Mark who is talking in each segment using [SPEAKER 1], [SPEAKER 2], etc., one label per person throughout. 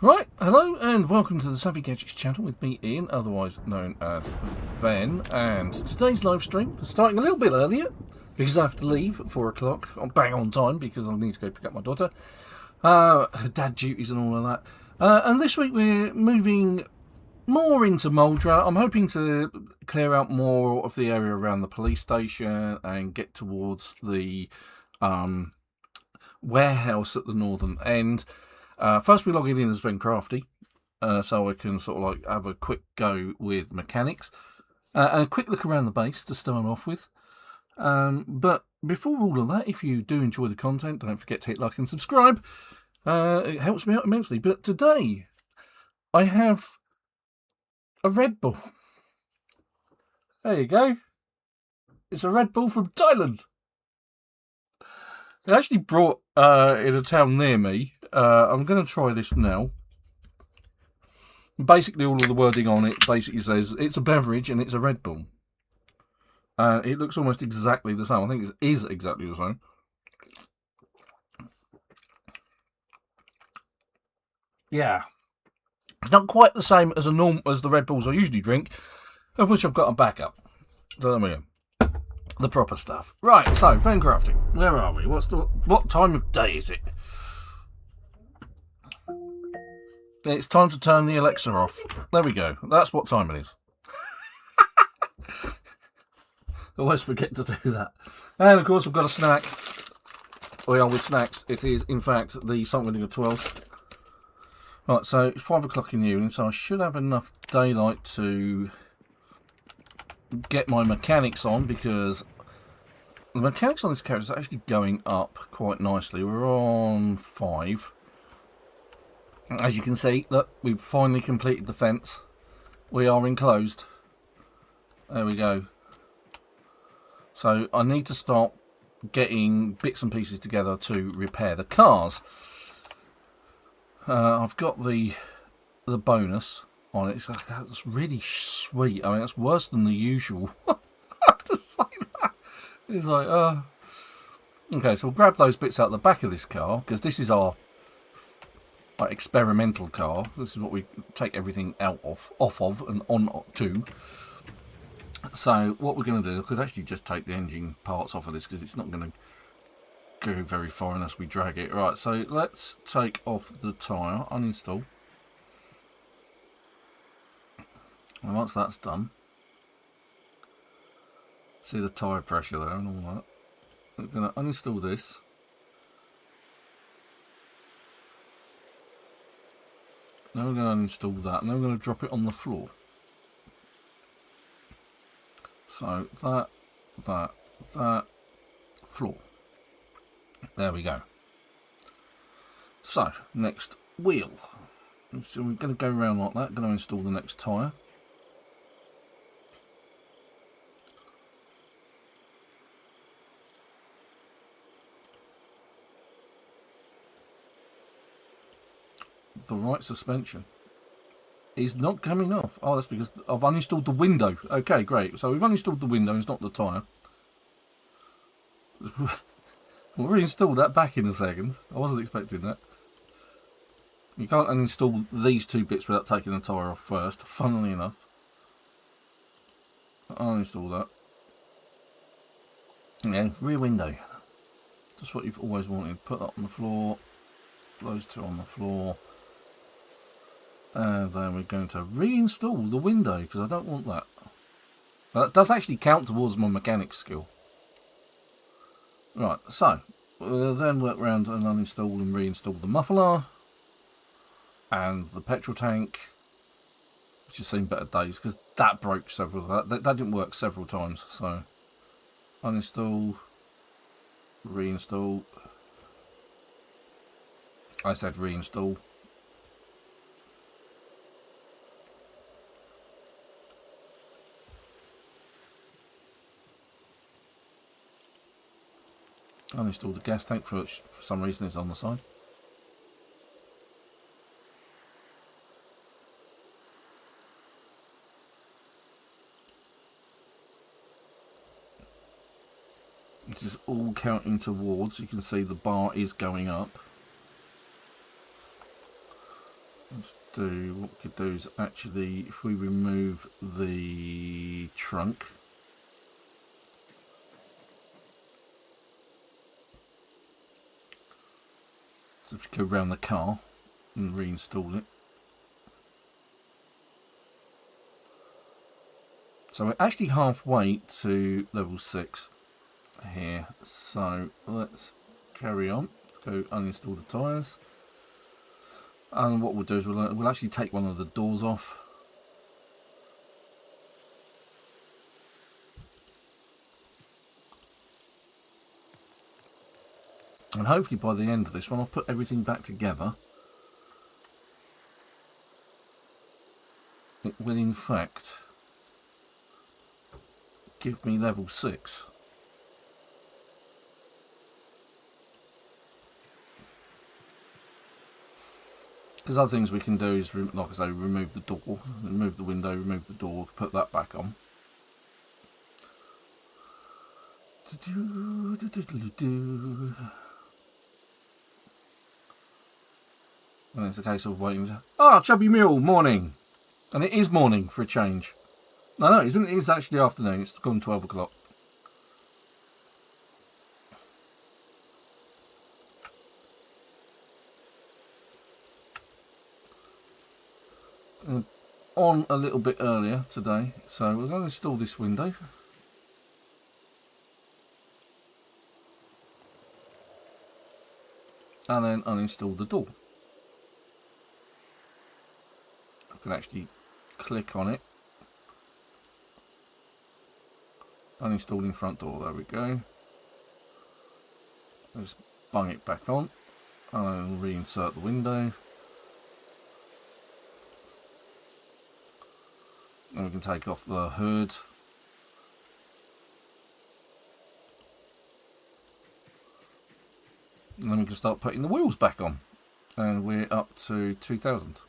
[SPEAKER 1] Right, hello and welcome to the Savvy Gadgets channel with me, Ian, otherwise known as Ven, and today's live stream is starting a little bit earlier because I have to leave at 4 o'clock. I'm bang on time because I need to go pick up my daughter, her dad duties and all of that. And this week we're moving more into Muldraugh. I'm hoping to clear out more of the area around the police station and get towards the warehouse at the northern end. First, we're logging in as Ven Crafty, so I can sort of like have a quick go with mechanics and a quick look around the base to start off with. But before all of that, if you do enjoy the content, don't forget to hit like and subscribe. It helps me out immensely. But today, I have a Red Bull. There you go. It's a Red Bull from Thailand. It actually brought in a town near me. I'm going to try this now. Basically, all of the wording on it basically says it's a beverage and it's a Red Bull. It looks almost exactly the same. I think it is exactly the same. Yeah. It's not quite the same as the Red Bulls I usually drink, of which I've got a backup. So there we go. The proper stuff. Right, so, Ven Crafting. Where are we? What time of day is it? It's time to turn the Alexa off. There we go. That's what time it is. Always forget to do that. And of course we've got a snack. We are with snacks. It is, in fact, the something of 12. Right, so it's 5 o'clock in the evening, so I should have enough daylight to get my mechanics on, because the mechanics on this character is actually going up quite nicely. We're on 5. As you can see, look, we've finally completed the fence. We are enclosed. There we go. So I need to start getting bits and pieces together to repair the cars. I've got the bonus on it. It's really sweet. I mean, it's worse than the usual. I have to say that. It's like, okay, so we'll grab those bits out the back of this car, because this is our experimental car. This is what we take everything off of and on to. So what we're going to do, I could actually just take the engine parts off of this, because it's not going to go very far unless we drag it. Right, so let's take off the tyre, uninstall. And once that's done, see the tyre pressure there and all that. We're going to uninstall this. Now we're going to uninstall that, and then we're going to drop it on the floor. So that, floor. There we go. So, next, wheel. So we're going to go around like that, going to install the next tyre. The right suspension is not coming off. Oh, that's because I've uninstalled the window. Okay, great. So we've uninstalled the window, it's not the tyre. We'll reinstall that back in a second. I wasn't expecting that. You can't uninstall these two bits without taking the tyre off first, funnily enough. I'll uninstall that. Yeah, rear window. Just what you've always wanted. Put that on the floor. Those two on the floor. And then we're going to reinstall the window, because I don't want that. But that does actually count towards my mechanics skill. Right, so we'll then work around and uninstall and reinstall the muffler. And the petrol tank, which has seen better days, because that broke several. That didn't work several times. So uninstall, reinstall. I said reinstall. Uninstall the gas tank, for some reason it's on the side. This is all counting towards. You can see the bar is going up. Let's do, what we could do is actually, if we remove the trunk, so just go around the car and reinstall it. So we're actually halfway to level 6 here, so let's carry on. Let's go uninstall the tyres. And what we'll do is we'll actually take one of the doors off. And hopefully by the end of this one I'll put everything back together. It will in fact give me level 6. Because other things we can do is, like I say, remove the door, remove the window, remove the door, put that back on. And it's a case of waiting. Ah, Chubby Mule, morning! And it is morning for a change. No, it isn't. It is actually afternoon. It's gone 12 o'clock. On a little bit earlier today, so we're going to install this window. And then uninstall the door. I can actually click on it. Uninstalling front door, there we go. Just bung it back on. And then reinsert the window. And we can take off the hood. And then we can start putting the wheels back on. And we're up to 2000.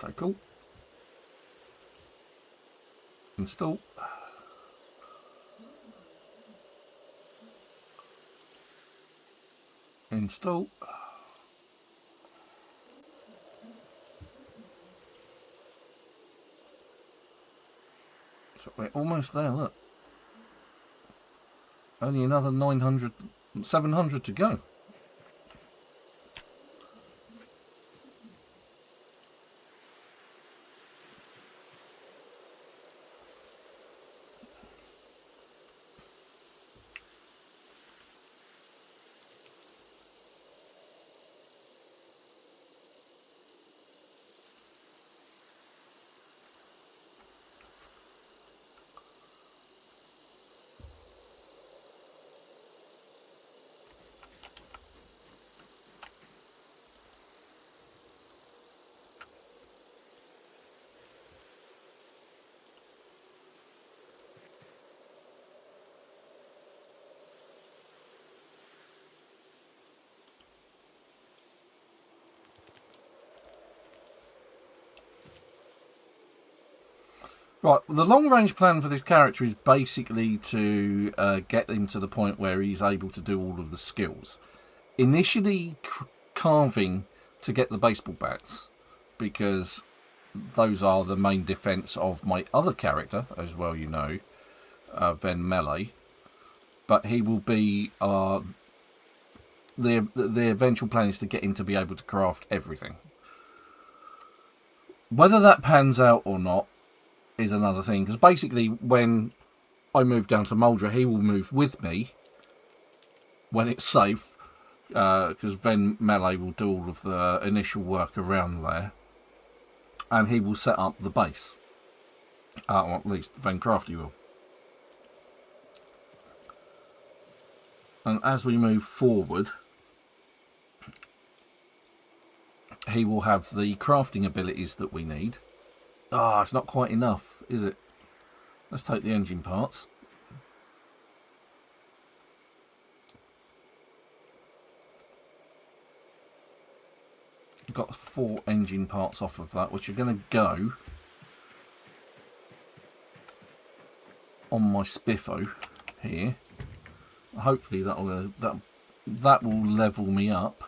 [SPEAKER 1] Okay, cool. Install. Install. So we're almost there, look. Only another 900, 700 to go. Right, the long-range plan for this character is basically to get him to the point where he's able to do all of the skills. Initially, carving to get the baseball bats, because those are the main defense of my other character, as well you know, Ven Melee. But he will be... the eventual plan is to get him to be able to craft everything. Whether that pans out or not is another thing, because basically when I move down to Muldraugh, he will move with me when it's safe, because Ven Melee will do all of the initial work around there, and he will set up the base, or at least Ven Crafty will. And as we move forward, he will have the crafting abilities that we need. Ah, it's not quite enough, is it? Let's take the engine parts. We've got 4 engine parts off of that, which are going to go on my spiffo here. Hopefully that will level me up.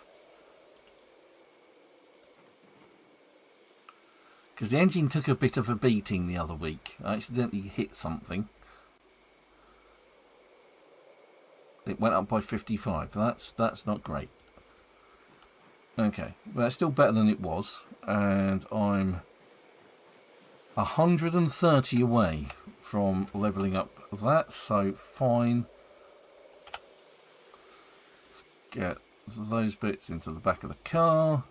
[SPEAKER 1] Because the engine took a bit of a beating the other week. I accidentally hit something. It went up by 55. That's not great. Okay, well, that's still better than it was, and I'm 130 away from levelling up that, so fine. Let's get those bits into the back of the car.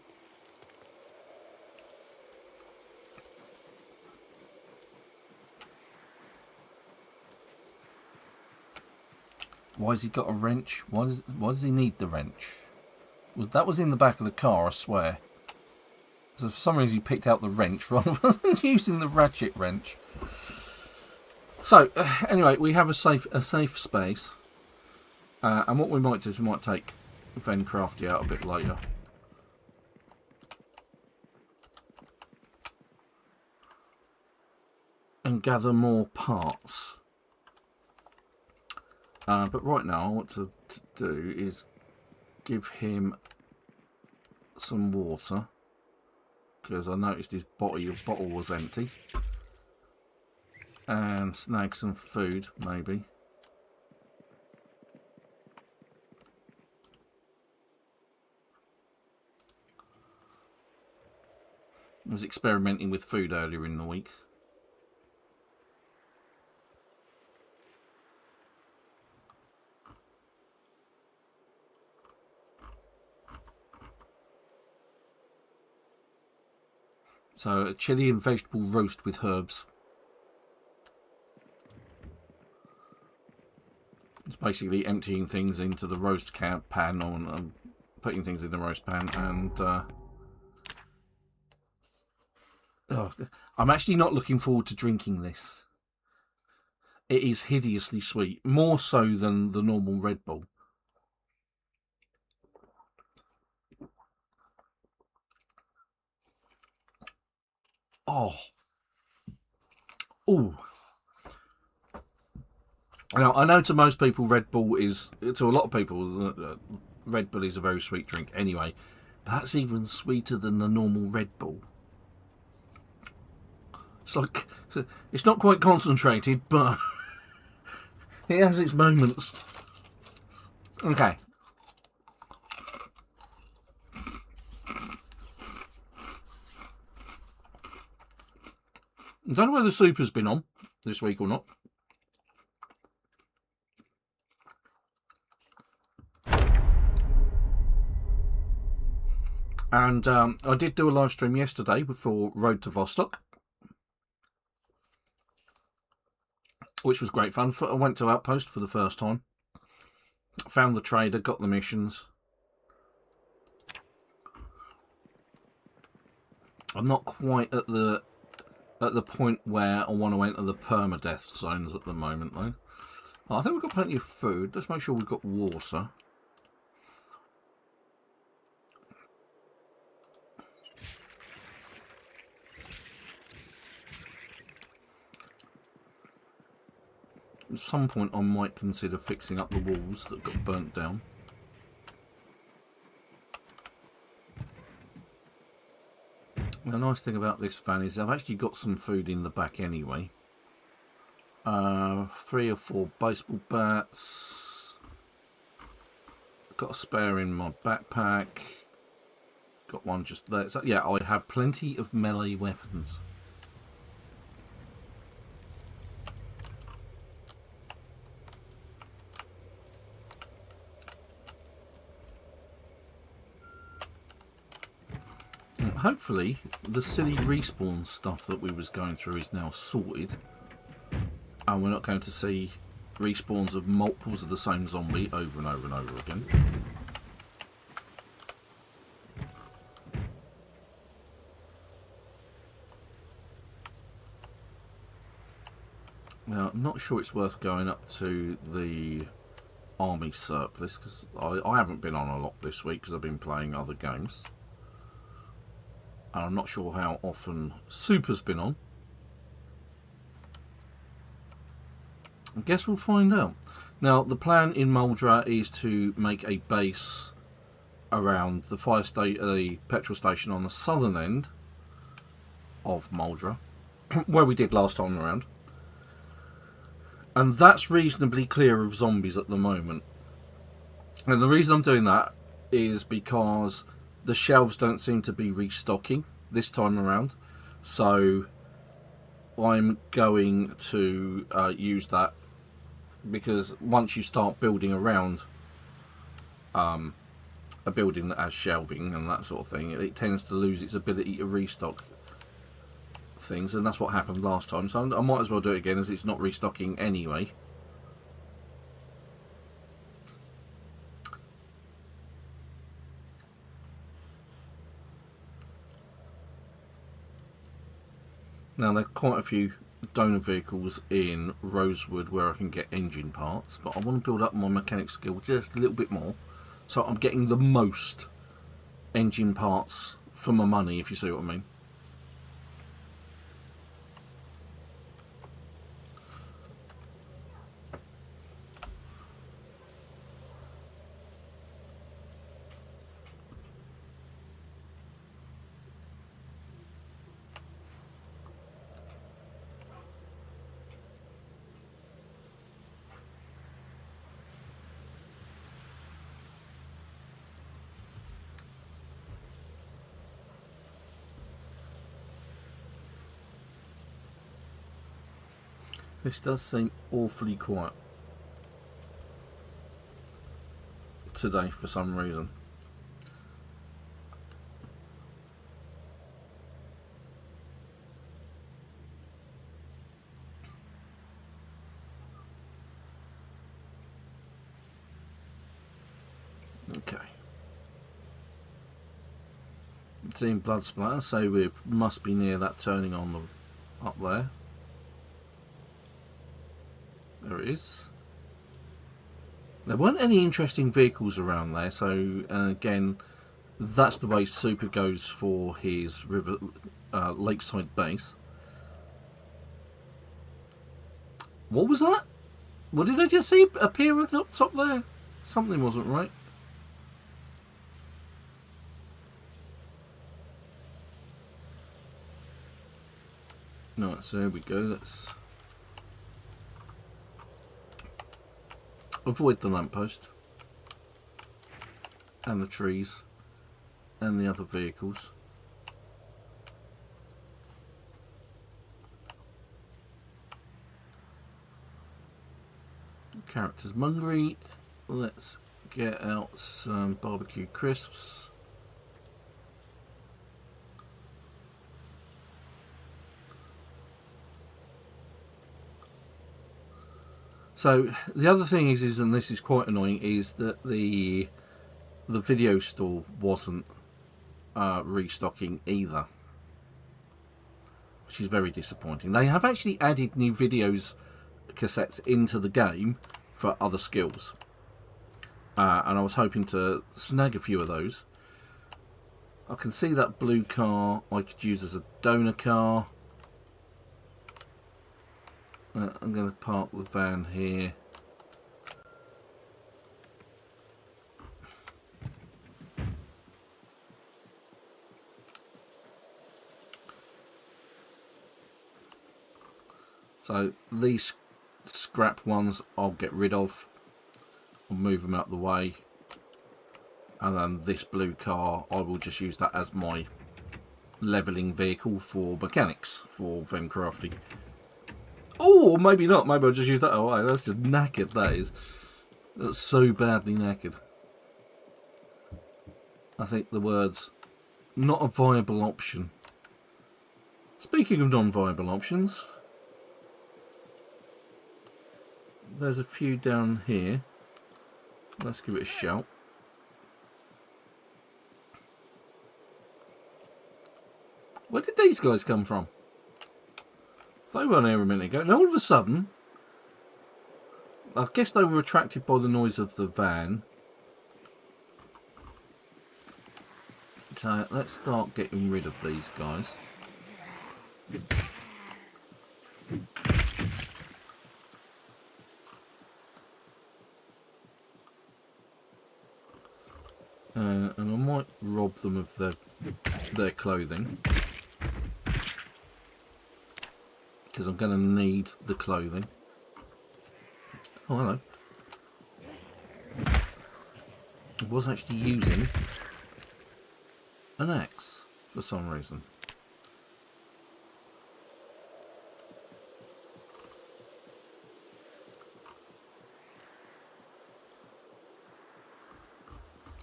[SPEAKER 1] Why has he got a wrench? Why does he need the wrench? Well, that was in the back of the car, I swear. So for some reason he picked out the wrench rather than using the ratchet wrench. So anyway, we have a safe space, and what we might do is we might take Vencrafty out a bit later. And gather more parts. But right now, what to do is give him some water, because I noticed his bottle was empty, and snag some food maybe. I was experimenting with food earlier in the week. So a chili and vegetable roast with herbs. It's basically emptying things into the roast pan and putting things in the roast pan, and I'm actually not looking forward to drinking this. It is hideously sweet, more so than the normal Red Bull. Oh. Ooh. Now, I know to most people Red Bull is, to a lot of people, Red Bull is a very sweet drink anyway. That's even sweeter than the normal Red Bull. It's like, it's not quite concentrated, but it has its moments. Okay. I don't know whether the Super's been on this week or not. And I did do a live stream yesterday before Road to Vostok, which was great fun. I went to Outpost for the first time, found the trader, got the missions. I'm not quite at the point where I want to enter the permadeath zones at the moment, though. I think we've got plenty of food. Let's make sure we've got water. At some point I might consider fixing up the walls that got burnt down. The nice thing about this van is I've actually got some food in the back anyway. 3 or 4 baseball bats. Got a spare in my backpack. Got one just there. So yeah, I have plenty of melee weapons. Hopefully the silly respawn stuff that we was going through is now sorted, and we're not going to see respawns of multiples of the same zombie over and over and over again. Now, I'm not sure it's worth going up to the army surplus, because I haven't been on a lot this week because I've been playing other games. And I'm not sure how often Super's been on. I guess we'll find out. Now, the plan in Muldraugh is to make a base around the petrol station on the southern end of Muldraugh, where we did last time around. And that's reasonably clear of zombies at the moment. And the reason I'm doing that is because the shelves don't seem to be restocking this time around. So I'm going to use that, because once you start building around a building that has shelving and that sort of thing, it tends to lose its ability to restock things, and that's what happened last time. So I might as well do it again, as it's not restocking anyway. Now, there are quite a few donor vehicles in Rosewood where I can get engine parts, but I want to build up my mechanic skill just a little bit more, so I'm getting the most engine parts for my money, if you see what I mean. This does seem awfully quiet today for some reason. Okay. Seeing blood splatter, so we must be near that turning on the up there. There it is. There weren't any interesting vehicles around there, so again, that's the way Super goes for his lakeside base. What was that? What did I just see appear at the top there? Something wasn't right. Right, so here we go. Let's avoid the lamppost and the trees and the other vehicles. Characters hungry. Let's get out some barbecue crisps. So the other thing is, and this is quite annoying, is that the video store wasn't restocking either, which is very disappointing. They have actually added new videos cassettes into the game for other skills, and I was hoping to snag a few of those. I can see that blue car I could use as a donor car. I'm going to park the van here. So these scrap ones I'll get rid of. I'll move them out the way. And then this blue car, I will just use that as my levelling vehicle for mechanics, for them crafting. Oh, maybe not. Maybe I'll just use that. Oh, that's just knackered, that is. That's so badly knackered. I think the words, not a viable option. Speaking of non-viable options, there's a few down here. Let's give it a shout. Where did these guys come from? They weren't here a minute ago. And all of a sudden, I guess they were attracted by the noise of the van. So let's start getting rid of these guys. them of their clothing. Because I'm going to need the clothing. Oh, hello. I was actually using an axe for some reason.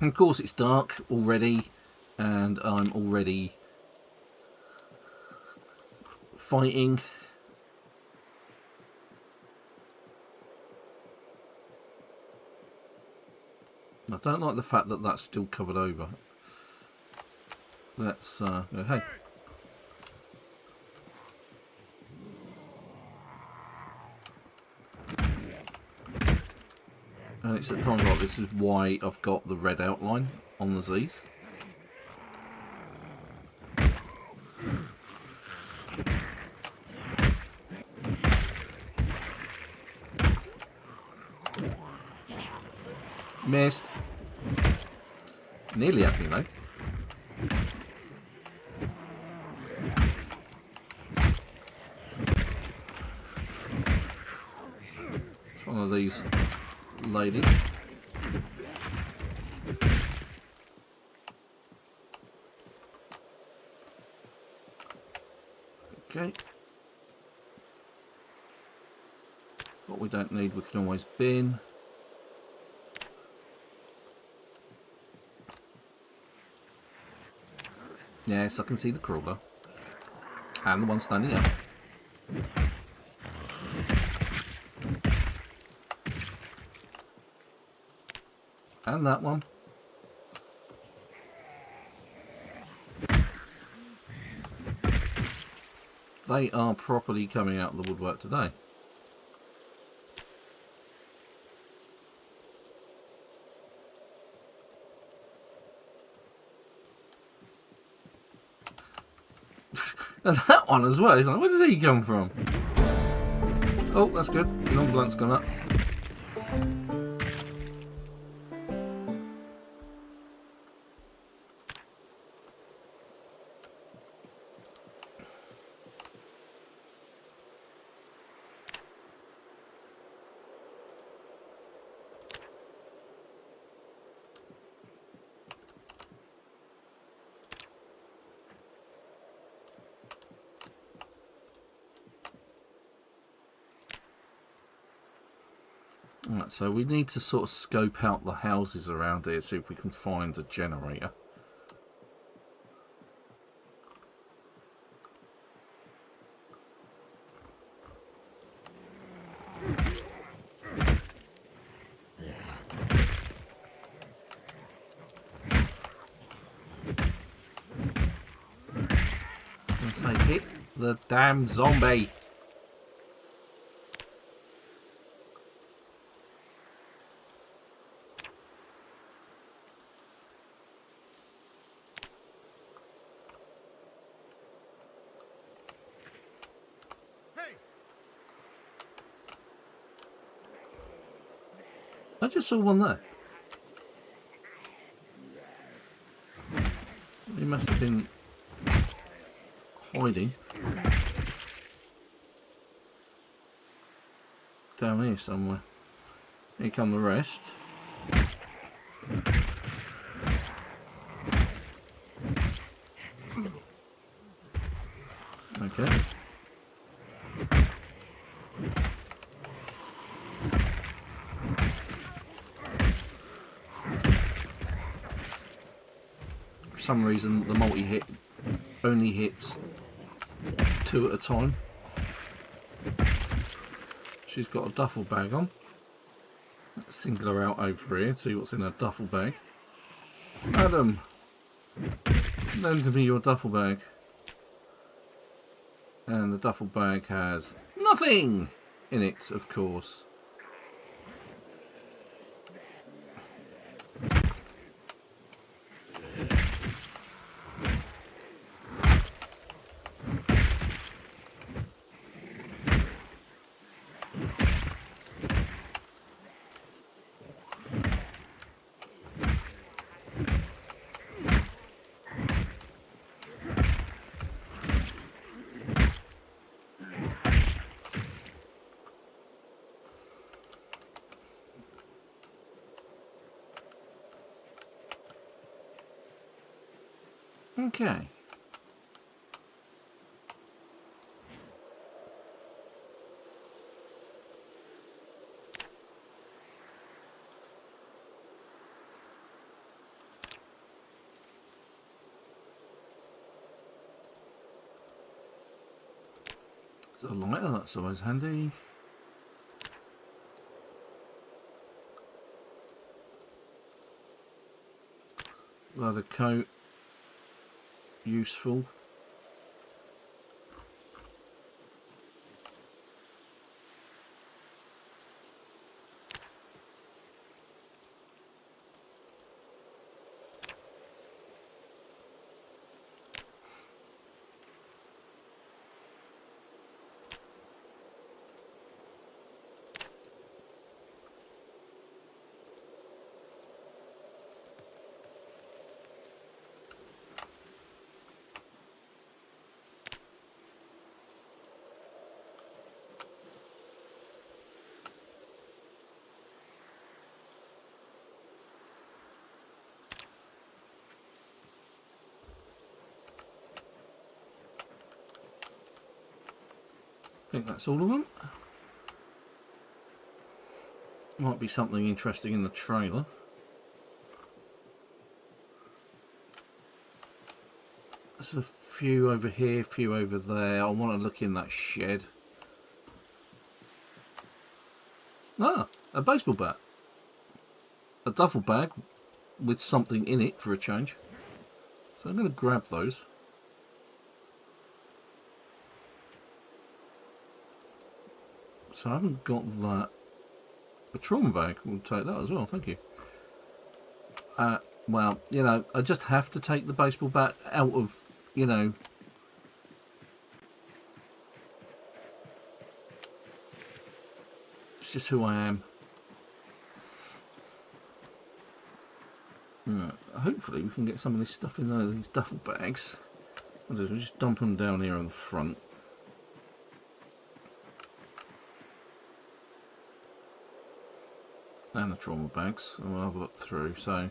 [SPEAKER 1] And of course it's dark already, and I'm already fighting. I don't like the fact that that's still covered over. Let's go, hey. And it's at times like this is why I've got the red outline on the Z's. Missed. Nearly had me though. It's one of these ladies. Okay. What we don't need we can always bin. Yes, I can see the crawler. And the one standing up. And that one. They are properly coming out of the woodwork today. And that one as well. He's like, where did he come from? Oh, that's good. Long blunt's gone up. Right, so we need to sort of scope out the houses around here, see if we can find a generator. I say, hit the damn zombie. I just saw one there. He must have been hiding down here somewhere. Here come the rest. Okay. For some reason the multi-hit only hits 2 at a time. She's got a duffel bag on. Let's single her out over here, see what's in her duffel bag. Madam, lend me your duffel bag. And the duffel bag has nothing in it, of course. Okay. There's a lighter, that's always handy. Leather coat, useful. I think that's all of them. Might be something interesting in the trailer. There's a few over here, a few over there. I want to look in that shed. Ah, a baseball bat. A duffel bag with something in it for a change. So I'm going to grab those. So I haven't got that. A trauma bag, we'll take that as well, thank you. Well, you know, I just have to take the baseball bat out of, you know... It's just who I am. Hopefully we can get some of this stuff in these duffel bags. We'll just dump them down here on the front. And the trauma bags, and we'll have a look through. So,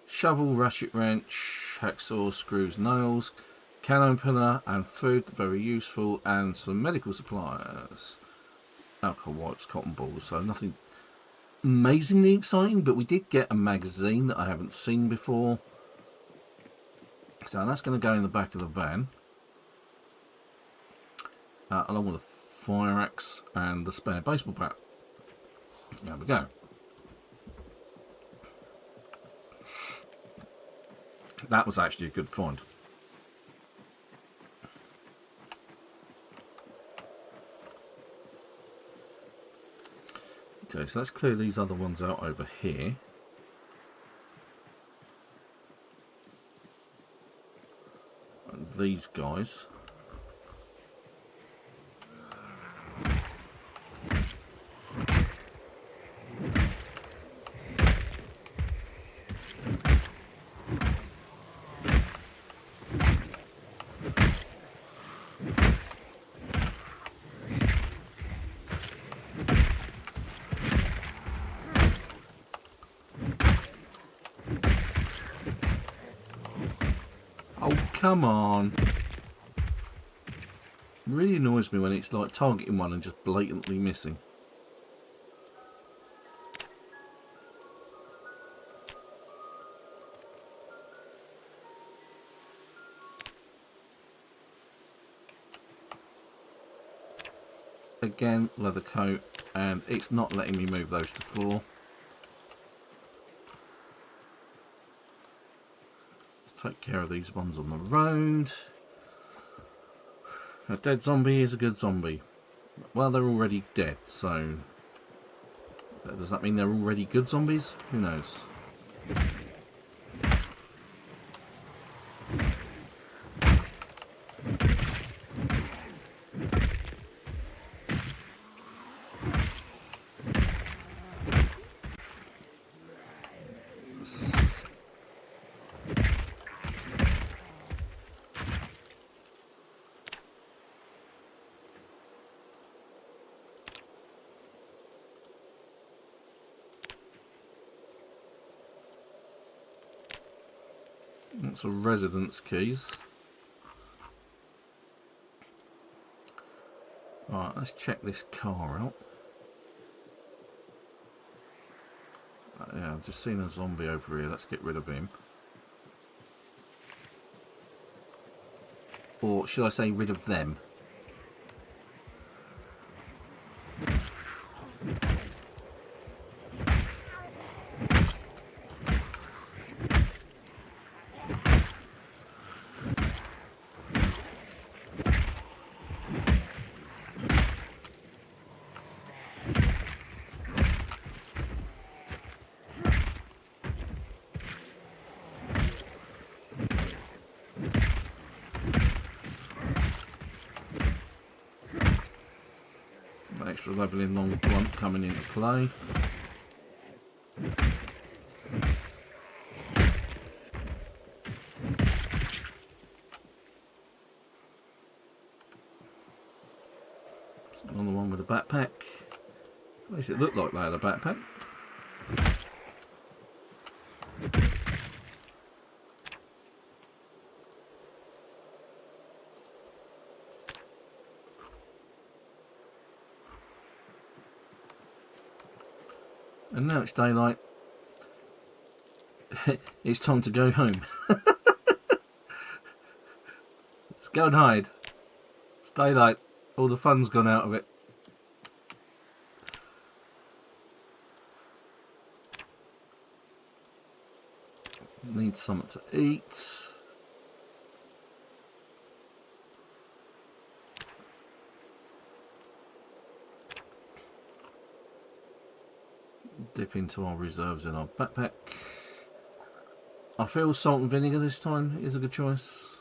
[SPEAKER 1] shovel, ratchet wrench, hacksaw, screws, nails, can opener, and food, very useful, and some medical supplies. Alcohol wipes, cotton balls, so nothing amazingly exciting, but we did get a magazine that I haven't seen before. So that's going to go in the back of the van, along with a fire axe and the spare baseball bat. There we go. That was actually a good find. Okay, so let's clear these other ones out over here. And these guys. Oh, come on. Really annoys me when it's like targeting one and just blatantly missing. Again, leather coat, and it's not letting me move those to floor. Take care of these ones on the road. A dead zombie is a good zombie. Well, they're already dead, so... Does that mean they're already good zombies? Who knows? Lots of residence keys. Alright, let's check this car out. Yeah, I've just seen a zombie over here. Let's get rid of him. Or should I say rid of them? Extra leveling long blunt coming into play. Another one with a backpack. At least it looked like they had a backpack. And now it's daylight. It's time to go home. Let's go and hide. It's daylight. All the fun's gone out of it. Need something to eat. Dip into our reserves in our backpack. I feel salt and vinegar this time is a good choice.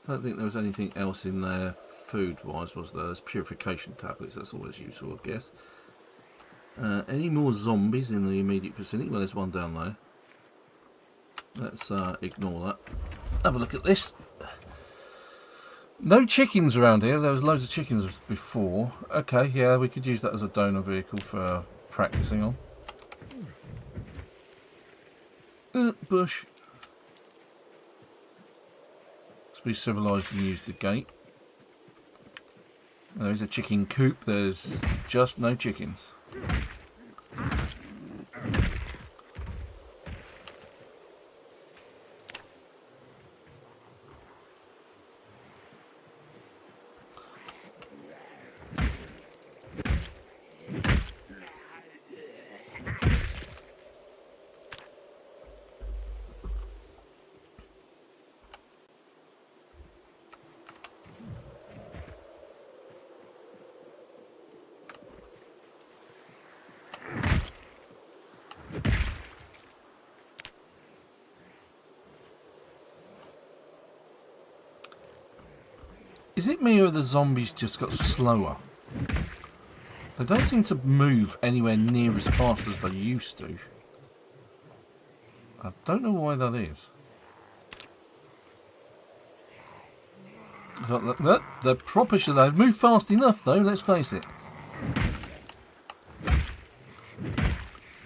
[SPEAKER 1] I don't think there was anything else in there food-wise, was there? There's purification tablets, that's always useful, I guess. Any more zombies in the immediate vicinity? Well, there's one down there. Let's ignore that. Have a look at this. No chickens around here. There was loads of chickens before. Okay, yeah, we could use that as a donor vehicle for practicing on. Bush. Let's be civilised and use the gate. There is a chicken coop. There's just no chickens. Is it me or the zombies just got slower? They don't seem to move anywhere near as fast as they used to. I don't know why that is. They're proper should they move fast enough though, let's face it.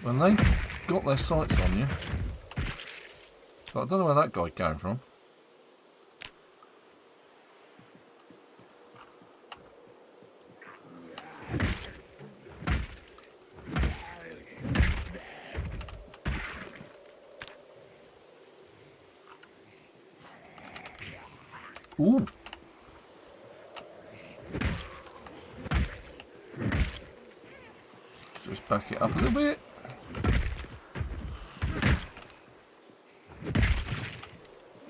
[SPEAKER 1] When they got their sights on you. So I don't know where that guy came from. Ooh. Let's just back it up a little bit.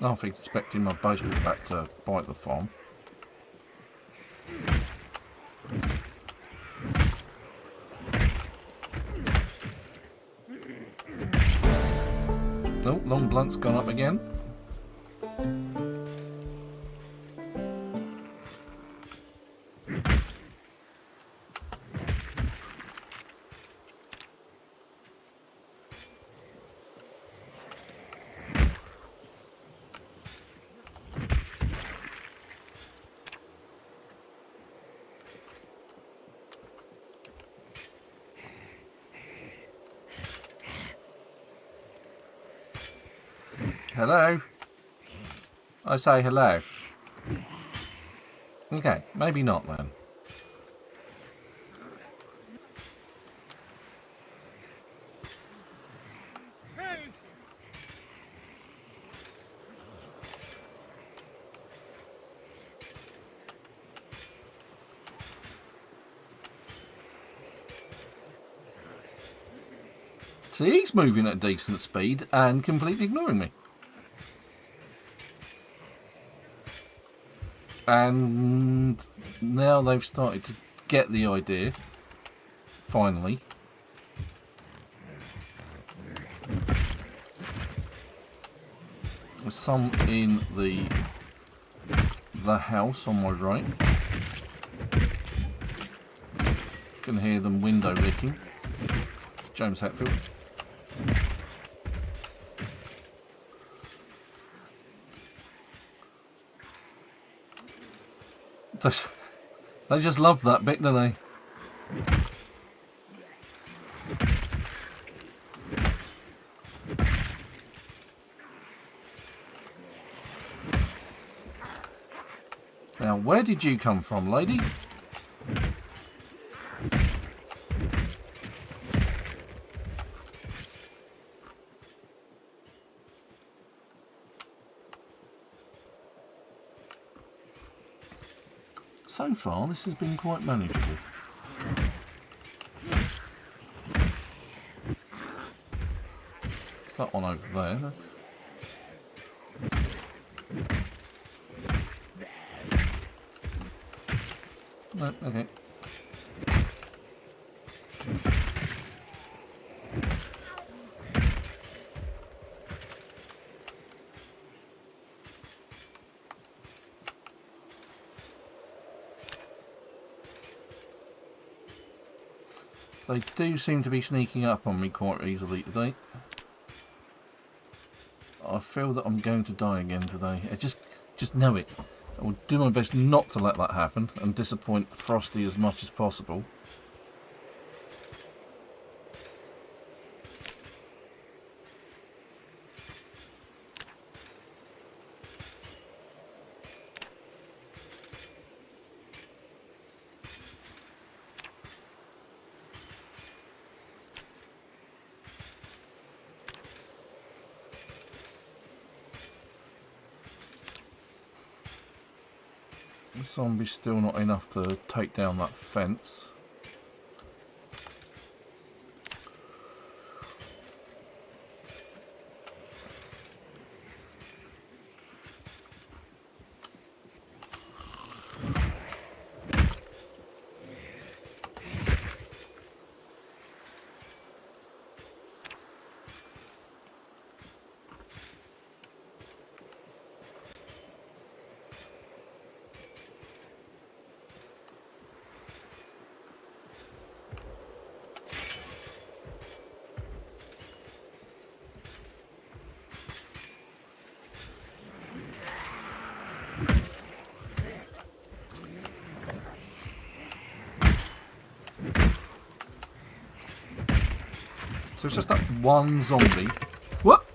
[SPEAKER 1] I think expecting my baseball bat to bite the farm. Oh, long blunt's gone up again. hello? I say hello. Okay, maybe not then. See, he's moving at a decent speed and completely ignoring me. And now they've started to get the idea, finally. There's some in the house on my right. Can hear them window licking. It's James Hetfield. They just love that bit, don't they? Now, where did you come from, lady? So far, this has been quite manageable. It's that one over there. That's... No, okay. They do seem to be sneaking up on me quite easily today. I feel that I'm going to die again today. I just know it. I will do my best not to let that happen and disappoint Frosty as much as possible. The zombie's still not enough to take down that fence. So it's just that one zombie, what?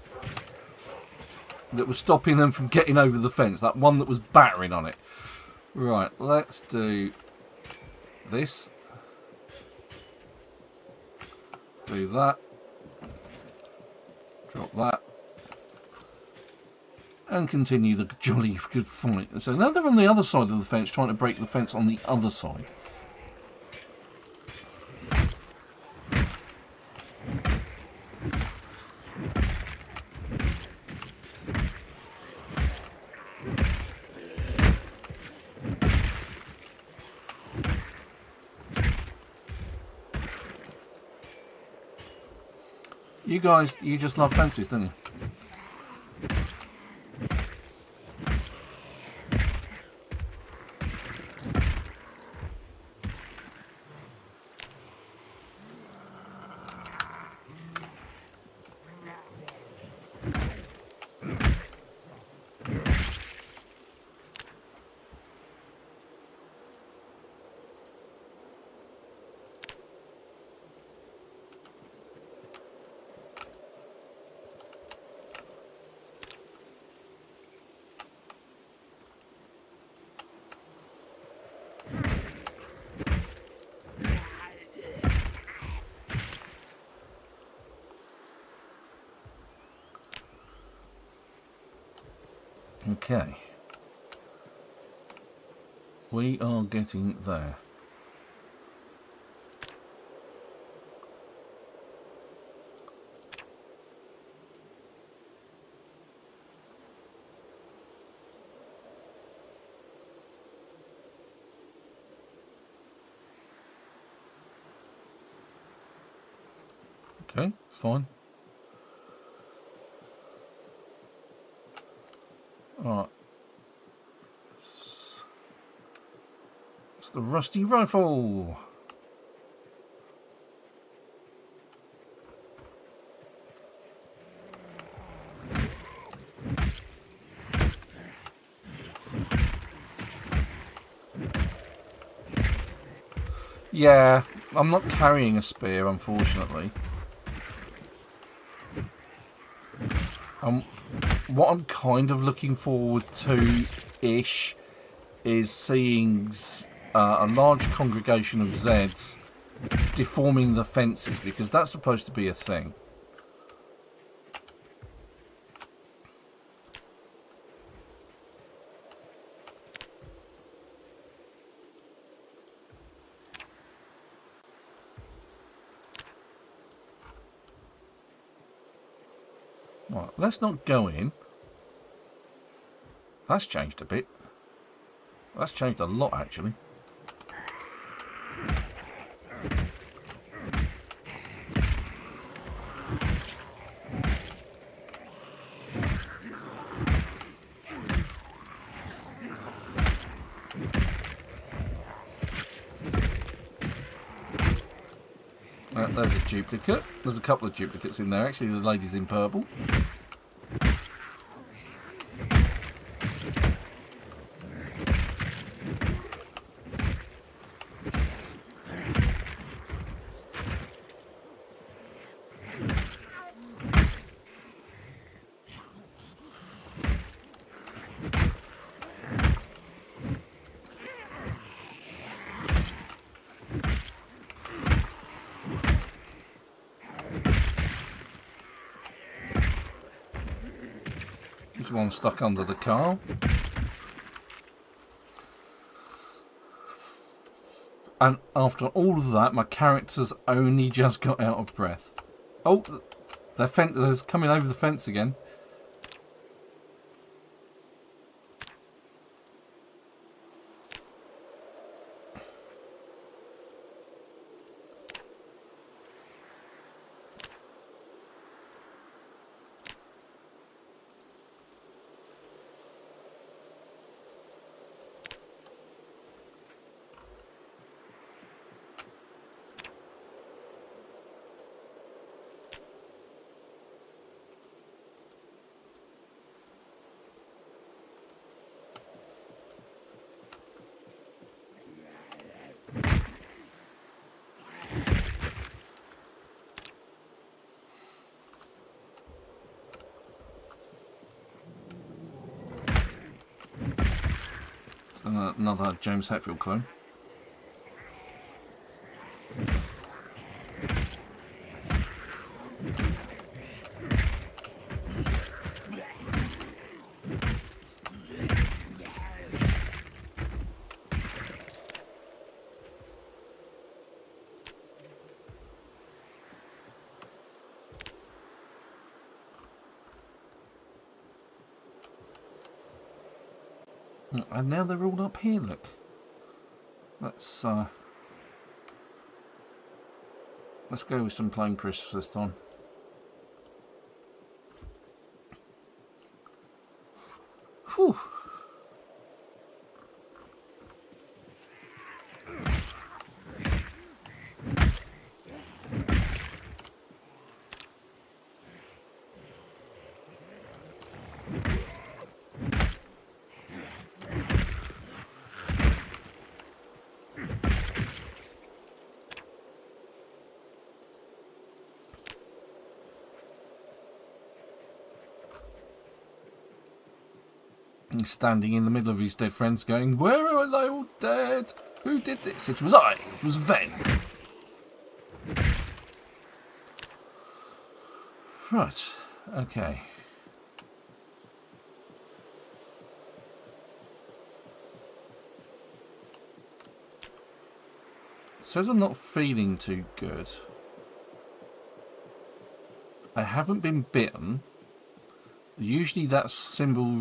[SPEAKER 1] That was stopping them from getting over the fence. That one that was battering on it. Right, let's do this. Do that. Drop that. And continue the jolly good fight. So now they're on the other side of the fence, trying to break the fence on the other side. You guys, you just love fences, don't you? Okay. We are getting there. Okay, fine. Alright. It's the rusty rifle. Yeah, I'm not carrying a spear, unfortunately. What I'm kind of looking forward to-ish is seeing a large congregation of Zeds deforming the fences, because that's supposed to be a thing. Right, let's not go in. That's changed a bit. That's changed a lot, actually. There's a duplicate. There's a couple of duplicates in there. Actually, the lady's in purple. There's one stuck under the car. And after all of that, my character's only just got out of breath. Oh, there's coming over the fence again. Another James Hetfield clone. And now they're all up here, look. Let's go with some plain crisps this time. Whew. He's standing in the middle of his dead friends going, "Where are they all dead? Who did this? It was I. It was Ven." Right. Okay. says I'm not feeling too good. I haven't been bitten. Usually that symbol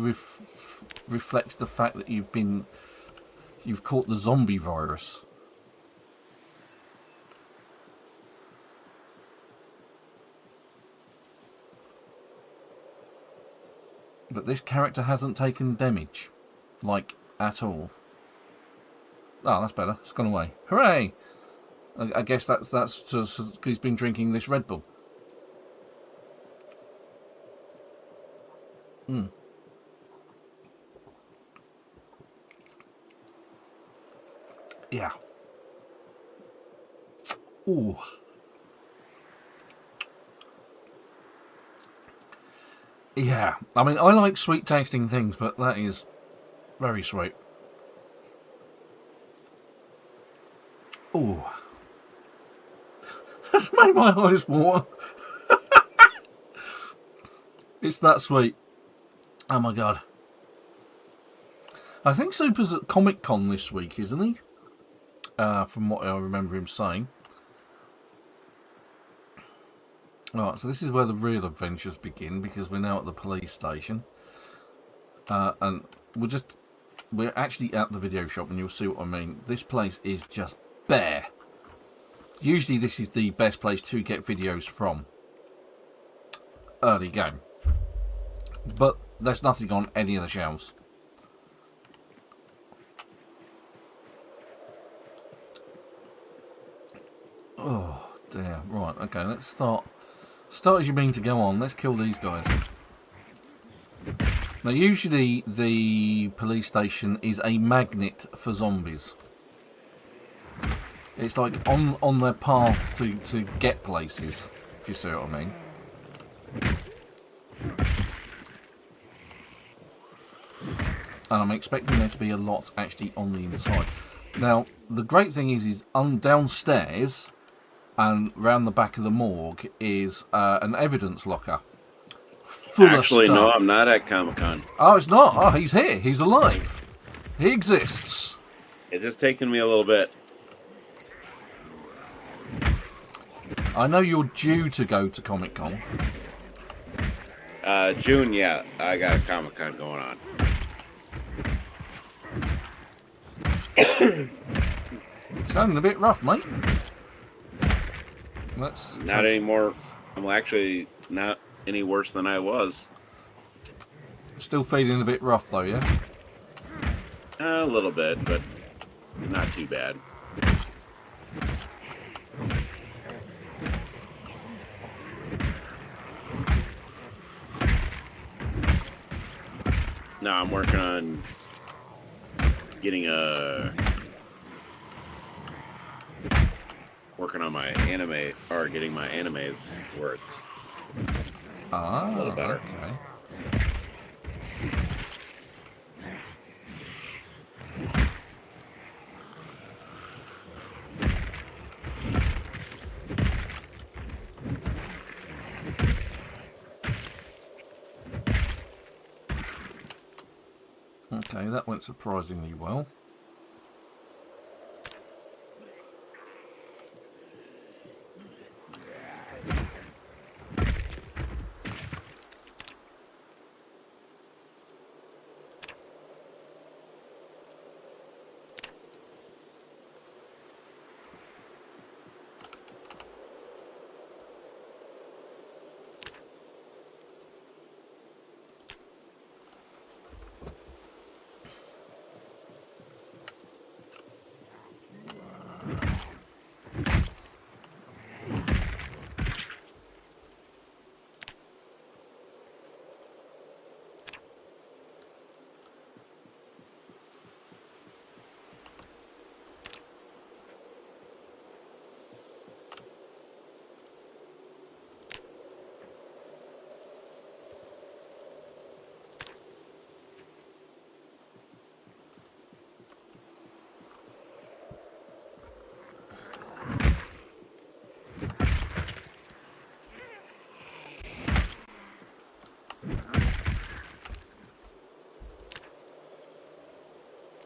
[SPEAKER 1] reflects the fact that you've caught the zombie virus. But this character hasn't taken damage, like, at all. Oh, that's better. It's gone away. Hooray! I guess that's just because he's been drinking this Red Bull. Hmm. Yeah. Ooh. Yeah. I mean, I like sweet tasting things, but that is very sweet. Ooh. That's made my eyes water. It's that sweet. Oh my god. I think Super's at Comic Con this week, isn't he? From what I remember him saying. Alright, so this is where the real adventures begin, because we're now at the police station. And we're actually at the video shop, and you'll see what I mean. This place is just bare. Usually this is the best place to get videos from early game. But there's nothing on any of the shelves. Oh, dear. Right, okay, let's start. Start as you mean to go on. Let's kill these guys. Now, usually the police station is a magnet for zombies. It's like on their path to get places, if you see what I mean. And I'm expecting there to be a lot actually on the inside. Now, the great thing is downstairs and round the back of the morgue is an evidence locker. Full
[SPEAKER 2] Actually,
[SPEAKER 1] of stuff.
[SPEAKER 2] no, I'm not at Comic-Con.
[SPEAKER 1] Oh, it's not. Oh, he's here. He's alive. He exists.
[SPEAKER 2] It's just taken me a little bit.
[SPEAKER 1] I know you're due to go to Comic-Con.
[SPEAKER 2] June, yeah, I got a Comic-Con going on.
[SPEAKER 1] Sounding a bit rough, mate.
[SPEAKER 2] Not anymore. I'm actually not any worse than I was.
[SPEAKER 1] Still feeling a bit rough, though, yeah?
[SPEAKER 2] A little bit, but not too bad. No, I'm working on getting my anime, or getting my animes to where it's a little better.
[SPEAKER 1] Okay. Okay, that went surprisingly well.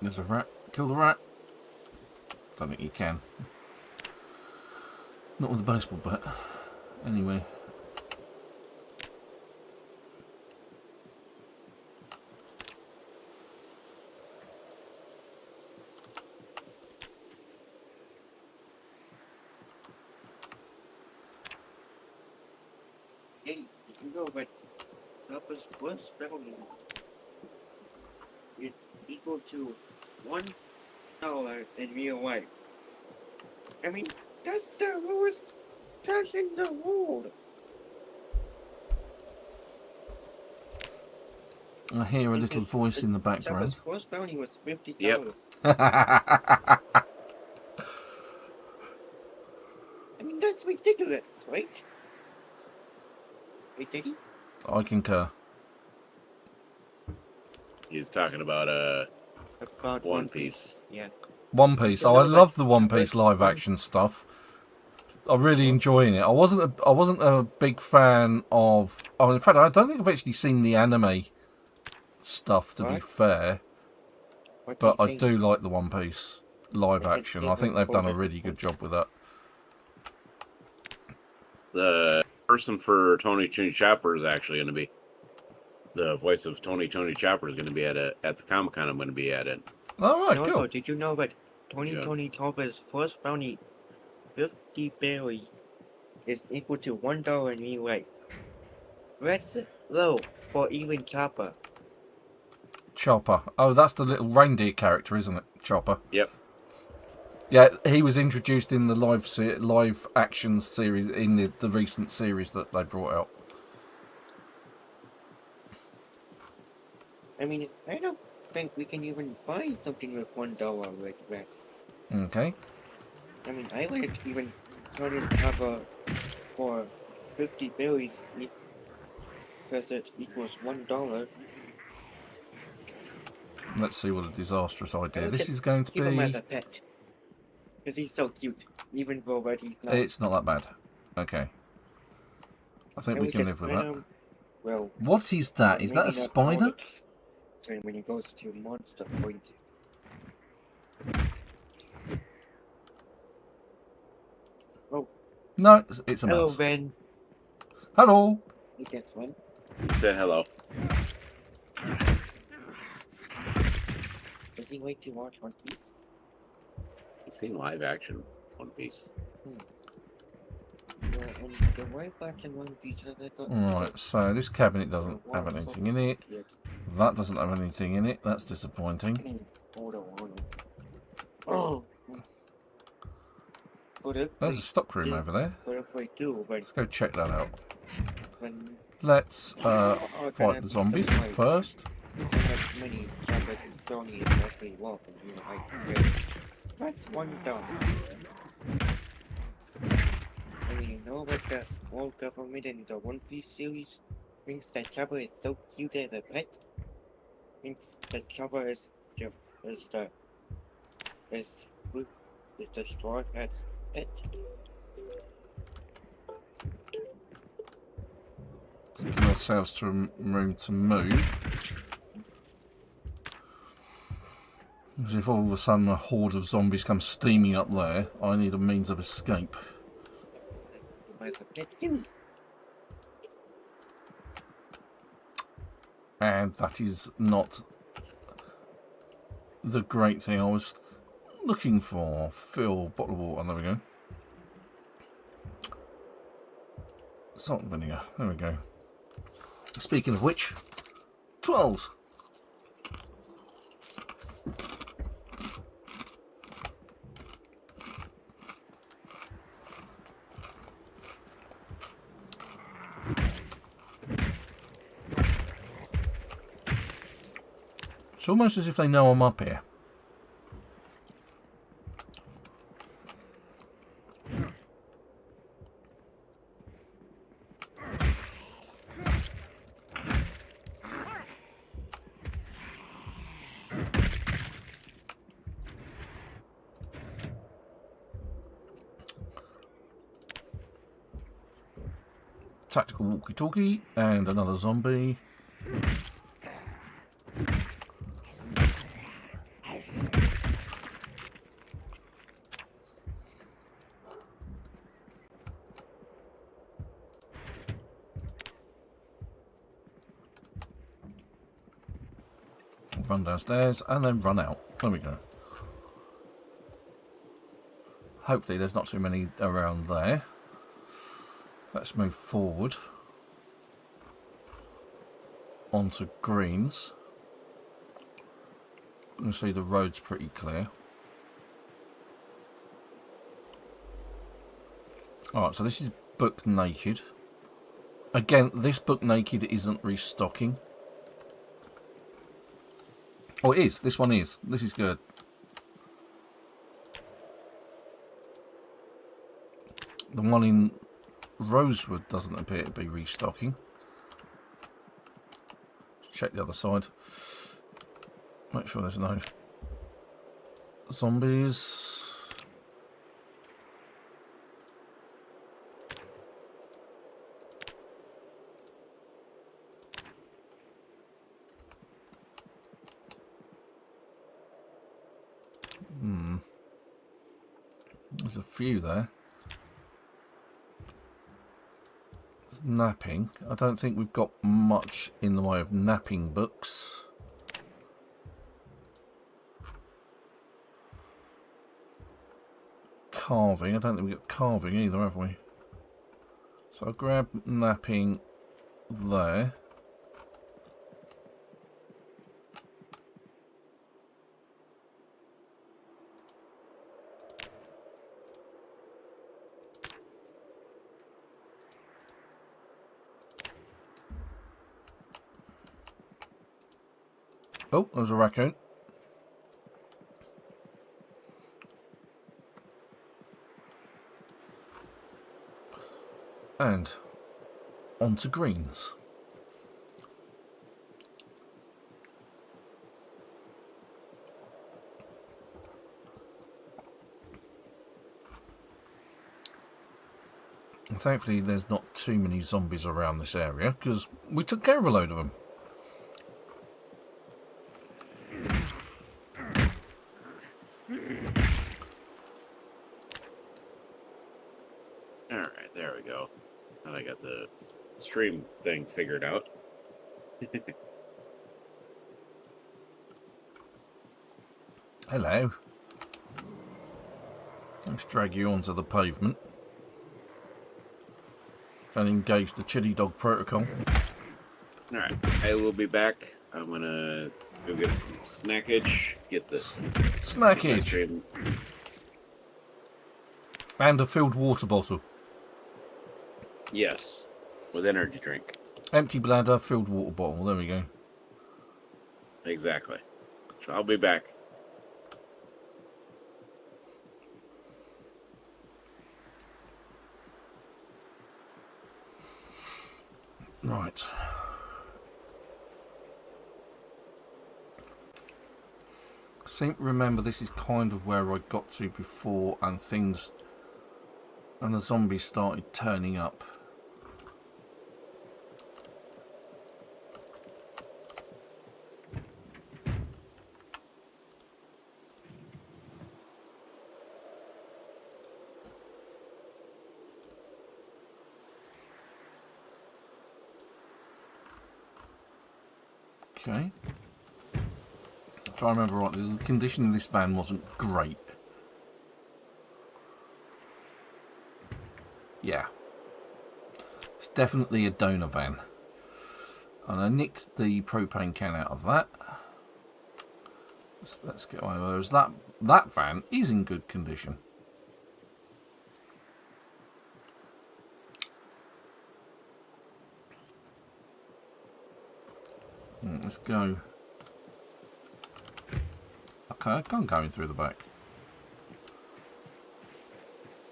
[SPEAKER 1] There's a rat. Kill the rat. Don't think you can. Not with the baseball bat. Anyway.
[SPEAKER 3] Hey, you know what Purple's worst value is equal to $1 in real life. I mean, that's the lowest price in the world.
[SPEAKER 1] I hear a little voice in the background.
[SPEAKER 3] Chopper's worst bounty was $50.
[SPEAKER 2] Yep.
[SPEAKER 3] I mean, that's ridiculous, right? Wait, did he?
[SPEAKER 1] I concur.
[SPEAKER 2] He's talking about
[SPEAKER 3] About
[SPEAKER 2] One Piece.
[SPEAKER 3] Yeah.
[SPEAKER 1] One Piece. Oh, I love the One Piece live action stuff. I'm really enjoying it. I wasn't a big fan of. Oh, in fact, I don't think I've actually seen the anime stuff. To be
[SPEAKER 3] What?
[SPEAKER 1] fair,
[SPEAKER 3] What's
[SPEAKER 1] but
[SPEAKER 3] he
[SPEAKER 1] I
[SPEAKER 3] saying?
[SPEAKER 1] do like the One Piece live
[SPEAKER 3] It's
[SPEAKER 1] action. I think they've done a
[SPEAKER 3] different
[SPEAKER 1] really good job with that.
[SPEAKER 2] The person for Tony Chopper is actually going to be the voice of Tony Chopper is going to be at the Comic-Con I'm going to be at it.
[SPEAKER 1] All right,
[SPEAKER 3] And also,
[SPEAKER 1] cool.
[SPEAKER 3] did you know that
[SPEAKER 2] Yeah.
[SPEAKER 3] Tony Chopper's first bounty, 50 berry, is equal to $1 in real life? That's low for even Chopper.
[SPEAKER 1] Chopper. Oh, that's the little reindeer character, isn't it? Chopper.
[SPEAKER 2] Yep.
[SPEAKER 1] Yeah, he was introduced in the live action series in the recent series that they brought out.
[SPEAKER 3] I mean, I don't think we can even buy something with $1 like that.
[SPEAKER 1] Okay.
[SPEAKER 3] I mean, I wouldn't even turn in Chopper for 50 berries because it equals $1.
[SPEAKER 1] Let's see what a disastrous
[SPEAKER 3] I
[SPEAKER 1] idea.
[SPEAKER 3] would
[SPEAKER 1] This
[SPEAKER 3] just
[SPEAKER 1] is going to
[SPEAKER 3] keep him as
[SPEAKER 1] be.
[SPEAKER 3] a pet. Because he's so cute, even though that he's not.
[SPEAKER 1] It's not that bad. Okay. I think
[SPEAKER 3] I
[SPEAKER 1] we
[SPEAKER 3] would
[SPEAKER 1] can
[SPEAKER 3] just
[SPEAKER 1] live with
[SPEAKER 3] pet
[SPEAKER 1] that.
[SPEAKER 3] him, well,
[SPEAKER 1] What is that? Is that
[SPEAKER 3] maybe
[SPEAKER 1] a
[SPEAKER 3] not
[SPEAKER 1] spider?
[SPEAKER 3] all the time when he goes to Monster Point. Oh,
[SPEAKER 1] No, it's a
[SPEAKER 3] hello,
[SPEAKER 1] mouse.
[SPEAKER 3] Ben.
[SPEAKER 1] Hello.
[SPEAKER 3] He gets one.
[SPEAKER 2] He said hello.
[SPEAKER 3] Does he wait to watch One Piece?
[SPEAKER 2] I've seen live action One Piece.
[SPEAKER 3] Yeah, and the live action One Piece has like
[SPEAKER 1] Alright, so this cabinet doesn't have anything in it. That doesn't have anything in it. That's disappointing.
[SPEAKER 3] Hold on. Oh. But if
[SPEAKER 1] There's
[SPEAKER 3] we
[SPEAKER 1] a stockroom
[SPEAKER 3] do-
[SPEAKER 1] over there.
[SPEAKER 3] But if we do,
[SPEAKER 1] Let's go check that out.
[SPEAKER 3] when
[SPEAKER 1] Let's fight the zombies first.
[SPEAKER 3] how many Chopper's Johnny is actually love and you know, that's $1. I mean, you know what the world government in the One Piece series thinks that Chopper is so cute as a pet? Thinks that Chopper is the straw cat's pet.
[SPEAKER 1] Give ourselves some room to move. Because if all of a sudden a horde of zombies come steaming up there, I need a means of escape.
[SPEAKER 3] As a pet too.
[SPEAKER 1] And that is not the great thing I was looking for. Fill bottle of water. There we go. Salt and vinegar. There we go. Speaking of which, 12s. It's almost as if they know I'm up here. Tactical walkie-talkie and another zombie. run downstairs and then run out. There we go. Hopefully there's not too many around there. Let's move forward onto greens. You can see the road's pretty clear. Alright, so this is Book Naked. Again, this Book Naked isn't restocking. Oh, it is. This one is. This is good. The one in Rosewood doesn't appear to be restocking. Let's check the other side. Make sure there's no zombies. There's a few there. There's napping. I don't think we've got much in the way of napping books. Carving. I don't think we've got carving either, have we? So I'll grab napping there. Oh, there's a raccoon. And on to greens. And thankfully there's not too many zombies around this area because we took care of a load of them.
[SPEAKER 2] Alright, there we go. And I got the stream thing figured out.
[SPEAKER 1] Hello. Let's drag you onto the pavement and engage the chili dog protocol.
[SPEAKER 2] Alright, I will be back. I'm gonna go get some snackage, get the
[SPEAKER 1] snackage and a filled water bottle.
[SPEAKER 2] Yes, with energy drink.
[SPEAKER 1] Empty bladder, filled water bottle. There we go.
[SPEAKER 2] Exactly. So I'll be back.
[SPEAKER 1] Right. I seem to remember this is kind of where I got to before and things and the zombies started turning up. Okay. If I remember right, the condition of this van wasn't great. Yeah. It's definitely a donor van. And I nicked the propane can out of that. Let's get one of those. That van is in good condition. Let's go. Okay, I'm going through the back.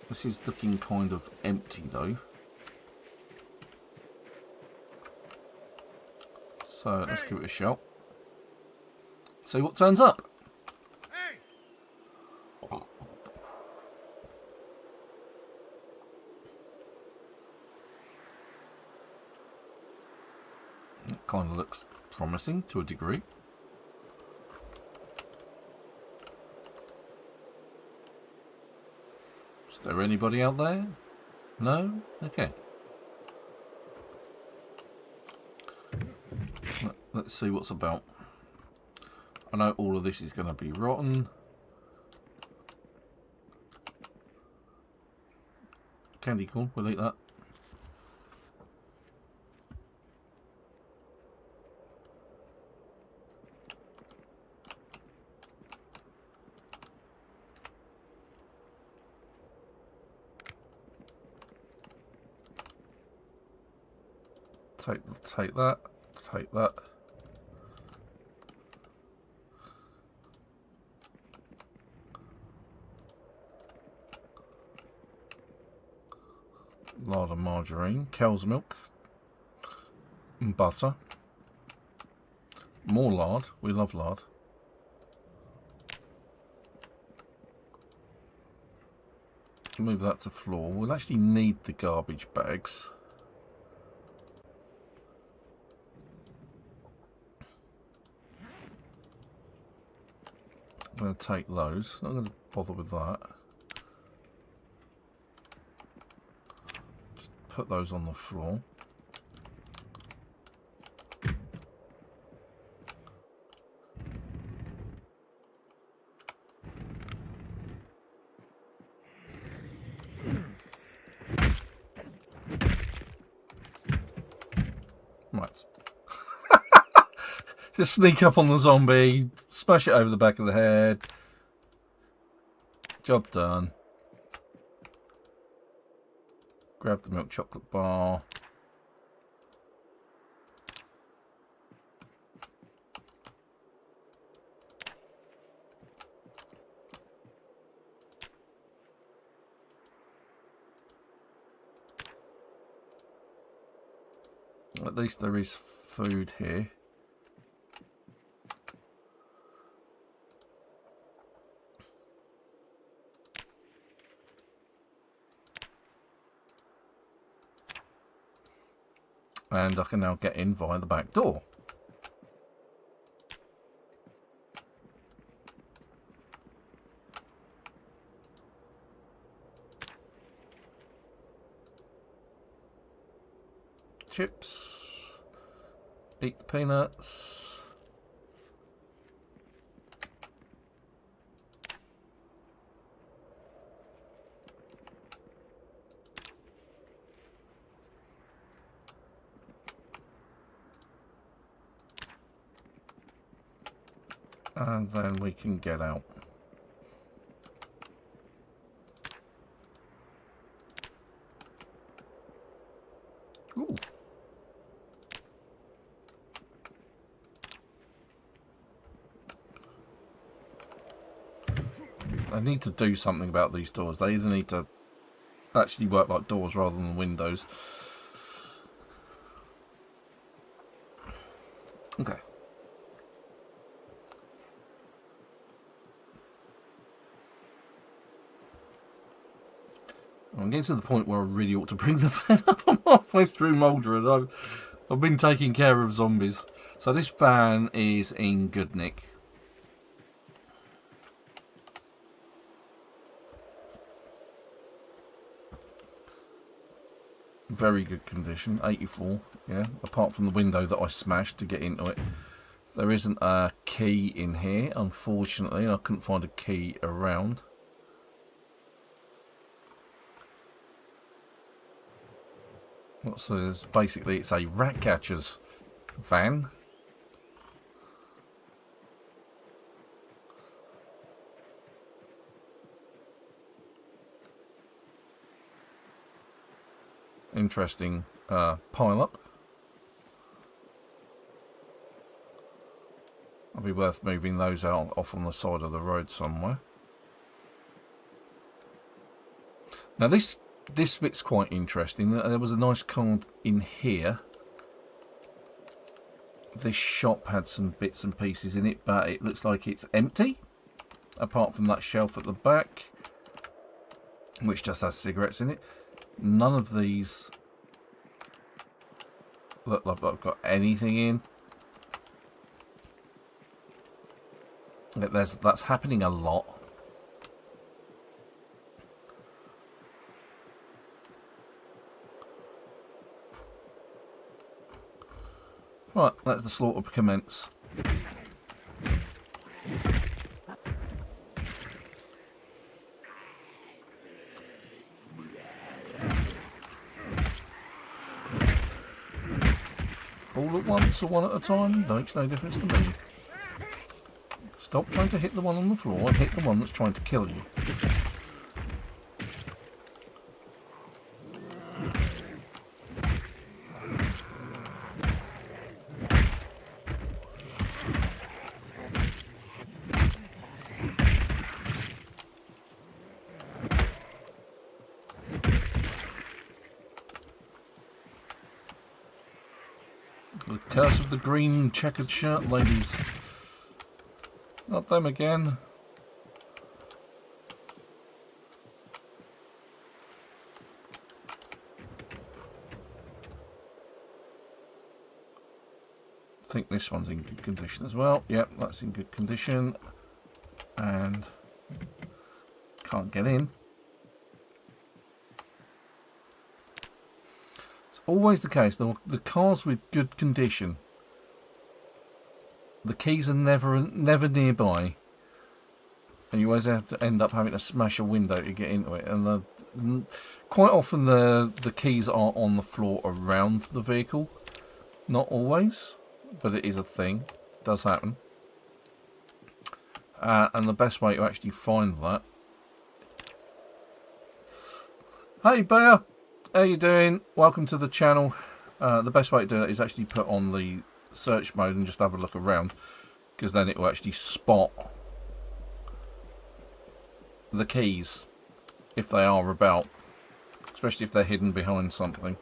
[SPEAKER 1] This is looking kind of empty though. So let's give it a shot. See what turns up. It kind of looks promising to a degree. Is there anybody out there? No? Okay. Let's see what's about. I know all of this is going to be rotten. Candy corn, we'll eat that. Take that, take that. Lard of margarine, cow's milk, and butter. More lard, we love lard. Move that to floor. We'll actually need the garbage bags. I'm going to take those. Not going to bother with that. Just put those on the floor. Right. Just sneak up on the zombie, smash it over the back of the head. Job done. Grab the milk chocolate bar. At least there is food here. And I can now get in via the back door. Chips. Eat the peanuts. And then we can get out. Ooh. I need to do something about these doors. They either need to actually work like doors rather than windows. Okay. I'm getting to the point where I really ought to bring the fan up. I'm halfway through Muldraugh. I've been taking care of zombies. So this fan is in good nick. Very good condition. 84, yeah. Apart from the window that I smashed to get into it. There isn't a key in here, unfortunately. I couldn't find a key around. So there's basically, it's a rat catcher's van. Interesting pile up. It'll be worth moving those out off on the side of the road somewhere. Now this bit's quite interesting. There was a nice card in here. This shop had some bits and pieces in it, but it looks like it's empty. Apart from that shelf at the back, which just has cigarettes in it. None of these look like I've got anything in. That's happening a lot. Right, let the slaughter commence. All at once or one at a time makes no difference to me. Stop trying to hit the one on the floor and hit the one that's trying to kill you. The curse of the green checkered shirt ladies. Not them again. I think this one's in good condition as well. Yep, that's in good condition. And can't get in. It's always the case. The cars with good condition, the keys are never nearby, and you always have to end up having to smash a window to get into it. And quite often the keys are on the floor around the vehicle. Not always, but it is a thing. It does happen. And the best way to actually find that. Hey Bear, how you doing? Welcome to the channel. The best way to do it is actually put on the search mode and just have a look around, because then it will actually spot the keys if they are about, especially if they're hidden behind something.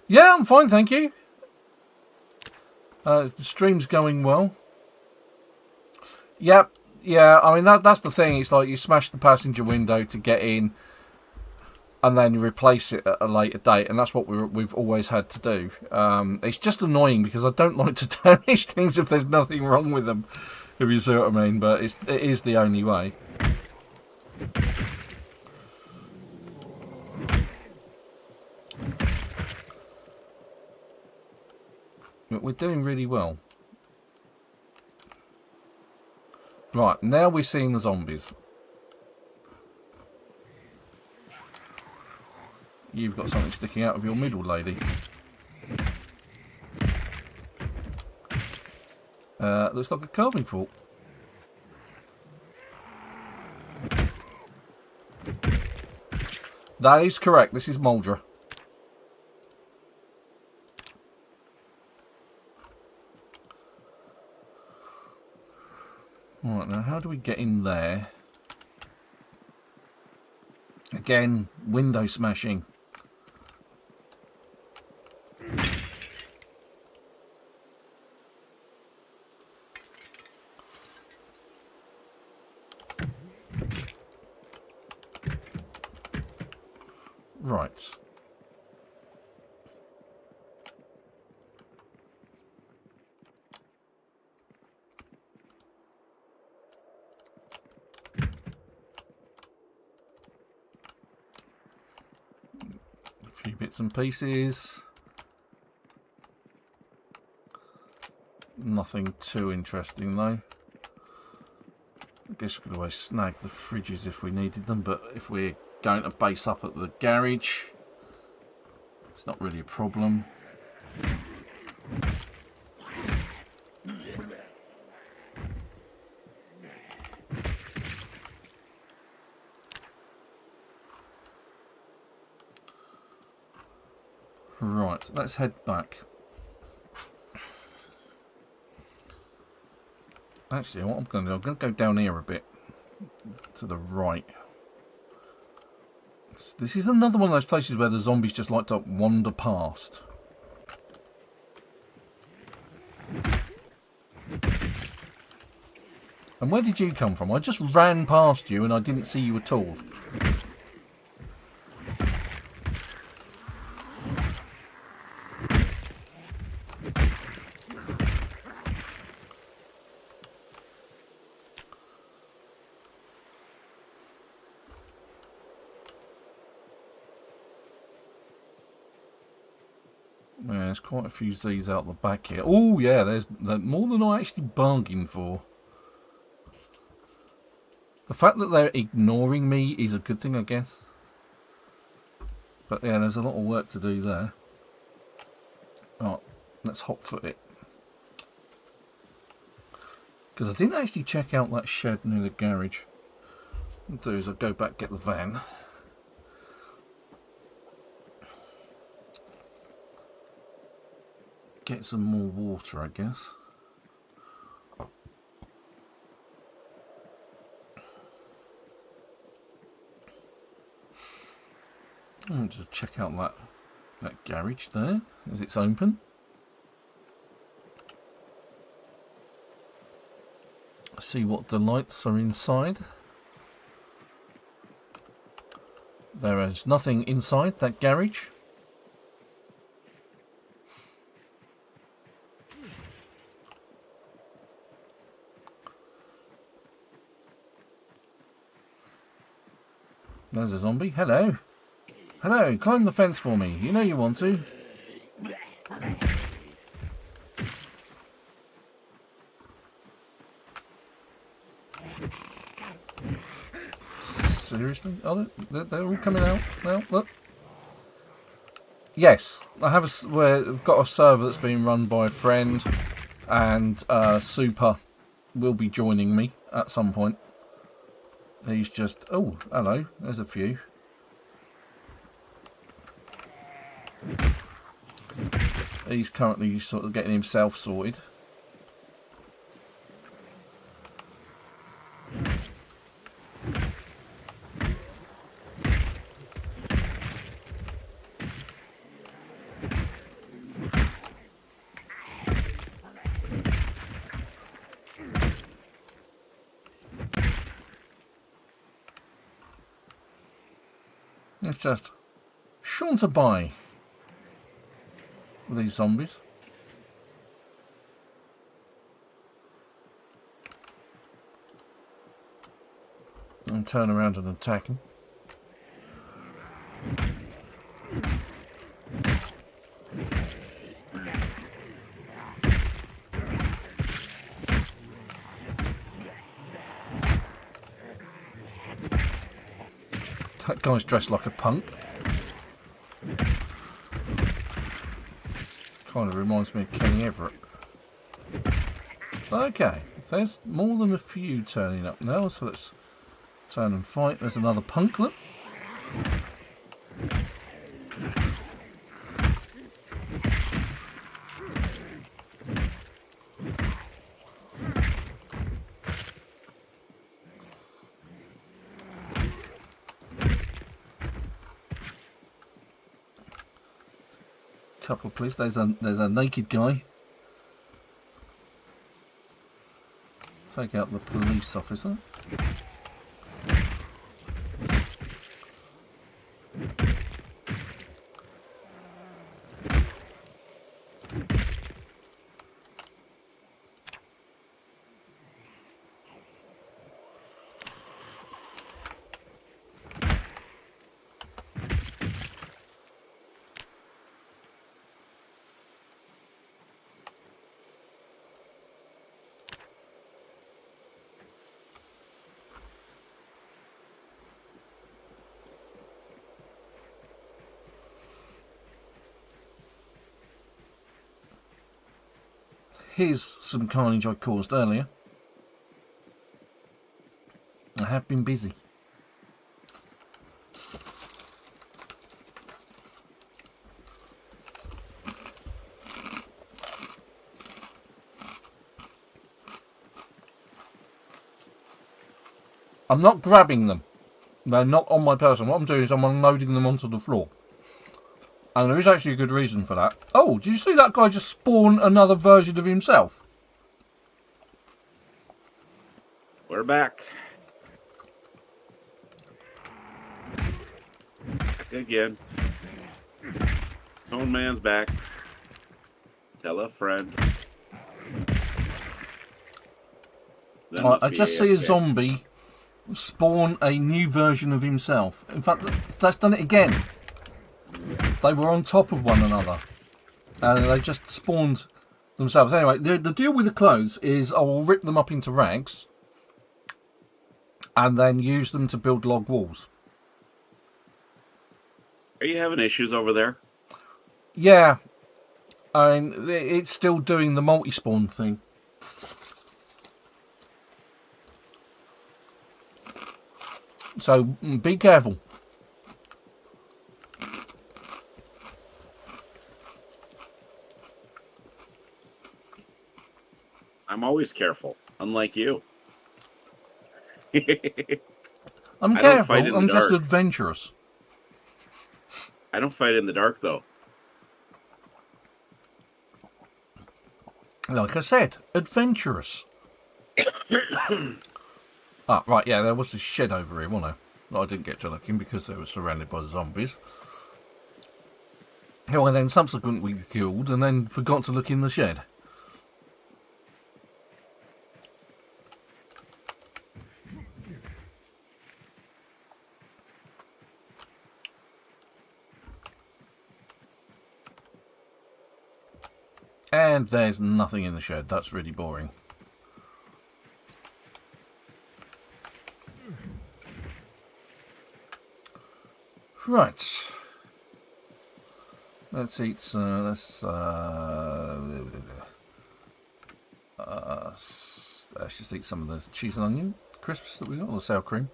[SPEAKER 1] Yeah, I'm fine, thank you. The stream's going well. Yep, yeah, I mean that's the thing. It's like you smash the passenger window to get in, and then replace it at a later date, and that's what we've always had to do. It's just annoying because I don't like to damage things if there's nothing wrong with them, if you see what I mean. But it is the only way. But we're doing really well. Right, now we're seeing the zombies. You've got something sticking out of your middle, lady. Looks like a carving fault. That is correct. This is Muldraugh. Alright, now how do we get in there? Again, window smashing. Right. A few bits and pieces. Nothing too interesting though. I guess we could always snag the fridges if we needed them, but if we're going to base up at the garage, it's not really a problem. Right, let's head back. Actually, what I'm going to do, I'm going to go down here a bit to the right. This is another one of those places where the zombies just like to wander past. And where did you come from? I just ran past you and I didn't see you at all. Yeah, there's quite a few Z's out the back here. Oh, yeah, there's more than I actually bargained for. The fact that they're ignoring me is a good thing, I guess. But yeah, there's a lot of work to do there. Right, let's hotfoot it. Because I didn't actually check out that shed near the garage. What I'll do is I'll go back, get the van. Get some more water, I guess. I'll just check out that garage there, as it's open. See what delights are inside. There is nothing inside that garage. There's a zombie. Hello. Hello, climb the fence for me. You know you want to. Seriously? Oh, they're all coming out now. Look. Yes, I've got a server that's being run by a friend, and Super will be joining me at some point. He's just... Oh, hello. There's a few. He's currently sort of getting himself sorted. It's just saunter by with these zombies. And turn around and attack him. That guy's dressed like a punk. Kind of reminds me of Kenny Everett. Okay, there's more than a few turning up now, so let's turn and fight. There's another punk, look. Couple, please. There's a naked guy. Take out the police officer. Here's some carnage I caused earlier. I have been busy. I'm not grabbing them. They're not on my person. What I'm doing is I'm unloading them onto the floor. And there is actually a good reason for that. Oh, did you see that guy just spawn another version of himself?
[SPEAKER 2] We're back. Back again. Tone Man's back. Tell a friend.
[SPEAKER 1] I just see a zombie spawn a new version of himself. In fact, that's done it again. They were on top of one another. And they just spawned themselves. Anyway, the deal with the clothes is I will rip them up into rags and then use them to build log walls.
[SPEAKER 2] Are you having issues over there?
[SPEAKER 1] Yeah. I mean, it's still doing the multi-spawn thing. So, be careful.
[SPEAKER 2] I'm always careful, unlike you.
[SPEAKER 1] I'm
[SPEAKER 2] I don't
[SPEAKER 1] careful,
[SPEAKER 2] fight in the
[SPEAKER 1] I'm just
[SPEAKER 2] dark.
[SPEAKER 1] adventurous.
[SPEAKER 2] I don't fight in the dark, though.
[SPEAKER 1] Like I said, adventurous. Ah, right, yeah, there was a shed over here, wasn't there? I didn't get to look in because they were surrounded by zombies. Who I then subsequently killed and then forgot to look in the shed. And there's nothing in the shed. That's really boring. Right. Let's eat. Let's just eat some of the cheese and onion crisps that we got, or the sour cream.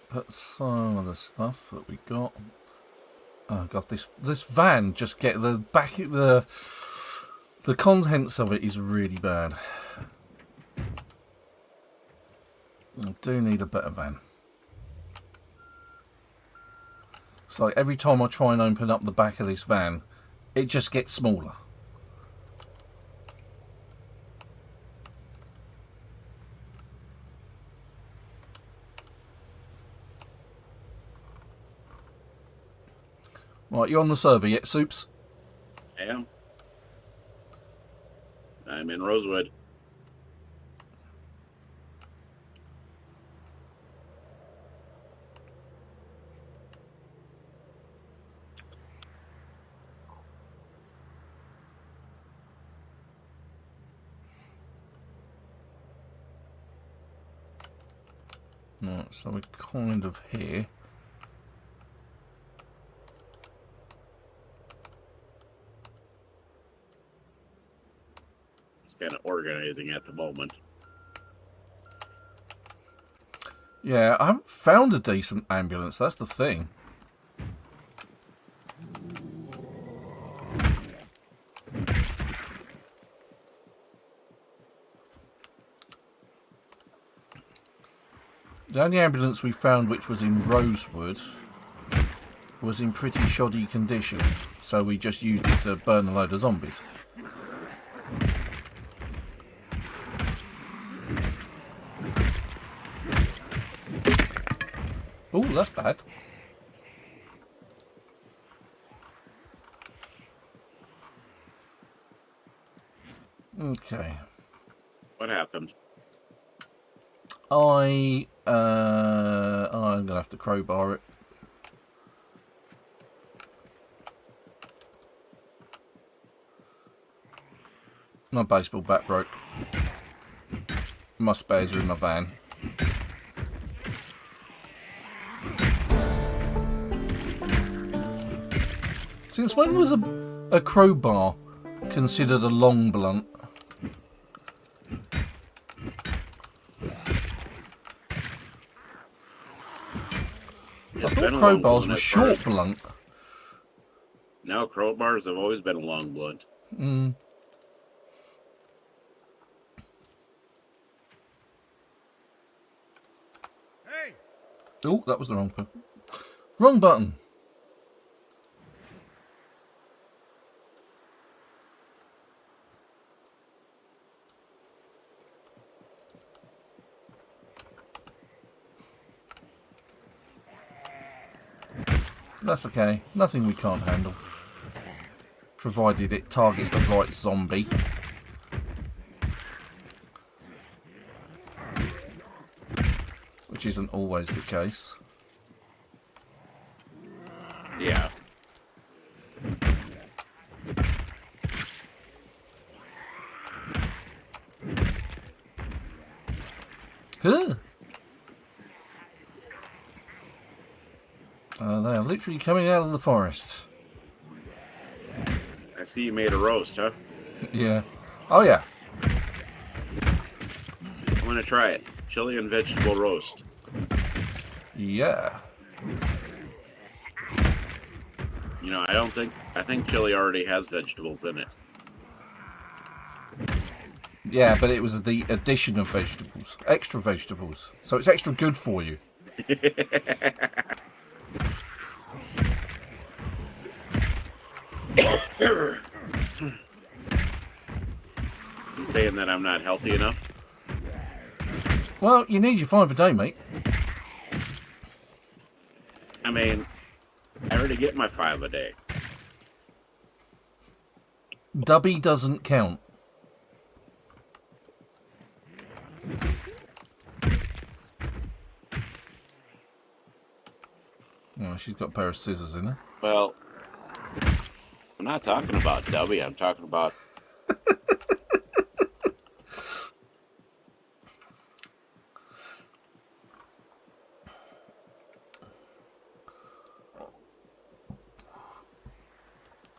[SPEAKER 1] Put some of the stuff that we got. Oh god, this van just get the back the contents of it is really bad. I do need a better van. It's like every time I try and open up the back of this van, it just gets smaller. Right, you on the server yet, Soups?
[SPEAKER 2] I am. I'm in Rosewood.
[SPEAKER 1] Right, so we're kind of here.
[SPEAKER 2] Kind of organizing at the moment.
[SPEAKER 1] Yeah, I haven't found a decent ambulance, that's the thing. The only ambulance we found which was in Rosewood was in pretty shoddy condition, so we just used it to burn a load of zombies. Oh, that's bad. Okay.
[SPEAKER 2] What happened?
[SPEAKER 1] I'm gonna have to crowbar it. My baseball bat broke. My spares are in my van. Since when was a crowbar considered a long blunt? I thought crowbars were short blunt.
[SPEAKER 2] No, crowbars have always been a long blunt.
[SPEAKER 1] Mm.
[SPEAKER 4] Hey!
[SPEAKER 1] Oh, that was the wrong button. Wrong button. That's okay. Nothing we can't handle. provided it targets the right zombie. Which isn't always the case.
[SPEAKER 2] Yeah.
[SPEAKER 1] Huh. They are literally coming out of the forest.
[SPEAKER 2] I see you made a roast, huh?
[SPEAKER 1] Yeah. Oh, yeah.
[SPEAKER 2] I'm gonna try it. Chili and vegetable roast.
[SPEAKER 1] Yeah.
[SPEAKER 2] You know, I think chili already has vegetables in it.
[SPEAKER 1] Yeah, but it was the addition of vegetables. Extra vegetables. So it's extra good for you. You saying that I'm not healthy enough? Well, you need your 5 a day, mate.
[SPEAKER 2] I mean, I already get my 5 a day.
[SPEAKER 1] Dubby doesn't count. Oh, she's got a pair of scissors in her.
[SPEAKER 2] Well, I'm not talking about Dubby. I'm talking about...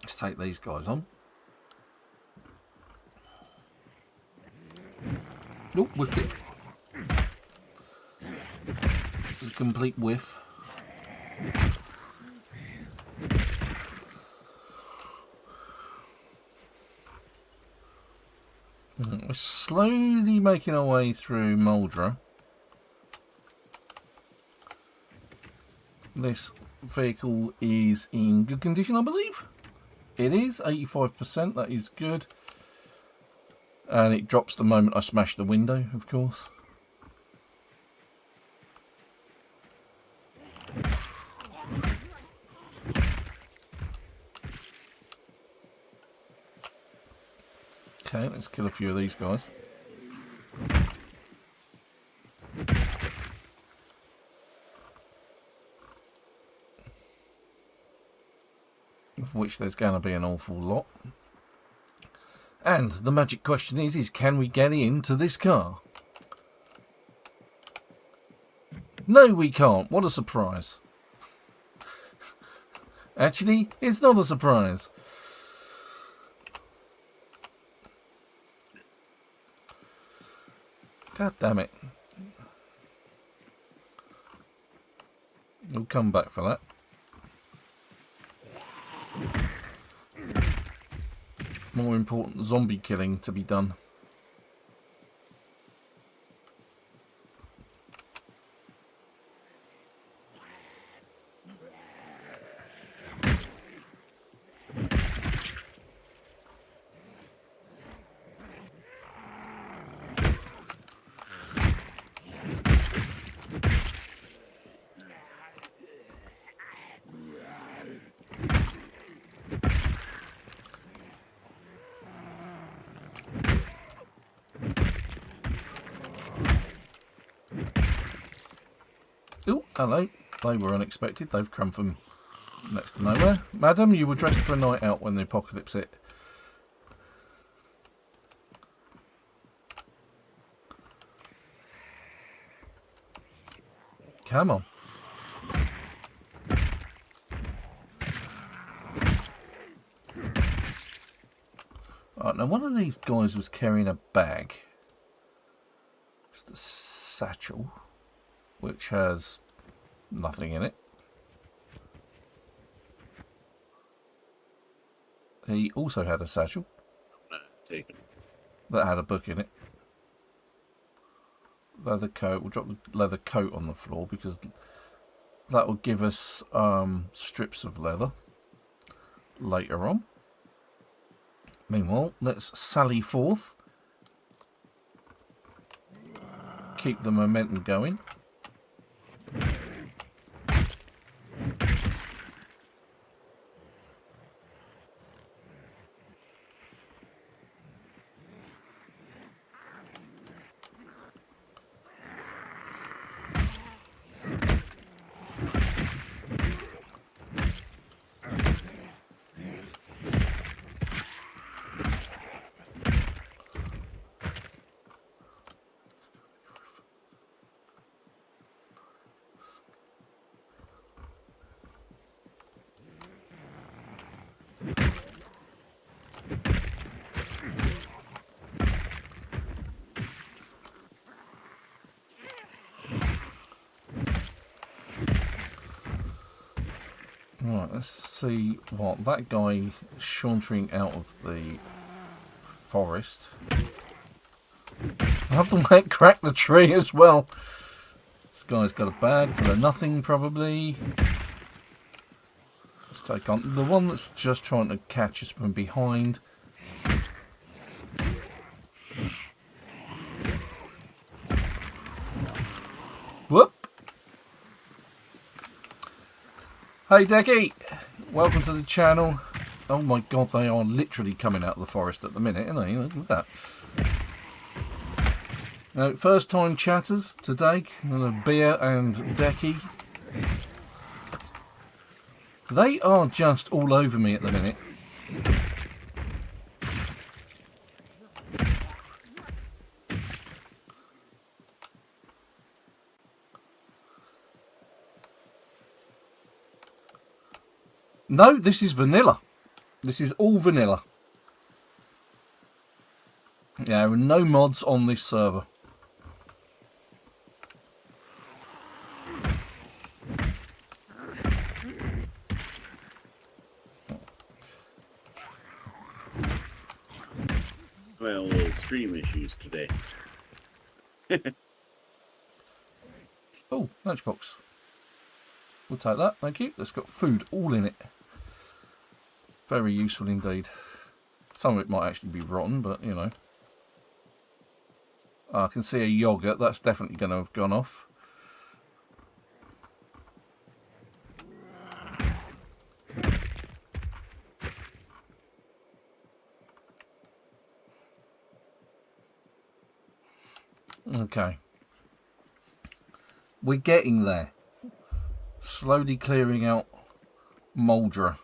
[SPEAKER 1] Let's take these guys on. Nope, whiffed it. It's a complete whiff. We're slowly making our way through Muldraugh. This vehicle is in good condition, I believe. It is 85%. That is good. And it drops the moment I smash the window, of course. Okay, let's kill a few of these guys. Of which there's going to be an awful lot. And the magic question is can we get into this car? No, we can't. What a surprise. Actually, it's not a surprise. God damn it. We'll come back for that. More important zombie killing to be done. Oh, hello. They were unexpected. They've come from next to nowhere. Madam, you were dressed for a night out when the apocalypse hit. Come on. Right, now one of these guys was carrying a bag. It's the satchel, which has nothing in it. He also had a satchel that had a book in it. Leather coat. We'll drop the leather coat on the floor because that will give us strips of leather later on. Meanwhile, let's sally forth. Keep the momentum going. Right, let's see what that guy sauntering out of the forest. I have to like crack the tree as well. This guy's got a bag full of nothing, probably. Let's take on the one that's just trying to catch us from behind. Whoop! Hey Decky! Welcome to the channel. Oh my god, they are literally coming out of the forest at the minute, aren't they? Look at that. Now, first time chatters today. Beer and Decky. They are just all over me at the minute. No, this is vanilla. This is all vanilla. Yeah, there are no mods on this server.
[SPEAKER 2] Well, little stream issues today.
[SPEAKER 1] Oh, lunchbox. We'll take that, thank you. It's got food all in it. Very useful indeed. Some of it might actually be rotten, but you know. I can see a yogurt. That's definitely going to have gone off. Okay. We're getting there. Slowly clearing out Muldraugh.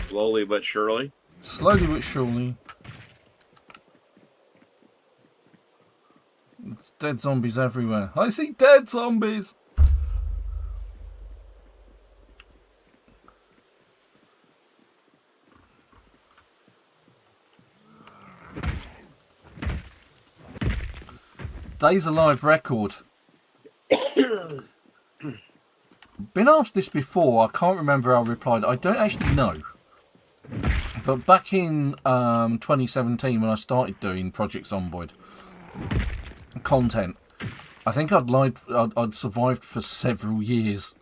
[SPEAKER 2] Slowly but surely.
[SPEAKER 1] Slowly but surely. It's dead zombies everywhere. I see dead zombies! Days Alive record. Been asked this before. I can't remember how I replied. I don't actually know. But back in 2017, when I started doing Project Zomboid content, I think I'd survived for several years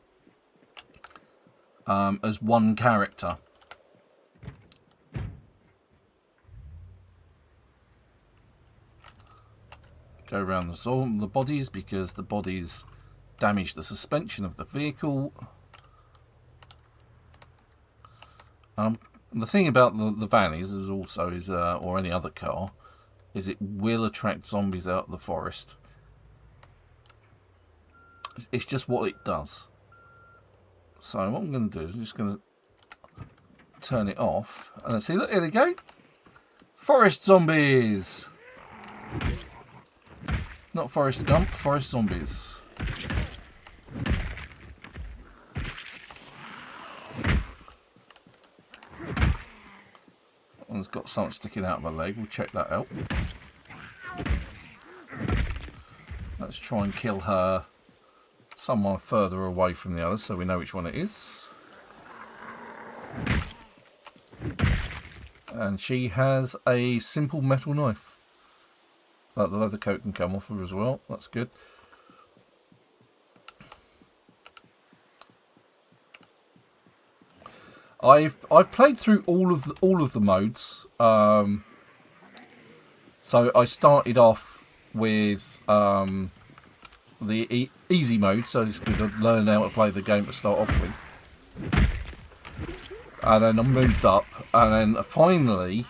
[SPEAKER 1] as one character. Go around the bodies because the bodies damage the suspension of the vehicle. The thing about the van is also or any other car, is it will attract zombies out of the forest. It's just what it does. So what I'm going to do is I'm just going to turn it off. And see, look, here they go. Forest zombies. Not Forrest Gump, forest zombies. One's got something sticking out of her leg. We'll check that out. Let's try and kill her somewhere further away from the others so we know which one it is. And she has a simple metal knife. The leather coat can come off her as well. That's good. I've played through all of the modes. So I started off with the easy mode, so it's good to learn how to play the game to start off with. And then I moved up, and then finally,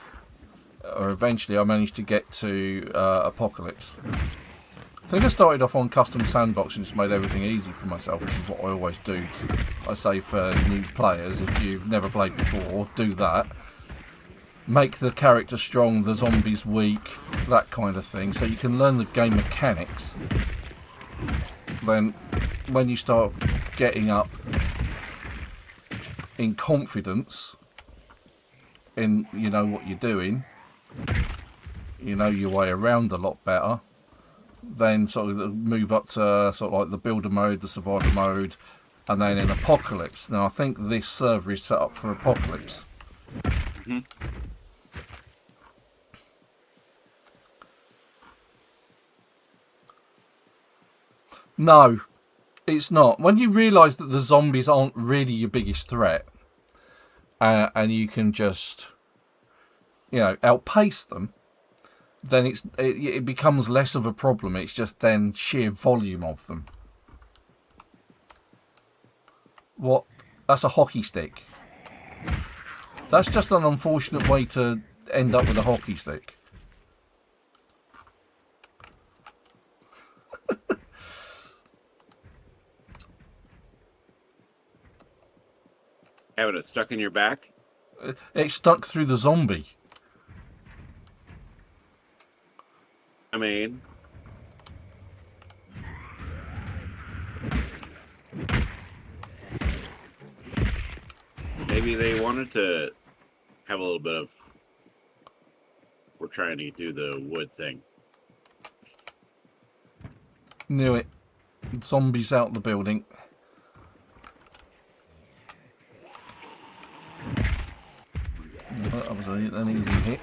[SPEAKER 1] or eventually, I managed to get to Apocalypse. I think I started off on custom sandbox and just made everything easy for myself, which is what I always do. I say for new players, if you've never played before, do that. Make the character strong, the zombies weak, that kind of thing, so you can learn the game mechanics. Then, when you start getting up in confidence, in you know what you're doing, you know your way around a lot better, then sort of move up to sort of like the builder mode, the survivor mode, and then in Apocalypse. Now I think this server is set up for Apocalypse.
[SPEAKER 2] Mm-hmm.
[SPEAKER 1] No, it's not. When you realise that the zombies aren't really your biggest threat, and you can just, you know, outpace them, then it becomes less of a problem. It's just then sheer volume of them. What? That's a hockey stick. That's just an unfortunate way to end up with a hockey stick.
[SPEAKER 2] Having it stuck in your back?
[SPEAKER 1] It stuck through the zombie.
[SPEAKER 2] I mean... Maybe they wanted to have a little bit of... We're trying to do the wood thing.
[SPEAKER 1] Knew it. Zombies out the building. That was an easy hit.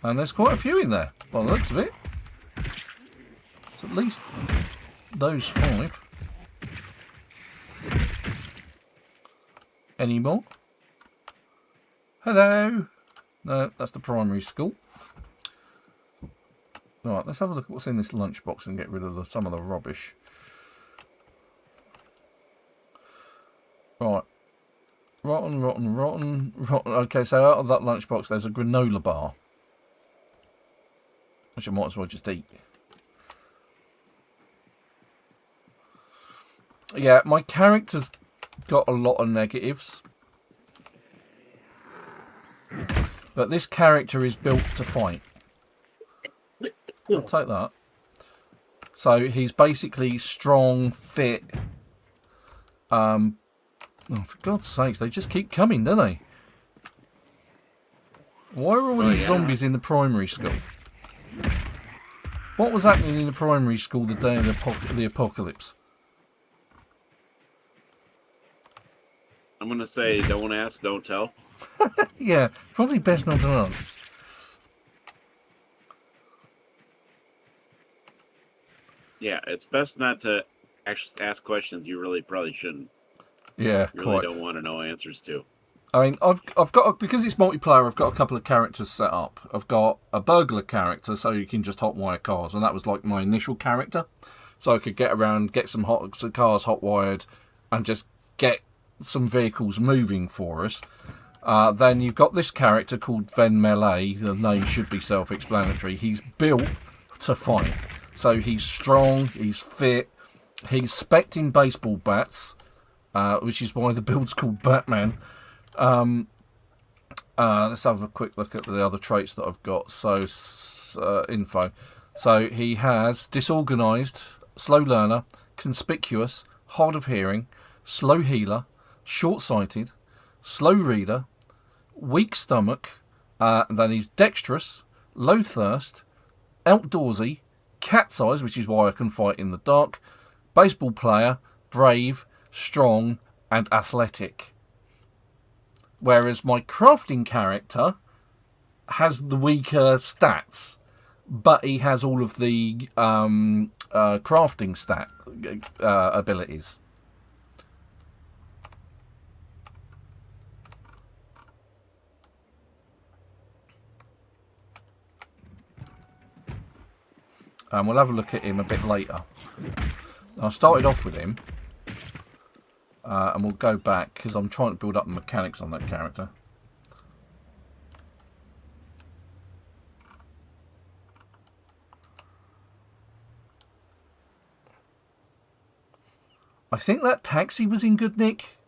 [SPEAKER 1] And there's quite a few in there, by the looks of it. It's at least those 5. Any more? Hello? No, that's the primary school. Right, let's have a look at what's in this lunchbox and get rid of some of the rubbish. Right. Rotten. Okay, so out of that lunchbox, there's a granola bar. Which I might as well just eat. Yeah, my character's got a lot of negatives. But this character is built to fight. I'll take that. So he's basically strong, fit. Oh, for God's sakes, they just keep coming, don't they? Why are all these zombies in the primary school? What was happening in the primary school the day of the apocalypse?
[SPEAKER 2] I'm going to say, don't ask, don't tell.
[SPEAKER 1] Yeah, probably best not to ask.
[SPEAKER 2] Yeah, it's best not to actually ask questions you really probably shouldn't.
[SPEAKER 1] Yeah,
[SPEAKER 2] you really don't want to know answers to.
[SPEAKER 1] I mean, I've got, because it's multiplayer, I've got a couple of characters set up. I've got a burglar character, so you can just hotwire cars, and that was like my initial character. So I could get around, get some cars hotwired, and just get some vehicles moving for us. Then you've got this character called Ven Melee. The name should be self-explanatory. He's built to fight. So he's strong, he's fit, he's spec'd in baseball bats, which is why the build's called Batman. Let's have a quick look at the other traits that I've got. So, info. So he has disorganised, slow learner, conspicuous, hard of hearing, slow healer, short-sighted, slow reader, weak stomach, then he's dexterous, low thirst, outdoorsy, cat's eyes, which is why I can fight in the dark, baseball player, brave, strong, and athletic. Whereas my crafting character has the weaker stats, but he has all of the crafting stat abilities. And we'll have a look at him a bit later. I started off with him. And we'll go back, because I'm trying to build up the mechanics on that character. I think that taxi was in good nick.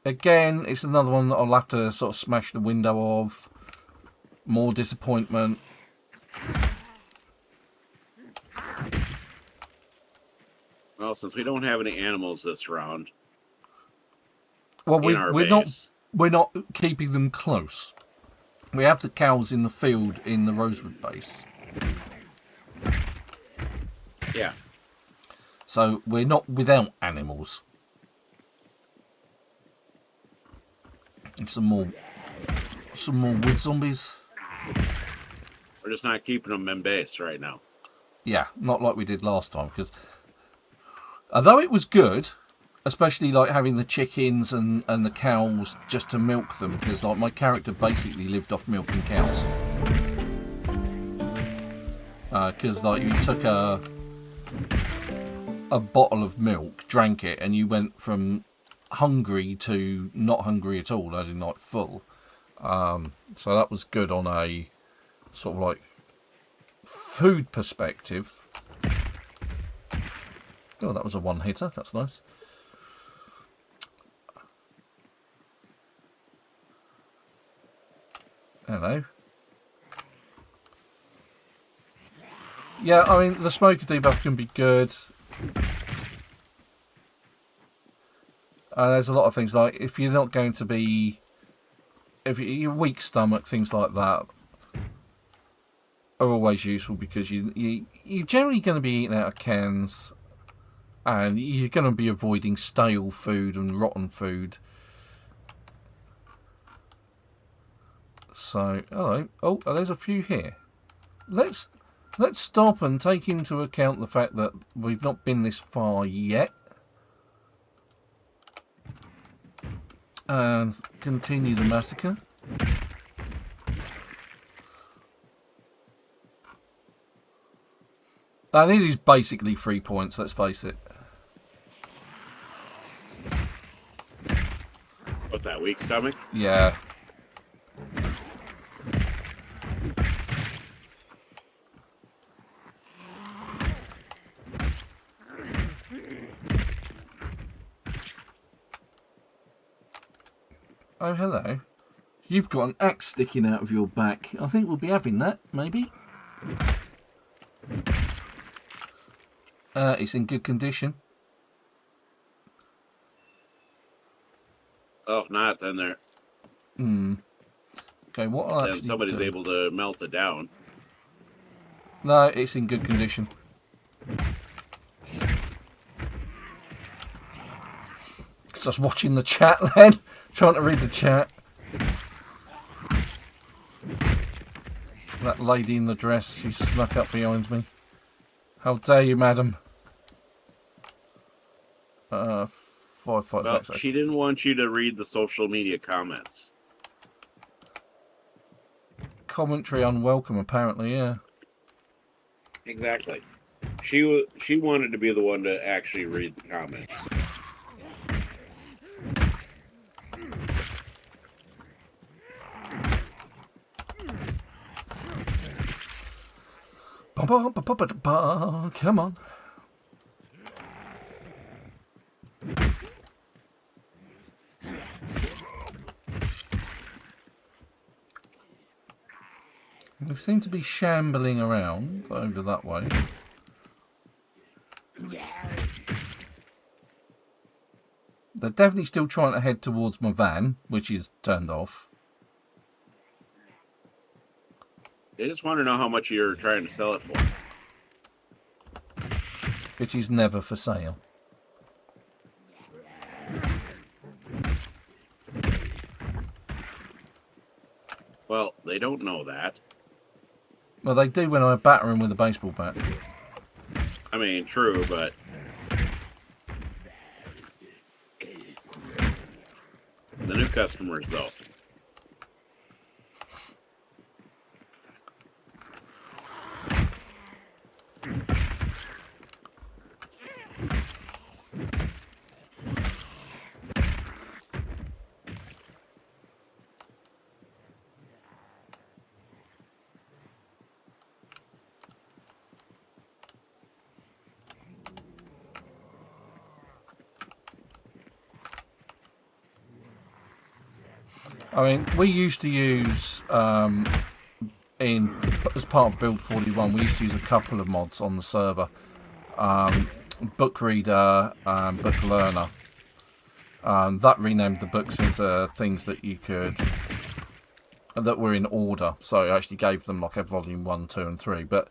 [SPEAKER 1] Again, it's another one that I'll have to sort of smash the window of. More disappointment.
[SPEAKER 2] Well, since we don't have any animals this round,
[SPEAKER 1] well, we're not keeping them close. We have the cows in the field in the Rosewood base.
[SPEAKER 2] Yeah.
[SPEAKER 1] So we're not without animals. And some more wood zombies.
[SPEAKER 2] We're just not keeping them in base right now.
[SPEAKER 1] Yeah, not like we did last time. Because although it was good, especially like having the chickens and the cows just to milk them, because like my character basically lived off milking cows. Because like you took a bottle of milk, drank it, and you went from hungry to not hungry at all, as in like full. So that was good on a sort of like food perspective. Oh, that was a one-hitter. That's nice. Hello. Yeah, I mean, the smoker debuff can be good. There's a lot of things, like, if you're not going to be... If you're weak stomach, things like that are always useful, because you're generally going to be eating out of cans, and you're going to be avoiding stale food and rotten food. So, hello. Oh, there's a few here. Let's stop and take into account the fact that we've not been this far yet. And continue the massacre. That is basically 3 points, let's face it.
[SPEAKER 2] What's that, weak stomach?
[SPEAKER 1] Yeah. Oh, hello. You've got an axe sticking out of your back. I think we'll be having that, maybe. It's in good condition.
[SPEAKER 2] Oh, if not, then they're...
[SPEAKER 1] Okay, what I'll
[SPEAKER 2] then
[SPEAKER 1] actually
[SPEAKER 2] somebody's
[SPEAKER 1] do...
[SPEAKER 2] able to melt it down.
[SPEAKER 1] No, it's in good condition. Because I was watching the chat then. Trying to read the chat. That lady in the dress, she snuck up behind me. How dare you, madam? 5 fights.
[SPEAKER 2] Well, she didn't want you to read the social media comments.
[SPEAKER 1] Commentary unwelcome, apparently, yeah.
[SPEAKER 2] Exactly. She wanted to be the one to actually read the comments.
[SPEAKER 1] Come on. They seem to be shambling around over that way. They're definitely still trying to head towards my van, which is turned off.
[SPEAKER 2] They just want to know how much you're trying to sell it for.
[SPEAKER 1] It is never for sale.
[SPEAKER 2] Well, they don't know that.
[SPEAKER 1] Well, they do when I batter them with a baseball bat.
[SPEAKER 2] I mean, true, but... The new customers, though.
[SPEAKER 1] I mean, we used to use, as part of Build 41, we used to use a couple of mods on the server. Book Reader and Book Learner. That renamed the books into things that you could that were in order. So I actually gave them like a volume 1, 2 and 3. But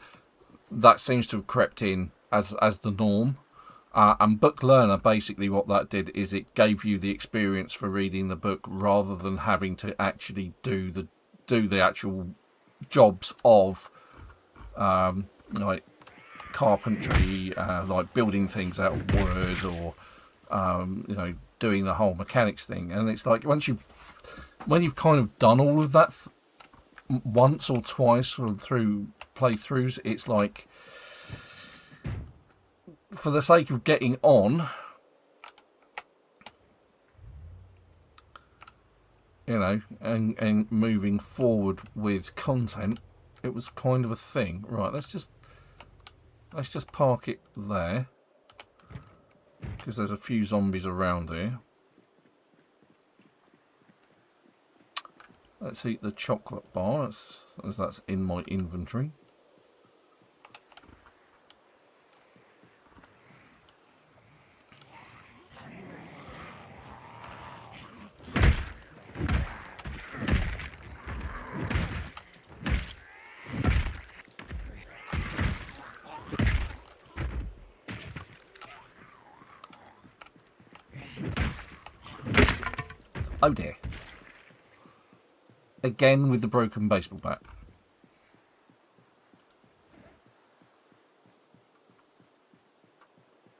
[SPEAKER 1] that seems to have crept in as the norm. And Book Learner, basically what that did is it gave you the experience for reading the book rather than having to actually do the actual jobs of like carpentry, like building things out of wood, or doing the whole mechanics thing. And it's like when you've kind of done all of that once or twice or through playthroughs, it's like, for the sake of getting on, and moving forward with content, it was kind of a thing. Right, let's just park it there, because there's a few zombies around here. Let's eat the chocolate bar, as that's in my inventory. Oh dear. Again with the broken baseball bat.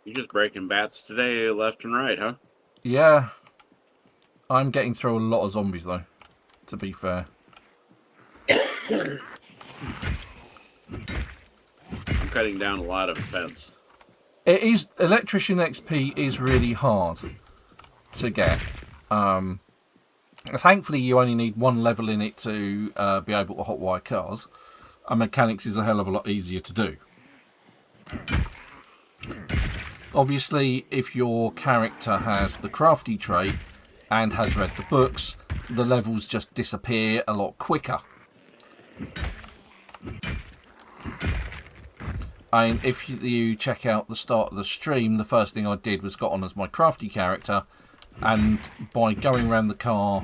[SPEAKER 2] You're just breaking bats today, left and right, huh?
[SPEAKER 1] Yeah. I'm getting through a lot of zombies, though, to be fair.
[SPEAKER 2] I'm cutting down a lot of fence.
[SPEAKER 1] It is, Electrician XP is really hard to get. Thankfully, you only need one level in it to be able to hotwire cars. And mechanics is a hell of a lot easier to do. Obviously, if your character has the crafty trait and has read the books, the levels just disappear a lot quicker. And if you check out the start of the stream, the first thing I did was got on as my crafty character, and by going around the car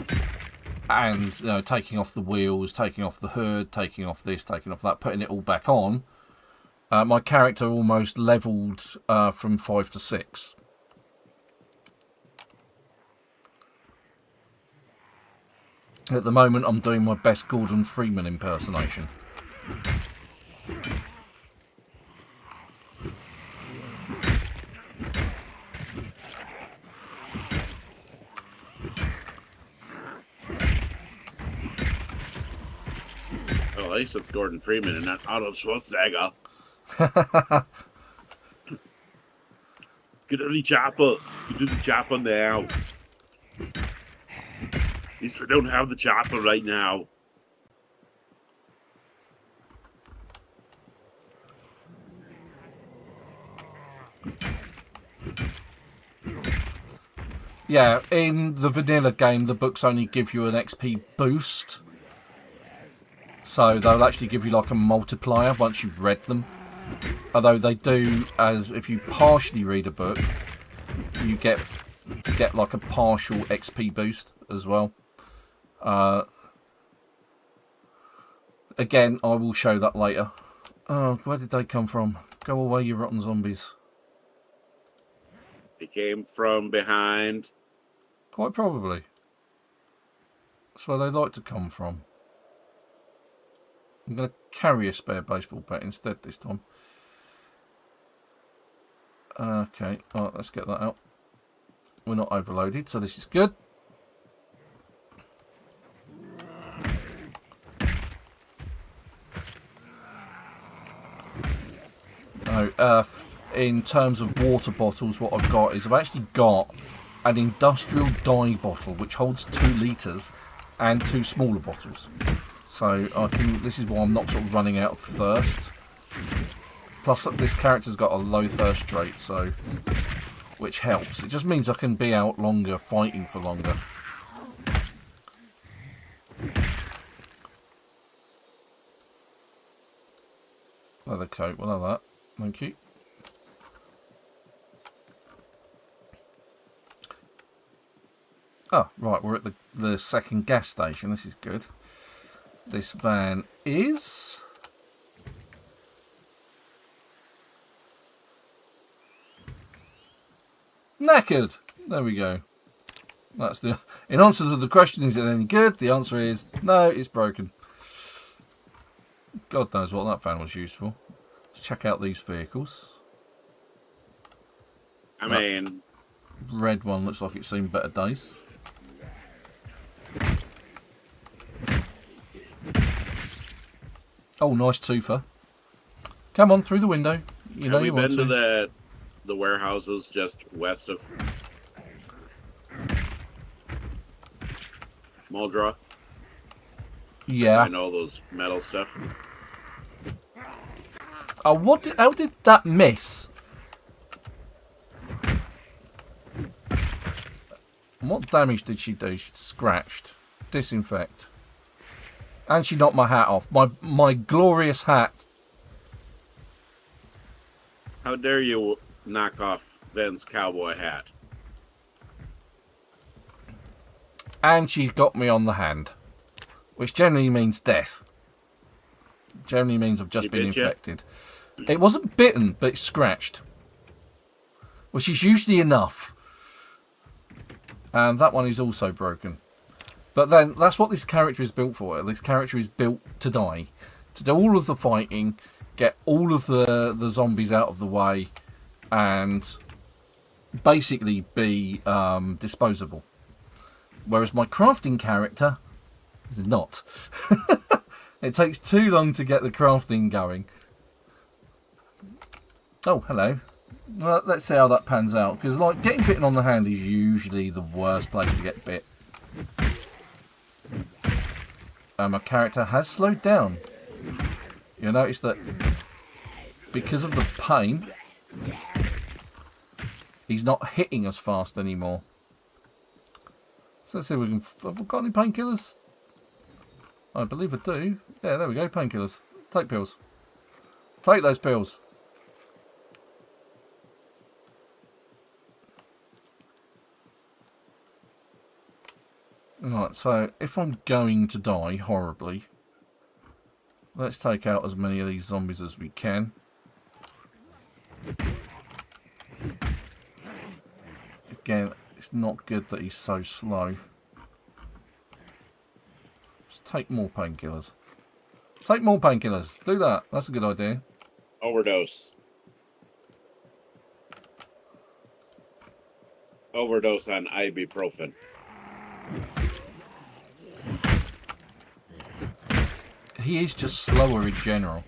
[SPEAKER 1] and taking off the wheels, taking off the hood, taking off this, taking off that, putting it all back on, my character almost leveled from 5 to 6. At the moment, I'm doing my best Gordon Freeman impersonation.
[SPEAKER 2] Well, at least it's Gordon Freeman and not Arnold Schwarzenegger. Get to the chopper. Get to the chopper now. At least we don't have the chopper right now.
[SPEAKER 1] Yeah, in the vanilla game, the books only give you an XP boost. So they'll actually give you like a multiplier once you've read them. Although they do, as if you partially read a book, you get like a partial XP boost as well. Again, I will show that later. Oh, where did they come from? Go away, you rotten zombies.
[SPEAKER 2] They came from behind.
[SPEAKER 1] Quite probably. That's where they like to come from. I'm going to carry a spare baseball bat instead this time. Okay, alright, let's get that out. We're not overloaded, so this is good. Now, in terms of water bottles, what I've got is I've actually got an industrial dye bottle which holds 2 litres and 2 smaller bottles. So I can. This is why I'm not sort of running out of thirst. Plus, this character's got a low thirst rate, so which helps. It just means I can be out longer, fighting for longer. Leather coat, we'll have that. Thank you. Oh, right, we're at the second gas station. This is good. This van is... knackered. There we go. That's the... In answer to the question, is it any good? The answer is no, it's broken. God knows what that van was used for. Let's check out these vehicles.
[SPEAKER 2] I mean...
[SPEAKER 1] Red one looks like it's seen better days. Oh, nice twofer. Come on, through the window. You know you want to.
[SPEAKER 2] Have we been to the warehouses just west of Muldraugh?
[SPEAKER 1] Yeah.
[SPEAKER 2] I know those metal stuff.
[SPEAKER 1] Oh, how did that miss? What damage did she do? She scratched. Disinfect. And she knocked my hat off. My glorious hat.
[SPEAKER 2] How dare you knock off Ben's cowboy hat?
[SPEAKER 1] And she's got me on the hand. Which generally means death. Generally means I've just been infected. It wasn't bitten, but it's scratched. Which is usually enough. And that one is also broken. But then, that's what this character is built for. This character is built to die. To do all of the fighting, get all of the zombies out of the way, and basically be disposable. Whereas my crafting character is not. It takes too long to get the crafting going. Oh, hello. Well, let's see how that pans out. Because, like, getting bitten on the hand is usually the worst place to get bit. My character has slowed down. You'll notice that because of the pain, he's not hitting as fast anymore. So let's see if we can... Have we got any painkillers? I believe I do. Yeah, there we go, painkillers. Take pills. Take those pills. Right, so if I'm going to die horribly, let's take out as many of these zombies as we can. Again, it's not good that he's so slow. Just take more painkillers. Take more painkillers. Do that. That's a good idea.
[SPEAKER 2] Overdose. Overdose on ibuprofen.
[SPEAKER 1] He is just slower in general.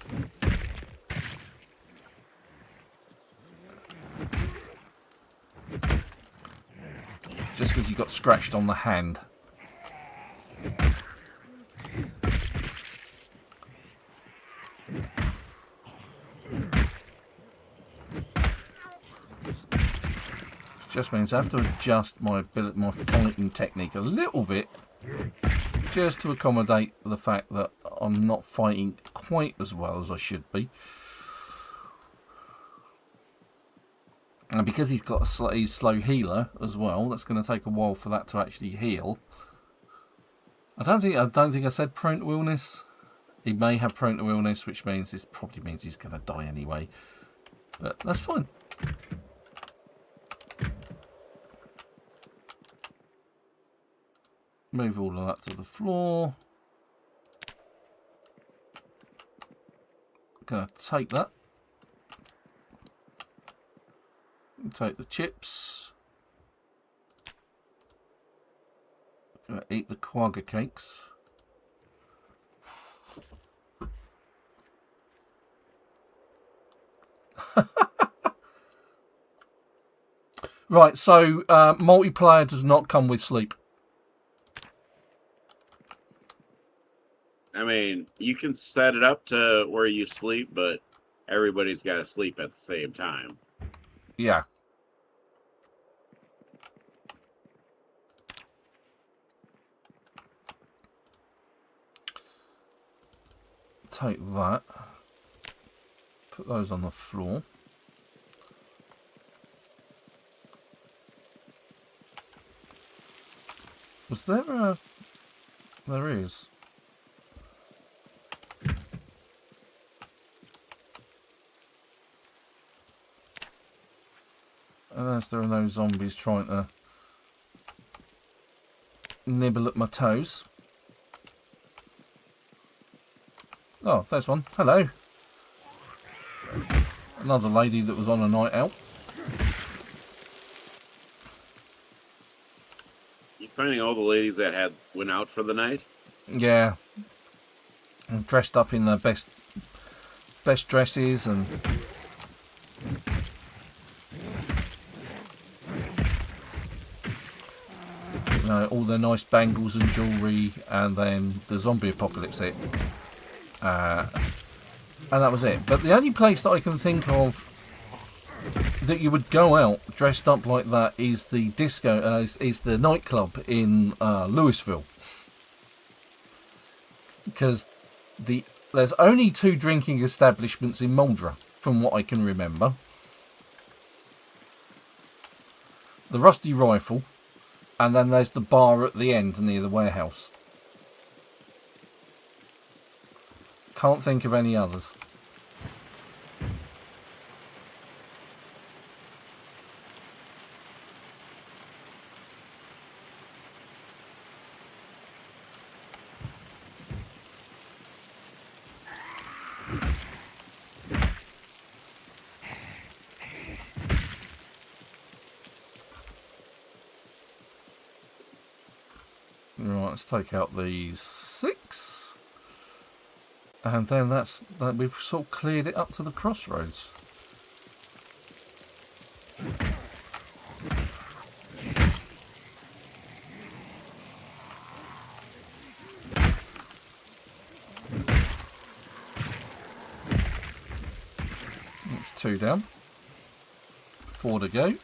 [SPEAKER 1] Just because he got scratched on the hand. Just means I have to adjust my fighting technique a little bit, just to accommodate the fact that I'm not fighting quite as well as I should be. And because he's got a slow healer as well, that's going to take a while for that to actually heal. I don't think I said prone to illness. He may have prone to illness, which means this probably means he's going to die anyway. But that's fine. Move all of that to the floor. Gonna take that. Take the chips. Gonna eat the quagga cakes. Right, so multiplayer does not come with sleep.
[SPEAKER 2] I mean, you can set it up to where you sleep, but everybody's got to sleep at the same time.
[SPEAKER 1] Yeah. Take that. Put those on the floor. Was there a... There is. As there are no zombies trying to nibble at my toes. Oh, there's one. Hello. Another lady that was on a night out.
[SPEAKER 2] You finding all the ladies that went out for the night?
[SPEAKER 1] Yeah. And dressed up in their best dresses and you know, all their nice bangles and jewellery, and then the zombie apocalypse hit. And that was it. But the only place that I can think of that you would go out dressed up like that is the disco, is the nightclub in Louisville. Because there's only 2 drinking establishments in Muldraugh, from what I can remember. The Rusty Rifle, and then there's the bar at the end near the warehouse. Can't think of any others. Right, let's take out these 6. And then that we've sort of cleared it up to the crossroads. It's 2 down. 4 to go.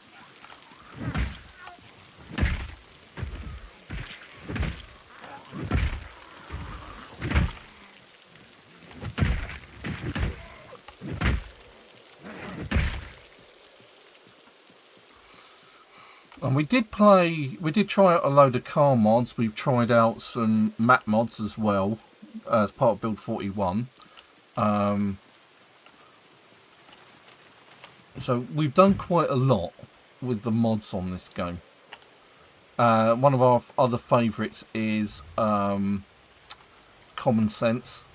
[SPEAKER 1] And we did try out a load of car mods. We've tried out some map mods as well, as part of Build 41. So we've done quite a lot with the mods on this game. One of our other favourites is Common Sense,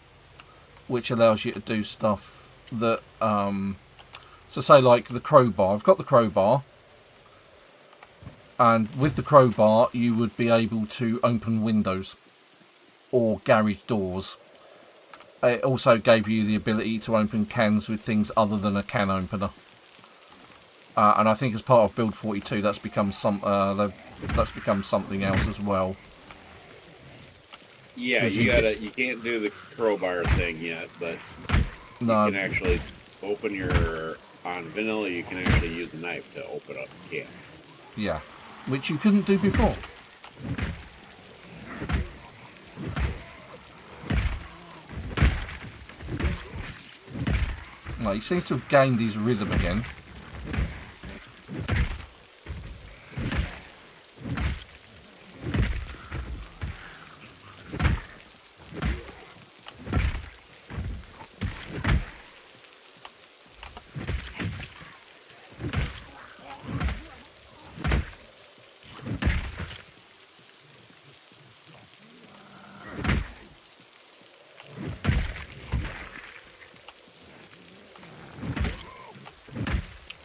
[SPEAKER 1] which allows you to do stuff that... so say like the crowbar. I've got the crowbar. And with the crowbar, you would be able to open windows or garage doors. It also gave you the ability to open cans with things other than a can opener. And I think as part of Build 42, that's become something else as well.
[SPEAKER 2] Yeah, you can't do the crowbar thing yet, but
[SPEAKER 1] no.
[SPEAKER 2] You can actually open on vanilla. You can actually use a knife to open up the can.
[SPEAKER 1] Yeah. Which you couldn't do before. Well, he seems to have gained his rhythm again.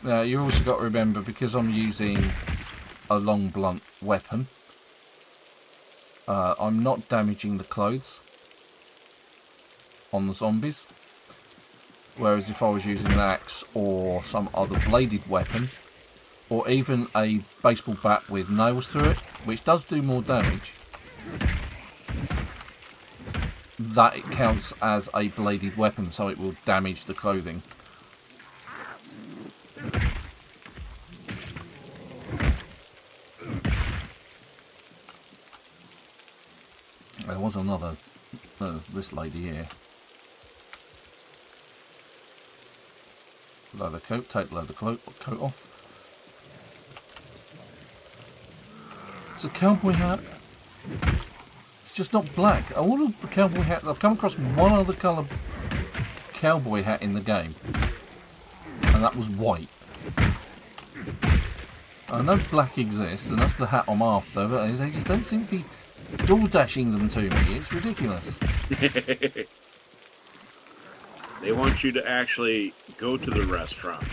[SPEAKER 1] Now, you also got to remember, because I'm using a long blunt weapon, I'm not damaging the clothes on the zombies. Whereas if I was using an axe or some other bladed weapon, or even a baseball bat with nails through it, which does do more damage, that it counts as a bladed weapon, so it will damage the clothing. There was another, this lady here. Leather coat, take leather coat off. It's a cowboy hat. It's just not black. I want a cowboy hat. I've come across one other colour cowboy hat in the game, and that was white. I know black exists, and that's the hat I'm after, but they just don't seem to be door dashing them to me. It's ridiculous.
[SPEAKER 2] They want you to actually go to the restaurant.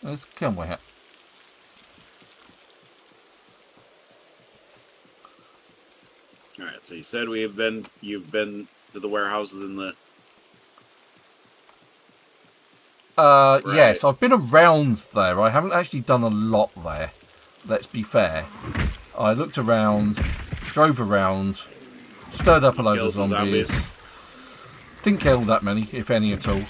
[SPEAKER 1] Let's come with it.
[SPEAKER 2] All right. So you said you've been to the warehouses in the. Right.
[SPEAKER 1] Yes, I've been around there. I haven't actually done a lot there. Let's be fair. I looked around, drove around, stirred up a load of zombies. Didn't kill that many, if any at all.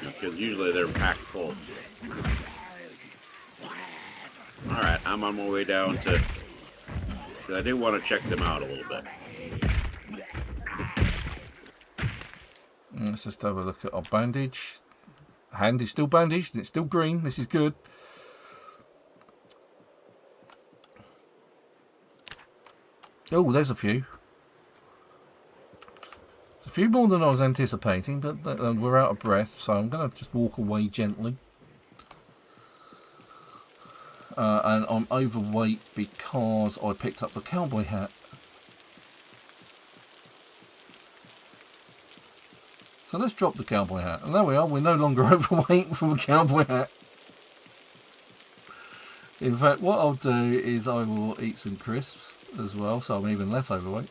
[SPEAKER 2] Because usually they're packed full. Alright, I'm on my way down to... I do want to check them out a little bit.
[SPEAKER 1] Let's just have a look at our bandage. Hand is still bandaged, and it's still green. This is good. Oh, there's a few. It's a few more than I was anticipating, but we're out of breath, so I'm going to just walk away gently. And I'm overweight because I picked up the cowboy hat. So let's drop the cowboy hat. And there we are, we're no longer overweight from a cowboy hat. In fact, what I'll do is I will eat some crisps as well, so I'm even less overweight.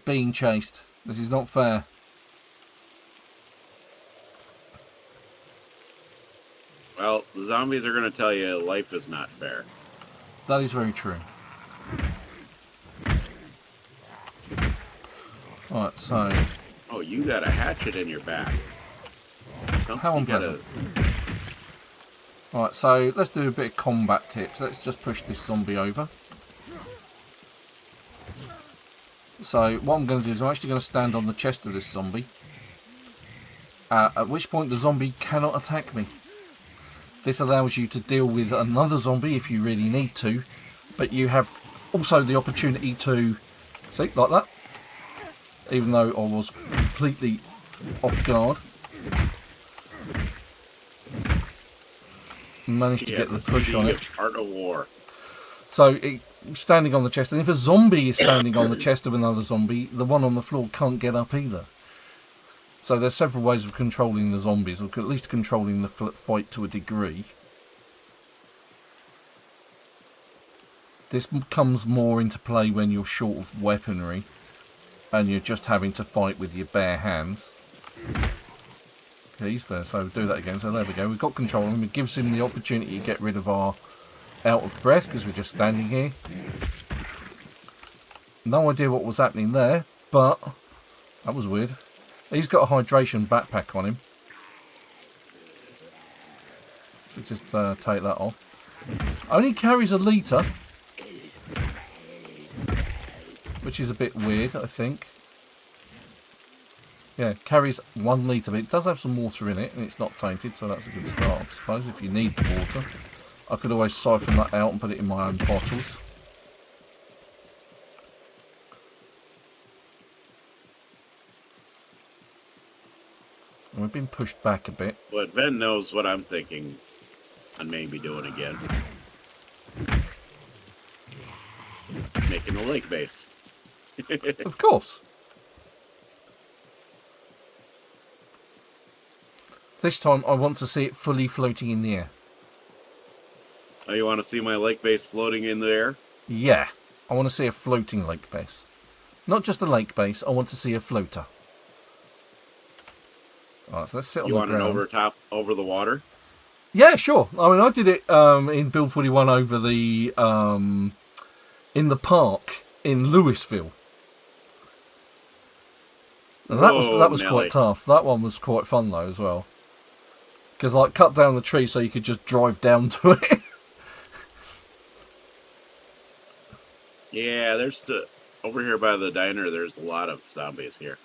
[SPEAKER 1] Being chased. This is not fair.
[SPEAKER 2] Well, the zombies are going to tell you life is not fair.
[SPEAKER 1] That is very true. Alright, so...
[SPEAKER 2] Oh, you got a hatchet in your back.
[SPEAKER 1] How unpleasant. Alright, so let's do a bit of combat tips. Let's just push this zombie over. So what I'm going to do is I'm actually going to stand on the chest of this zombie. At which point the zombie cannot attack me. This allows you to deal with another zombie if you really need to. But you have also the opportunity to... See, like that. Even though I was completely off guard. Managed to get the push on it.
[SPEAKER 2] Art of war.
[SPEAKER 1] So, standing on the chest, and if a zombie is standing on the chest of another zombie, the one on the floor can't get up either. So there's several ways of controlling the zombies, or at least controlling the fight to a degree. This comes more into play when you're short of weaponry, and you're just having to fight with your bare hands. Okay, he's fair, so do that again. So there we go, we've got control of him. It gives him the opportunity to get rid of our out of breath, because we're just standing here. No idea what was happening there, but that was weird. He's got a hydration backpack on him. So just take that off. Only carries a litre, which is a bit weird, I think. Yeah, carries 1 litre, but it does have some water in it, and it's not tainted, so that's a good start, I suppose, if you need the water. I could always siphon that out and put it in my own bottles. And we've been pushed back a bit.
[SPEAKER 2] But Ven knows what I'm thinking on maybe doing again. Making a lake base.
[SPEAKER 1] Of course. This time I want to see it fully floating in the air.
[SPEAKER 2] Oh, you want to see my lake base floating in the air?
[SPEAKER 1] Yeah, I want to see a floating lake base. Not just a lake base, I want to see a floater. Alright, so let's sit on the ground.
[SPEAKER 2] You want it over the water?
[SPEAKER 1] Yeah, sure. I mean, I did it in Build 41 over the... in the park in Louisville. And that was quite tough. That one was quite fun, though, as well. Because, like, cut down the tree so you could just drive down to it.
[SPEAKER 2] Yeah, there's over here by the diner, there's a lot of zombies here.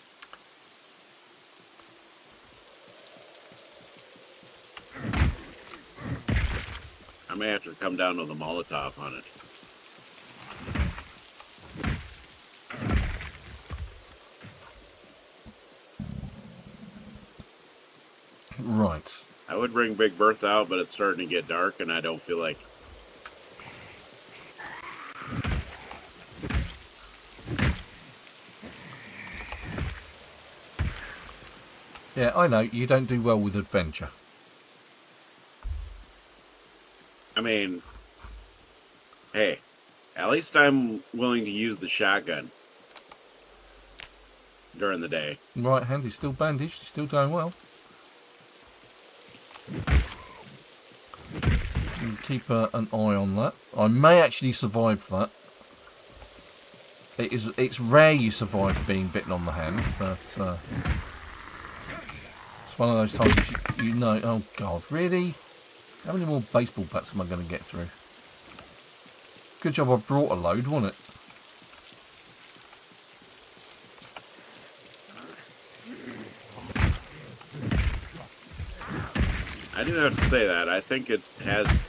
[SPEAKER 2] I may have to come down with a Molotov on it.
[SPEAKER 1] Right.
[SPEAKER 2] I would bring Big Bertha out, but it's starting to get dark, and I don't feel like...
[SPEAKER 1] Yeah, I know. You don't do well with adventure.
[SPEAKER 2] I mean, hey, at least I'm willing to use the shotgun during the day.
[SPEAKER 1] Right hand is still bandaged. Still doing well. Keep an eye on that. I may actually survive that. It's rare you survive being bitten on the hand, but it's one of those times you know. Oh God, really? How many more baseball bats am I going to get through? Good job I brought a load, wasn't it?
[SPEAKER 2] I do have to say that. I think it has...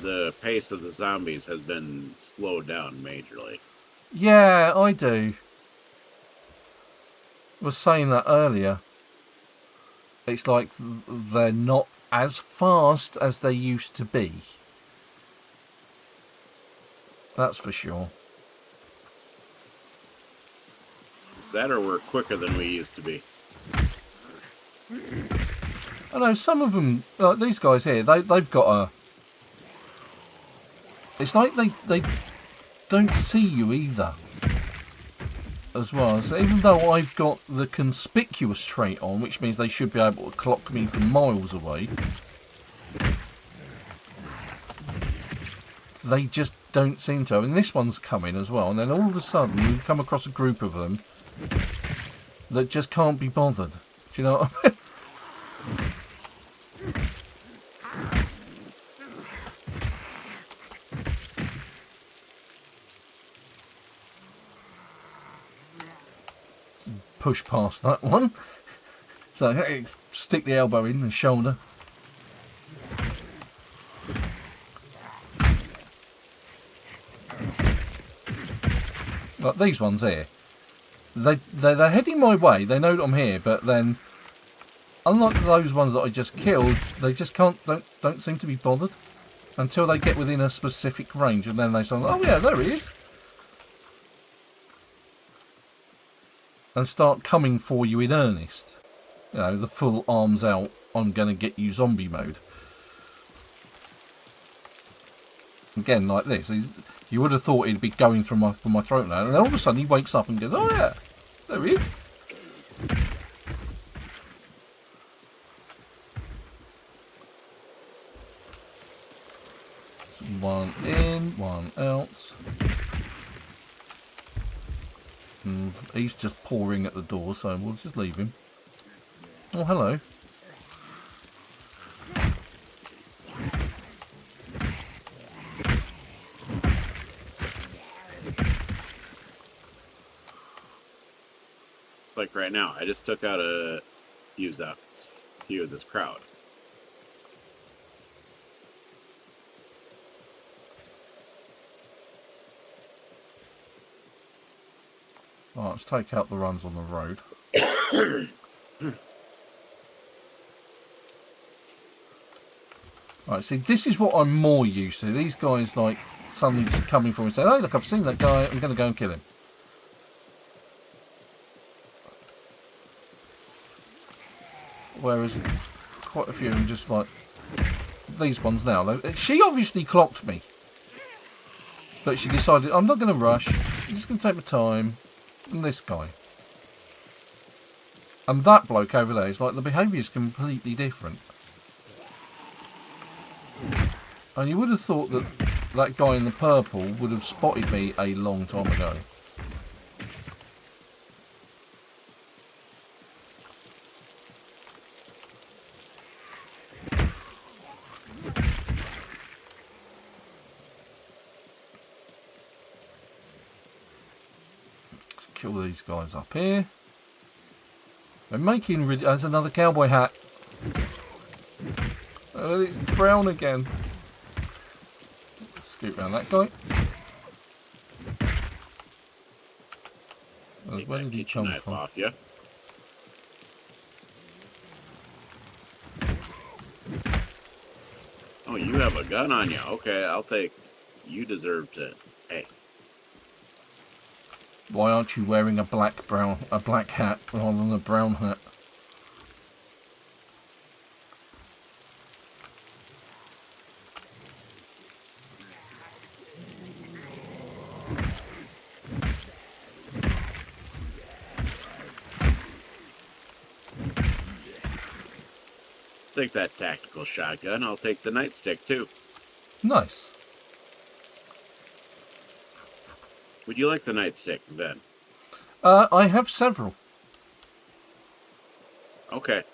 [SPEAKER 2] The pace of the zombies has been slowed down majorly.
[SPEAKER 1] Yeah, I do. I was saying that earlier. It's like they're not as fast as they used to be. That's for sure.
[SPEAKER 2] Is that or we're quicker than we used to be?
[SPEAKER 1] I know some of them, like these guys here, they've got a... It's like they don't see you either. As well. So even though I've got the conspicuous trait on, which means they should be able to clock me from miles away, they just don't seem to. And this one's coming as well. And then all of a sudden you come across a group of them that just can't be bothered. Do you know what I mean? Push past that one. So hey, stick the elbow in the shoulder. Like these ones here. They're heading my way. They know that I'm here, but then unlike those ones that I just killed, they just don't seem to be bothered until they get within a specific range, and then they say, "Oh yeah, there he is," and start coming for you in earnest. You know, the full arms out, I'm gonna get you zombie mode. Again, like this, you would have thought he'd be going for my throat now, and then all of a sudden he wakes up and goes, "Oh yeah, there he is." So one in, one out. And he's just pawing at the door, so we'll just leave him. Oh, hello.
[SPEAKER 2] It's like right now, I just took out a few of this crowd.
[SPEAKER 1] Right, let's take out the runs on the road. Right, see, this is what I'm more used to. These guys, like, suddenly just coming for me and saying, "Hey, look, I've seen that guy, I'm going to go and kill him." Whereas quite a few of them just like these ones now. She obviously clocked me. But she decided, I'm not going to rush. I'm just going to take my time. And this guy. And that bloke over there is like, the behaviour is completely different. And you would have thought that that guy in the purple would have spotted me a long time ago. Let's kill these guys up here. They're making... There's another cowboy hat. Oh, it's brown again. Let's scoot around that guy. Where did he come from?
[SPEAKER 2] Off you. You have a gun on you. Okay, I'll take. You deserve to. Hey.
[SPEAKER 1] Why aren't you wearing a black hat rather than a brown hat?
[SPEAKER 2] Take that tactical shotgun. I'll take the nightstick too.
[SPEAKER 1] Nice.
[SPEAKER 2] Would you like the nightstick then?
[SPEAKER 1] I have several.
[SPEAKER 2] Okay.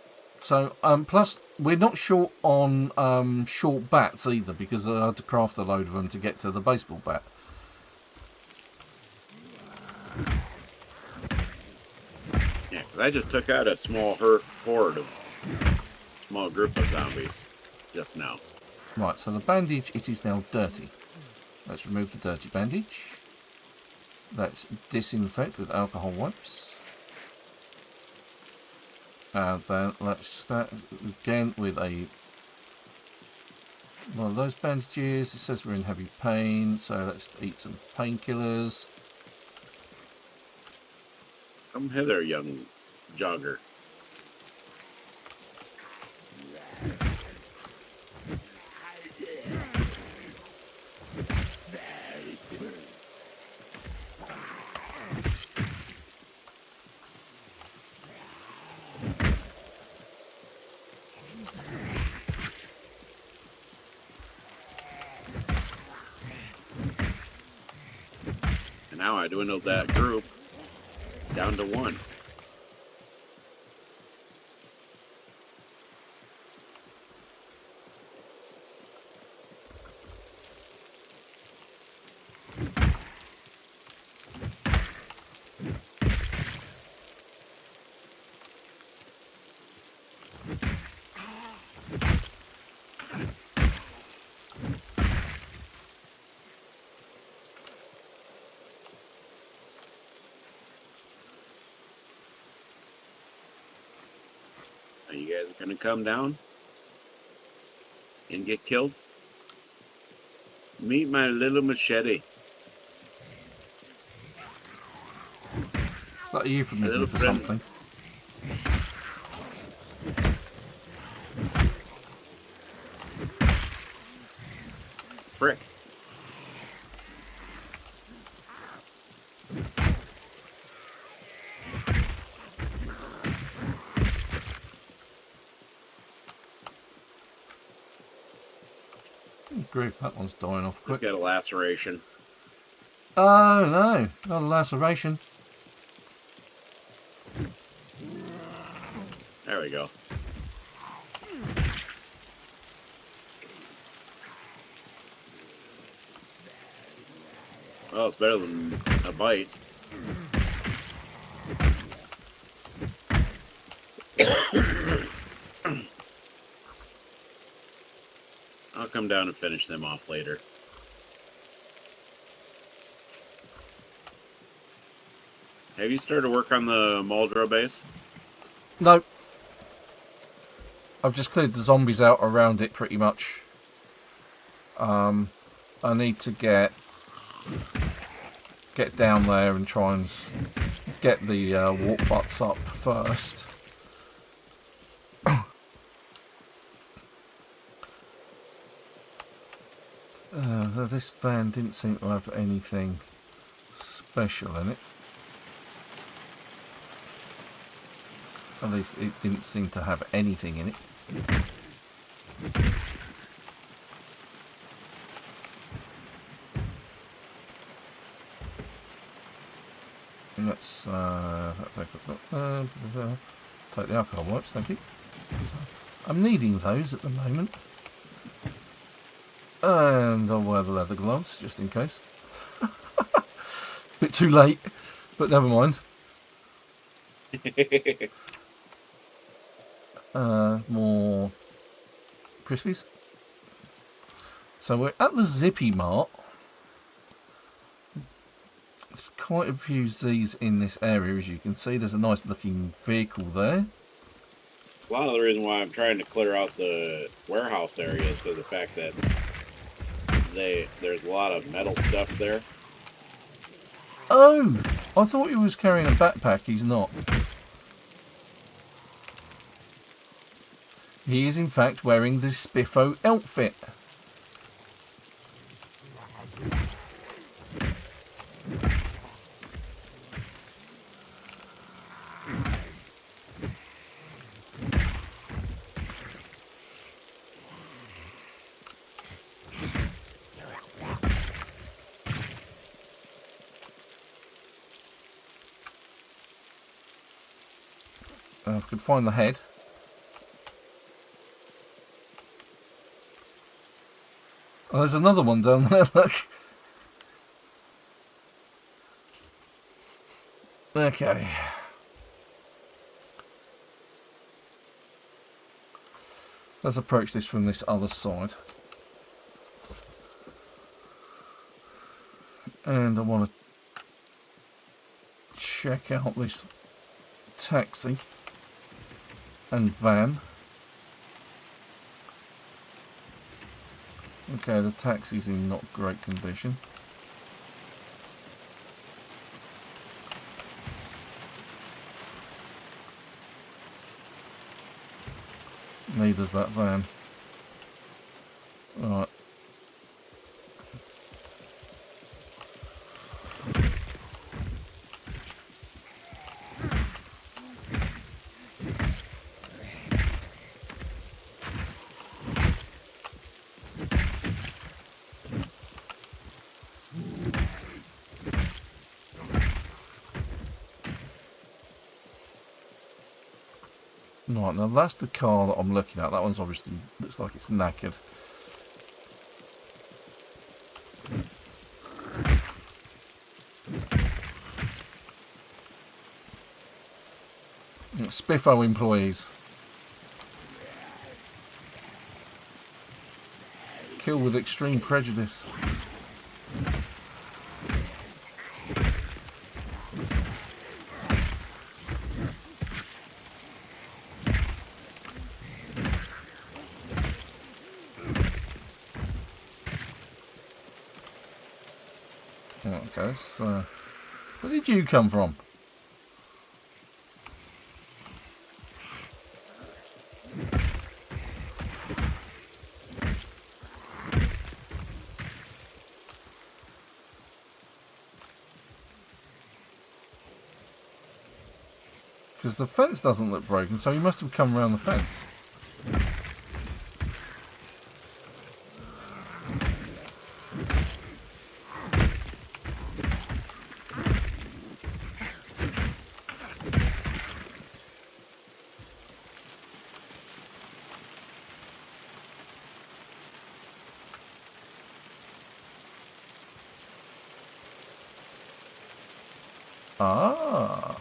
[SPEAKER 1] So, plus, we're not short on short bats either, because I had to craft a load of them to get to the baseball bat.
[SPEAKER 2] Yeah, because I just took out a small horde of small group of zombies just now.
[SPEAKER 1] Right, so the bandage, it is now dirty. Let's remove the dirty bandage. Let's disinfect with alcohol wipes. And then let's start again with one of those bandages. It says we're in heavy pain, so let's eat some painkillers.
[SPEAKER 2] Come hither, young jogger. And now I dwindled that group down to 1. Are you guys gonna come down and get killed? Meet my little machete.
[SPEAKER 1] It's like a euphemism for
[SPEAKER 2] friend.
[SPEAKER 1] something.
[SPEAKER 2] Frick.
[SPEAKER 1] Grief, that one's dying off
[SPEAKER 2] Just
[SPEAKER 1] quick.
[SPEAKER 2] got a laceration.
[SPEAKER 1] Oh no, not a laceration.
[SPEAKER 2] There we go. Well, it's better than a bite. I'll come down and finish them off later. Have you started work on the Muldraugh base?
[SPEAKER 1] No. I've just cleared the zombies out around it pretty much. I need to get down there and try and get the walk butts up first. This van didn't seem to have anything special in it. At least it didn't seem to have anything in it. Let's take the alcohol wipes, thank you. Because I'm needing those at the moment. And I'll wear the leather gloves, just in case. Bit too late, but never mind. More Crispies. So we're at the Zippy Mart. There's quite a few Z's in this area, as you can see. There's a nice looking vehicle there.
[SPEAKER 2] A lot of the reason why I'm trying to clear out the warehouse area is because of the fact that there's a lot of metal stuff there.
[SPEAKER 1] Oh! I thought he was carrying a backpack. He's not. He is in fact wearing the Spiffo outfit. If I could find the head. Oh, there's another one down there, look. Okay. Let's approach this from this other side. And I want to check out this taxi and van. Okay, the taxi's in not great condition. Neither's that van. Alright. Right, now that's the car that I'm looking at. That one's obviously looks like it's knackered. Spiffo employees. Kill with extreme prejudice. Okay, so where did you come from? Because the fence doesn't look broken, so you must have come around the fence. Ah.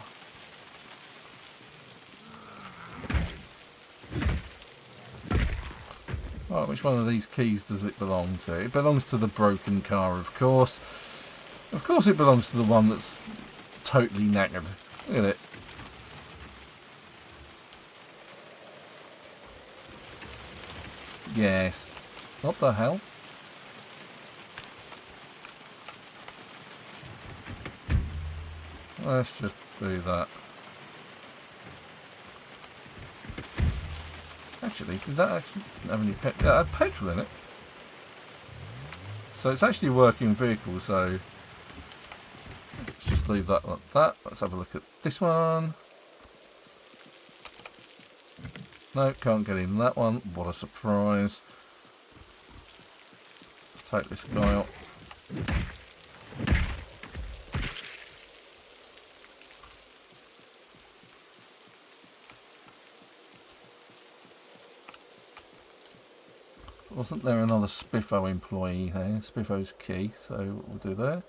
[SPEAKER 1] Right, which one of these keys does it belong to? It belongs to the broken car, of course. Of course it belongs to the one that's totally knackered. Look at it. Yes. What the hell? Let's just do that. Actually, did that actually didn't have any petrol? Yeah, it had petrol in it. So it's actually a working vehicle, so let's just leave that like that. Let's have a look at this one. No, can't get in that one. What a surprise. Let's take this guy out. Wasn't there another Spiffo employee there? Spiffo's key, so we'll do there.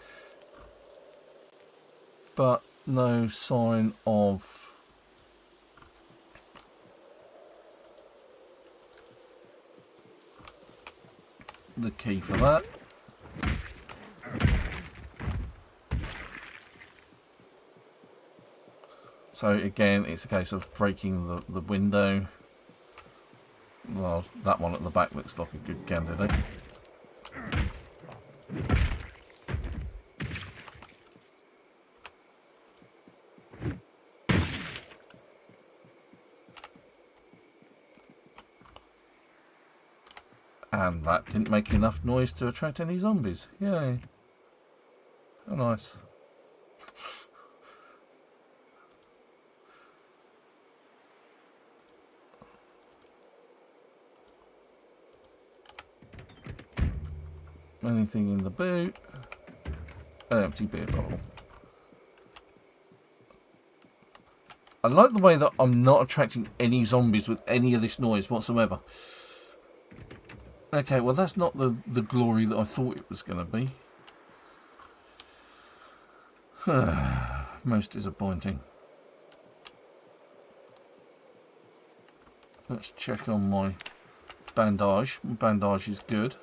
[SPEAKER 1] But no sign of the key for that. So again, it's a case of breaking the window. Well, that one at the back looks like a good candidate. And that didn't make enough noise to attract any zombies. Yay. Oh, nice. Anything in the boot? An empty beer bottle. I like the way that I'm not attracting any zombies with any of this noise whatsoever. Okay, well that's not the glory that I thought it was going to be. Most disappointing. Let's check on my bandage. My bandage is good.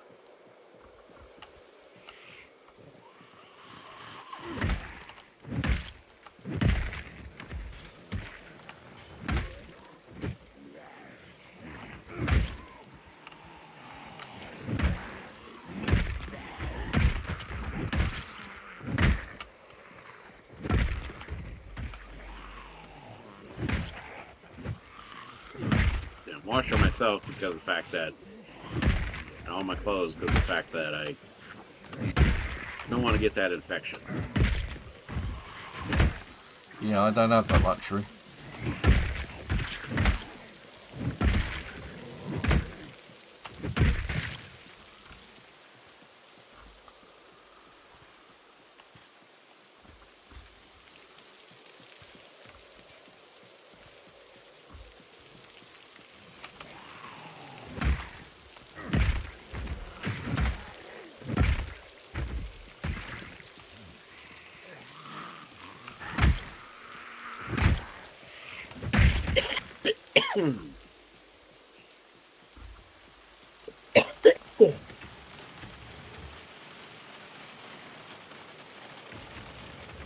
[SPEAKER 2] Washing myself because of the fact that all my clothes because of the fact that I don't want to get that infection.
[SPEAKER 1] Yeah, I don't have that luxury.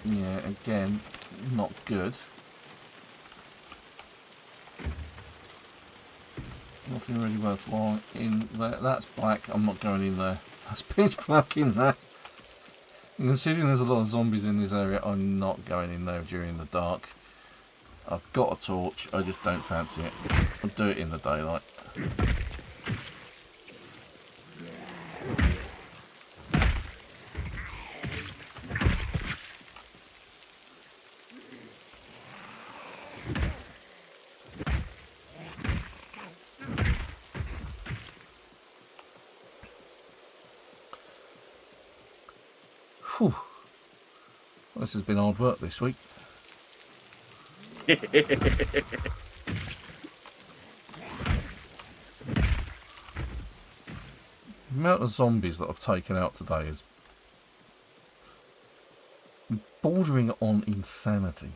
[SPEAKER 1] Yeah, again, not good. Nothing really worthwhile in there. That's black. I'm not going in there. That's pitch black in there. And considering there's a lot of zombies in this area, I'm not going in there during the dark. I've got a torch. I just don't fancy it. I'll do it in the daylight. Whew. This has been hard work this week. The amount of zombies that I've taken out today is bordering on insanity.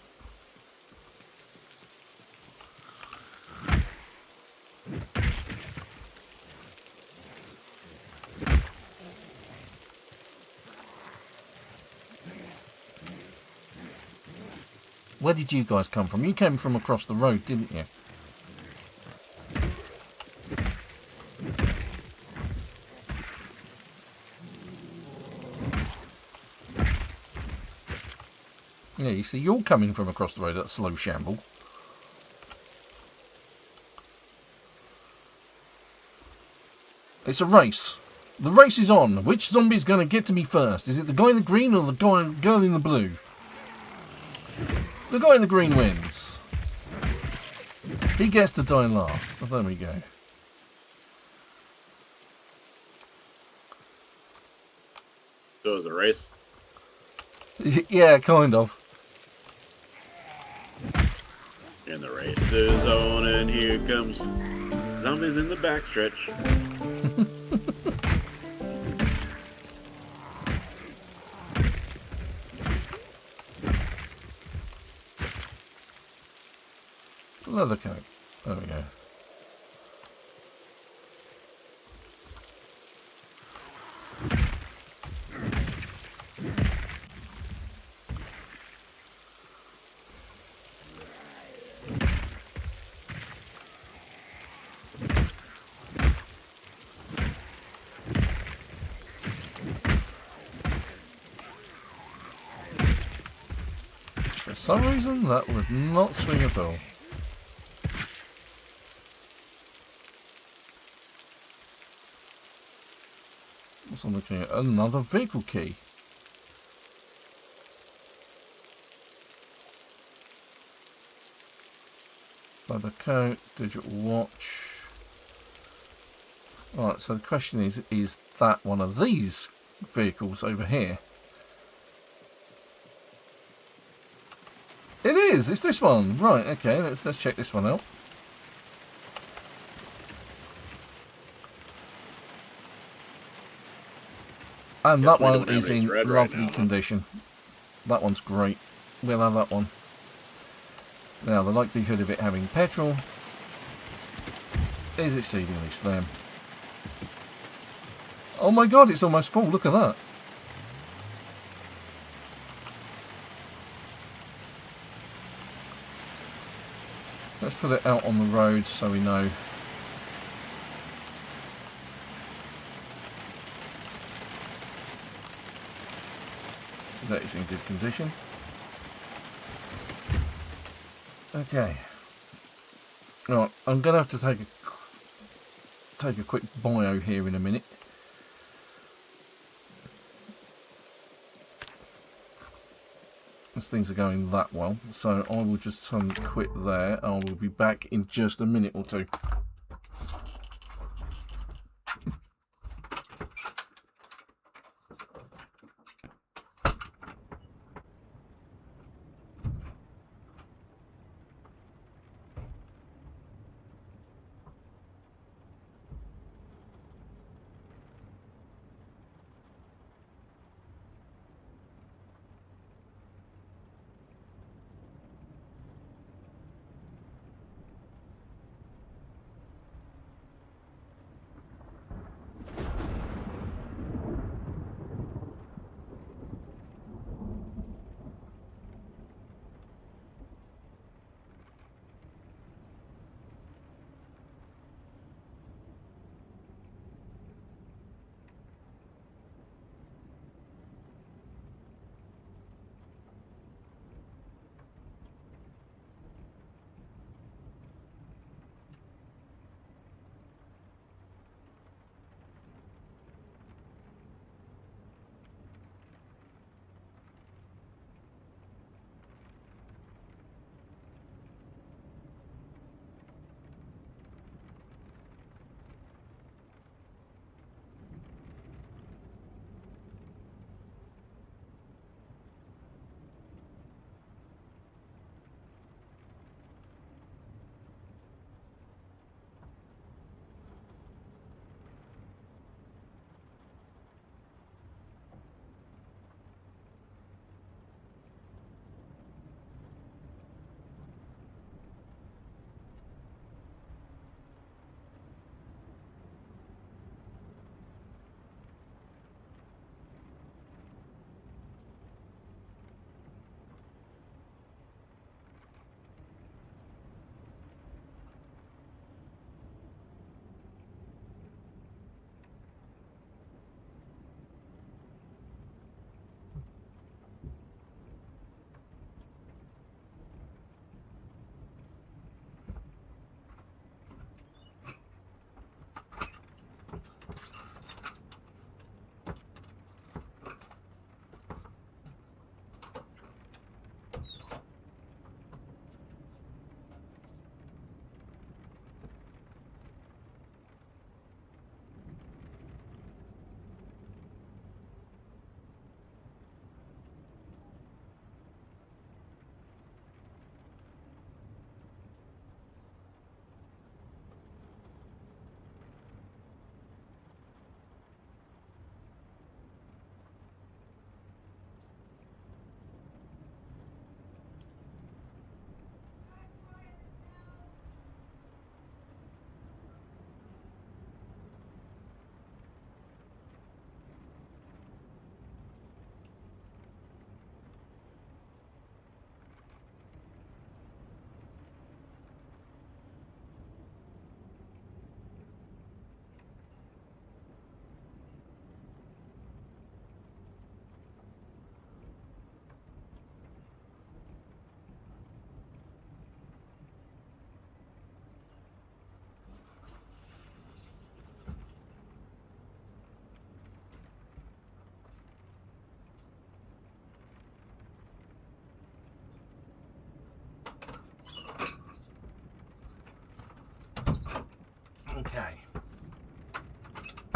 [SPEAKER 1] Where did you guys come from? You came from across the road, didn't you? Yeah, you see, you're coming from across the road at a slow shamble. It's a race. The race is on. Which zombie's going to get to me first? Is it the guy in the green or the girl in the blue? The guy in the green wins. He gets to die last. There we go.
[SPEAKER 2] So it was a race?
[SPEAKER 1] Yeah, kind of.
[SPEAKER 2] And the race is on, and here comes zombies in the backstretch.
[SPEAKER 1] Leather coat. There we go. some reason, that would not swing at all. What's I'm looking at? Another vehicle key. Leather coat, digital watch. Alright, so the question is that one of these vehicles over here? It is! It's this one! Right, okay, let's check this one out. And
[SPEAKER 2] Guess
[SPEAKER 1] that
[SPEAKER 2] we
[SPEAKER 1] one
[SPEAKER 2] don't have
[SPEAKER 1] is
[SPEAKER 2] any
[SPEAKER 1] in
[SPEAKER 2] thread right
[SPEAKER 1] lovely
[SPEAKER 2] now, huh?
[SPEAKER 1] condition. That one's great. We'll have that one. Now, the likelihood of it having petrol is exceedingly slim. Oh my god, it's almost full. Look at that. Let's put it out on the road so we know. That is in good condition. Okay. Right, I'm going to have to take a quick bio here in a minute. As things are going that well. So I will just quit there. I will be back in just a minute or two.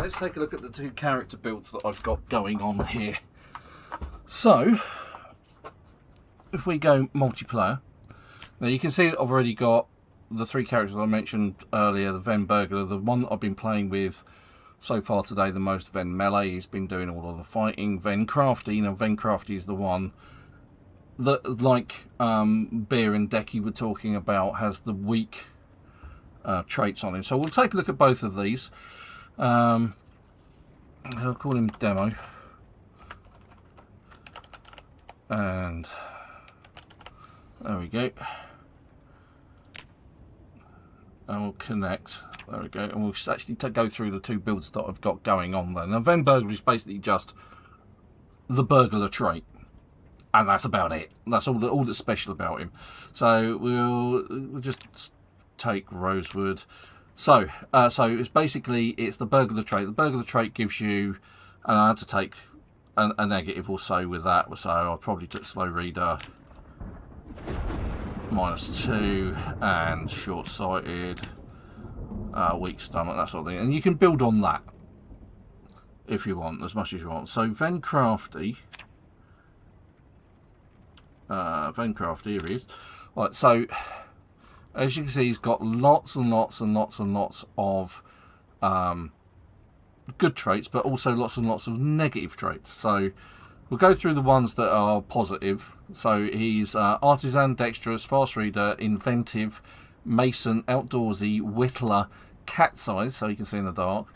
[SPEAKER 1] let's take a look at the 2 character builds that I've got going on here. So, if we go multiplayer, now you can see that I've already got the 3 characters I mentioned earlier, the Ven Burglar, the one that I've been playing with so far today the most, Ven Melee. He's been doing all of the fighting. Ven Crafty, now Ven Crafty is the one that, like Beer and Decky were talking about, has the weak traits on him. So we'll take a look at both of these. I'll call him Demo. And there we go. And we'll connect. There we go. And we'll actually go through the 2 builds that I've got going on there. Now, Ven Burglar is basically just the burglar trait. And that's about it. That's all that's special about him. So we'll just take Rosewood. So it's basically, it's the burglar trait. The burglar trait gives you, and I had to take a negative or so with that. So I probably took Slow Reader, -2, and short-sighted, weak stomach, that sort of thing. And you can build on that if you want, as much as you want. So Ven Crafty, here he is. Right, so as you can see, he's got lots and lots and lots and lots of good traits, but also lots and lots of negative traits. So we'll go through the ones that are positive. So he's artisan, dexterous, fast reader, inventive, mason, outdoorsy, whittler, cat's eyes, so you can see in the dark,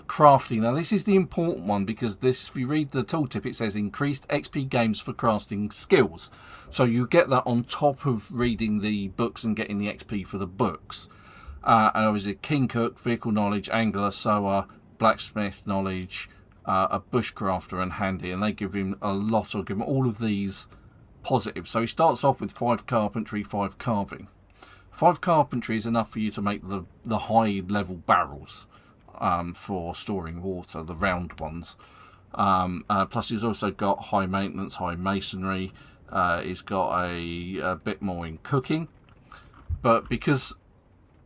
[SPEAKER 1] crafty. Now this is the important one, because this, if you read the tooltip, it says increased XP games for crafting skills. So you get that on top of reading the books and getting the XP for the books. And obviously king cook, vehicle knowledge, angler, sower, blacksmith knowledge, a bushcrafter and handy, and they give him a lot, or give him all of these positives. So he starts off with 5 carpentry, 5 carving. 5 carpentry is enough for you to make the high level barrels for storing water, the round ones. Plus he's also got high maintenance, high masonry. He's got a bit more in cooking, but because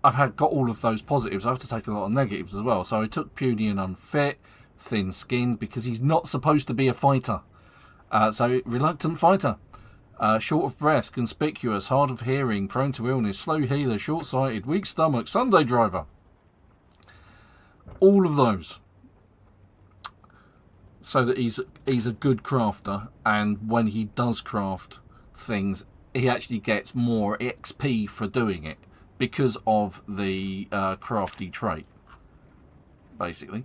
[SPEAKER 1] I've got all of those positives, I have to take a lot of negatives as well. So I took puny and unfit, thin-skinned, because he's not supposed to be a fighter. So reluctant fighter, short of breath, conspicuous, hard of hearing, prone to illness, slow healer, short-sighted, weak stomach, Sunday driver. All of those, so that he's a good crafter, and when he does craft things, he actually gets more XP for doing it because of the crafty trait. Basically,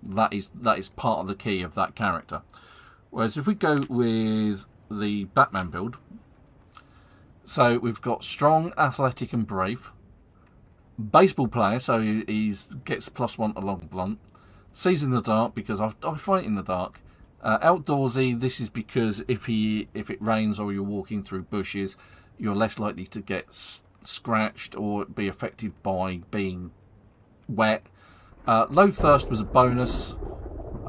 [SPEAKER 1] that is part of the key of that character. Whereas if we go with the Batman build, so we've got strong, athletic and brave. Baseball player, so he gets +1 to long blunt. Sees in the dark, because I fight in the dark. Outdoorsy, this is because if it rains or you're walking through bushes, you're less likely to get scratched or be affected by being wet. Low thirst was a bonus,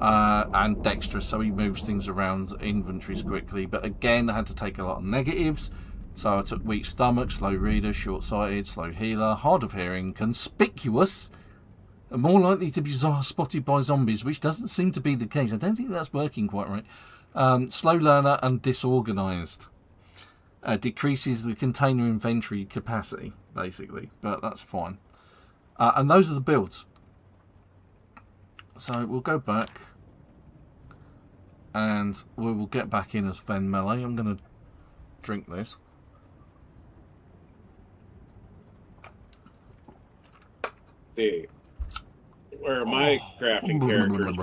[SPEAKER 1] and dexterous, so he moves things around inventories quickly. But again, I had to take a lot of negatives. So I took weak stomach, slow reader, short-sighted, slow healer, hard of hearing, conspicuous, and more likely to be spotted by zombies, which doesn't seem to be the case. I don't think that's working quite right. Slow learner and disorganised. Decreases the container inventory capacity, basically, but that's fine. And those are the builds. So we'll go back, and we will get back in as Ven Melee. I'm going to drink this.
[SPEAKER 2] See, where my crafting character is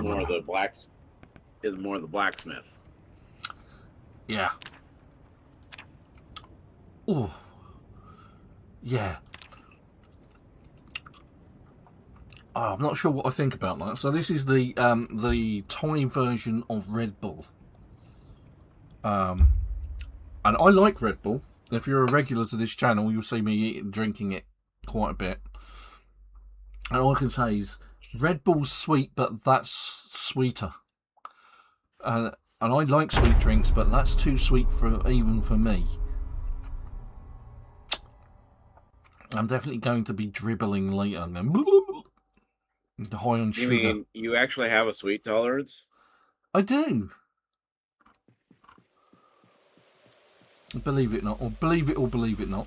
[SPEAKER 2] more the blacksmith.
[SPEAKER 1] Yeah. Oh. Yeah. Oh, I'm not sure what I think about that. So this is the Thai version of Red Bull. And I like Red Bull. If you're a regular to this channel, you'll see me drinking it quite a bit. And all I can say is, Red Bull's sweet, but that's sweeter. And I like sweet drinks, but that's too sweet even for me. I'm definitely going to be dribbling later. high on
[SPEAKER 2] You
[SPEAKER 1] sugar.
[SPEAKER 2] mean you actually have a sweet tolerance?
[SPEAKER 1] I do. Believe it not, or believe it not.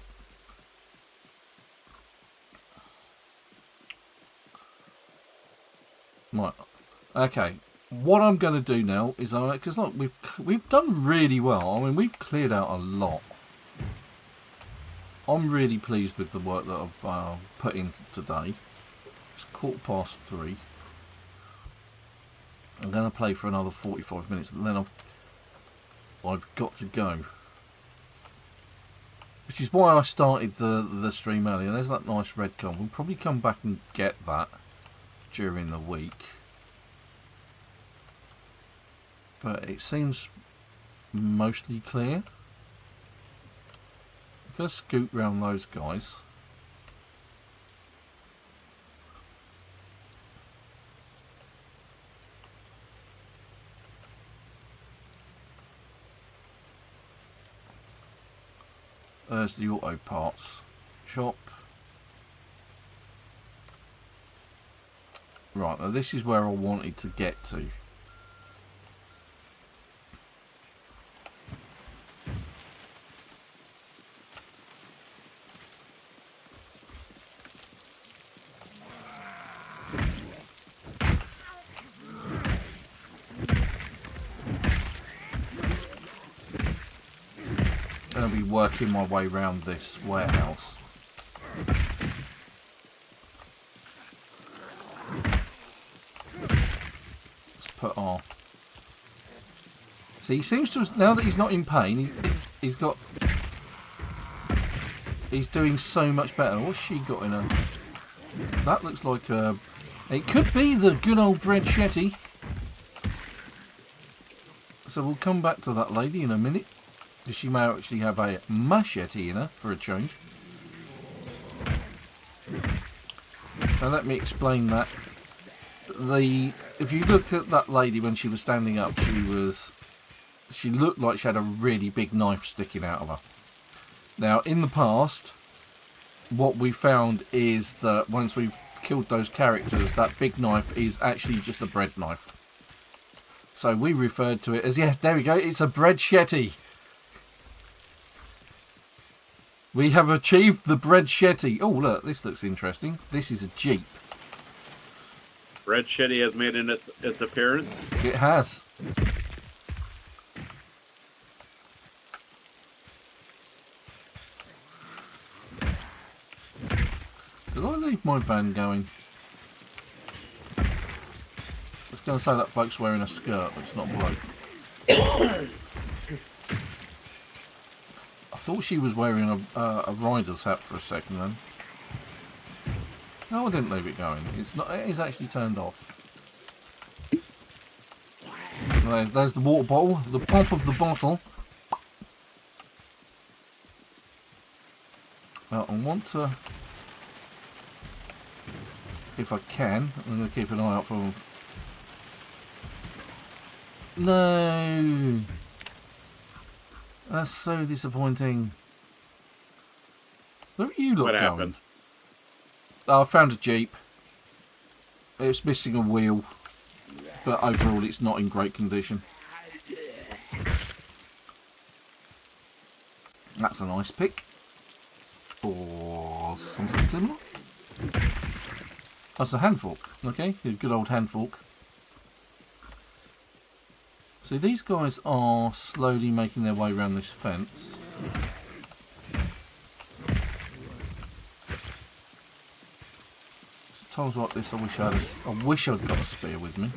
[SPEAKER 1] Right. Okay. What I'm going to do now is, because look, we've done really well. I mean, we've cleared out a lot. I'm really pleased with the work that I've put in today. It's 3:15. I'm going to play for another 45 minutes, and then I've got to go. Which is why I started the stream earlier. There's that nice red con. We'll probably come back and get that during the week. But it seems mostly clear. I'm going to scoot round those guys. There's the auto parts shop. Right, now this is where I wanted to get to. Going to be working my way around this warehouse. Let's put our... See, he seems to... Now that he's not in pain, he's got... He's doing so much better. What's she got in her? That looks like a... It could be the good old Bredchetti. So we'll come back to that lady in a minute. Because she may actually have a machete in her, for a change. Now let me explain that. If you look at that lady when she was standing up, she looked like she had a really big knife sticking out of her. Now, in the past, what we found is that once we've killed those characters, that big knife is actually just a bread knife. So we referred to it as, yeah, there we go, it's a Bredchetti. We have achieved the Bredchetti. Oh, look, this looks interesting. This is a Jeep.
[SPEAKER 2] Bredchetti has made its appearance.
[SPEAKER 1] It has. Did I leave my van going? I was going to say that bloke's wearing a skirt, but it's not a bloke. I thought she was wearing a rider's hat for a second then. No, I didn't leave it going. It's not. It is actually turned off. There's the water bottle, the pop of the bottle. Well, I want to, if I can, I'm going to keep an eye out for them. No! That's so disappointing. Where are you lot
[SPEAKER 2] What
[SPEAKER 1] going?
[SPEAKER 2] happened?
[SPEAKER 1] Oh, I found a Jeep. It's missing a wheel. But overall, it's not in great condition. That's a nice pick. Or something similar. That's a hand fork. Okay, a good old hand fork. So these guys are slowly making their way around this fence. So times like this, I wish I'd got a spear with me.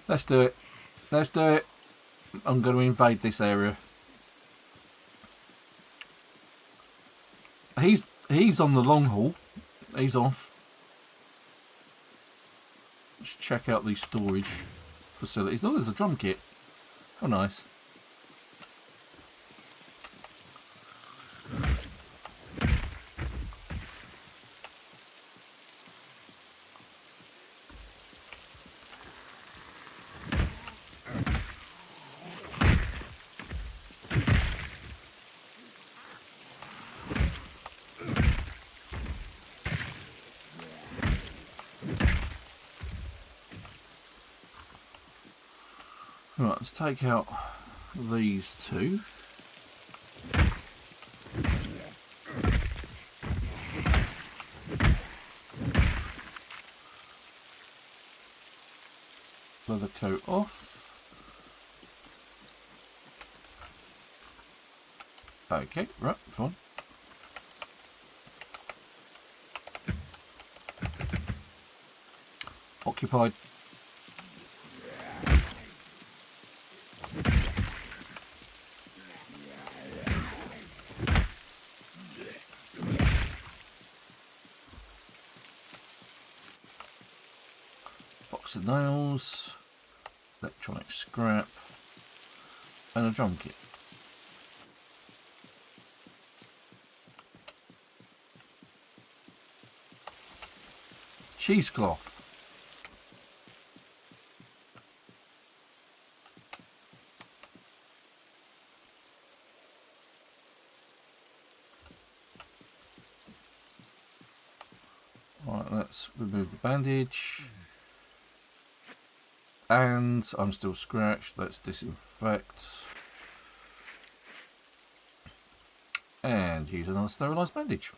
[SPEAKER 1] Let's do it. Let's do it. I'm going to invade this area. He's on the long haul. He's off. Let's check out these storage facilities. Oh, there's a drum kit. How nice. Right, let's take out these two. Leather coat off. Okay, right, fine. Occupied. Box of nails, electronic scrap, and a drum kit. Cheesecloth. Right, let's remove the bandage. And I'm still scratched. Let's disinfect. And use another sterilised bandage.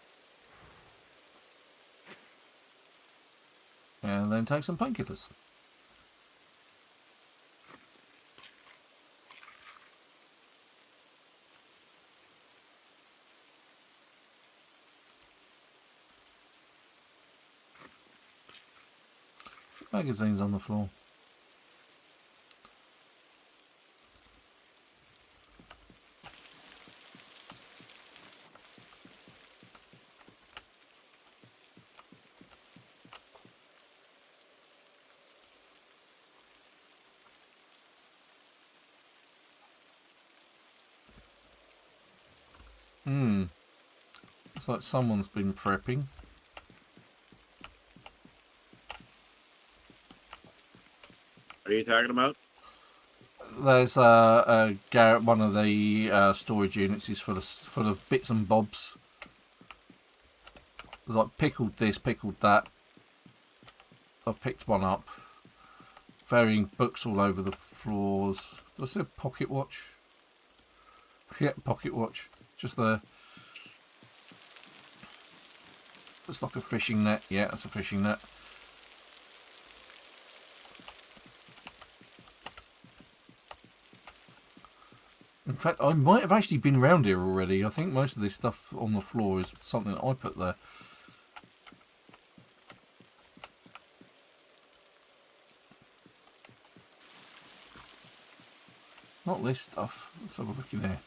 [SPEAKER 1] And then take some painkillers. Magazines on the floor. Looks like someone's been prepping.
[SPEAKER 2] What are you talking about?
[SPEAKER 1] There's Garrett. One of the storage units is full of bits and bobs. Like pickled this, pickled that. I've picked one up. Varying books all over the floors. Did I see a pocket watch? Yeah, pocket watch. Just there. Looks like a fishing net. Yeah, that's a fishing net. In fact, I might have actually been round here already. I think most of this stuff on the floor is something that I put there. Not this stuff. Let's have a look in there.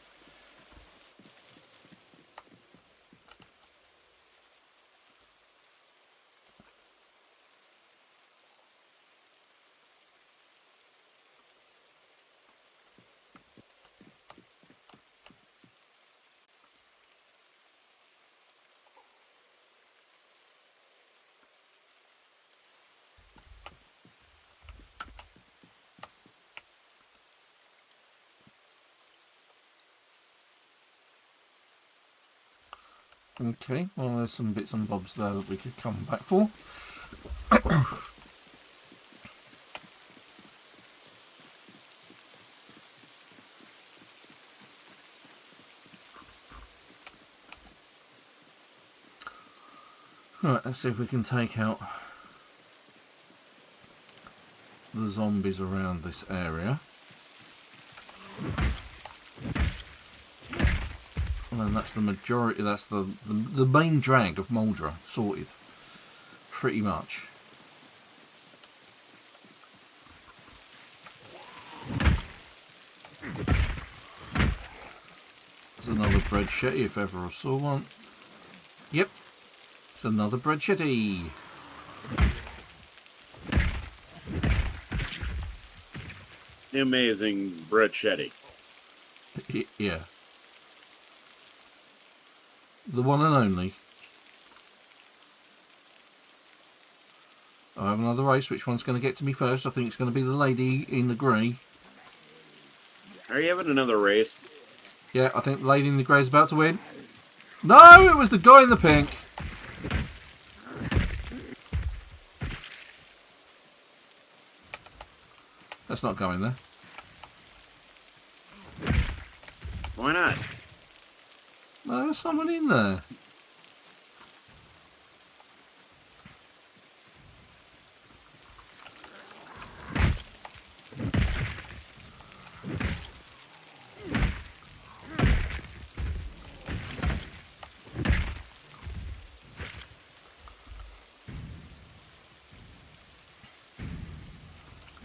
[SPEAKER 1] Okay, well there's some bits and bobs there that we could come back for. Right, let's see if we can take out the zombies around this area. And that's the majority, that's the main drag of Muldraugh sorted. Pretty much. There's another bread shetty if ever I saw one. Yep. It's another bread shetty.
[SPEAKER 2] The amazing bread shetty.
[SPEAKER 1] Yeah. The one and only. I have another race. Which one's going to get to me first? I think it's going to be the lady in the grey.
[SPEAKER 2] Are you having another race?
[SPEAKER 1] Yeah, I think the lady in the grey is about to win. No, it was the guy in the pink. Let's not go in there.
[SPEAKER 2] Why not?
[SPEAKER 1] Oh, there's someone in there.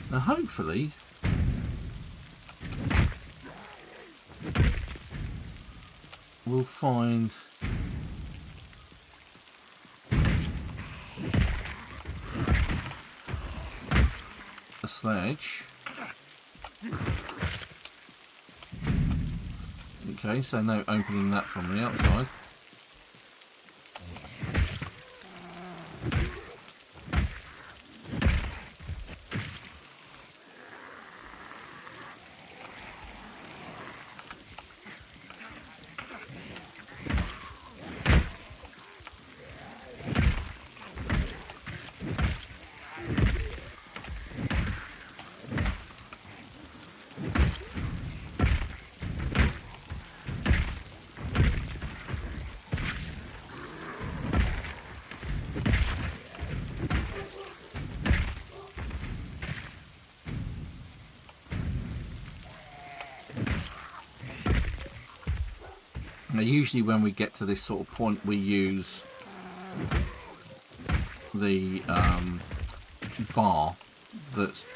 [SPEAKER 1] Now, hopefully, we'll find a sledge. Okay, so no opening that from the outside. Now, usually when we get to this sort of point, we use the bar that's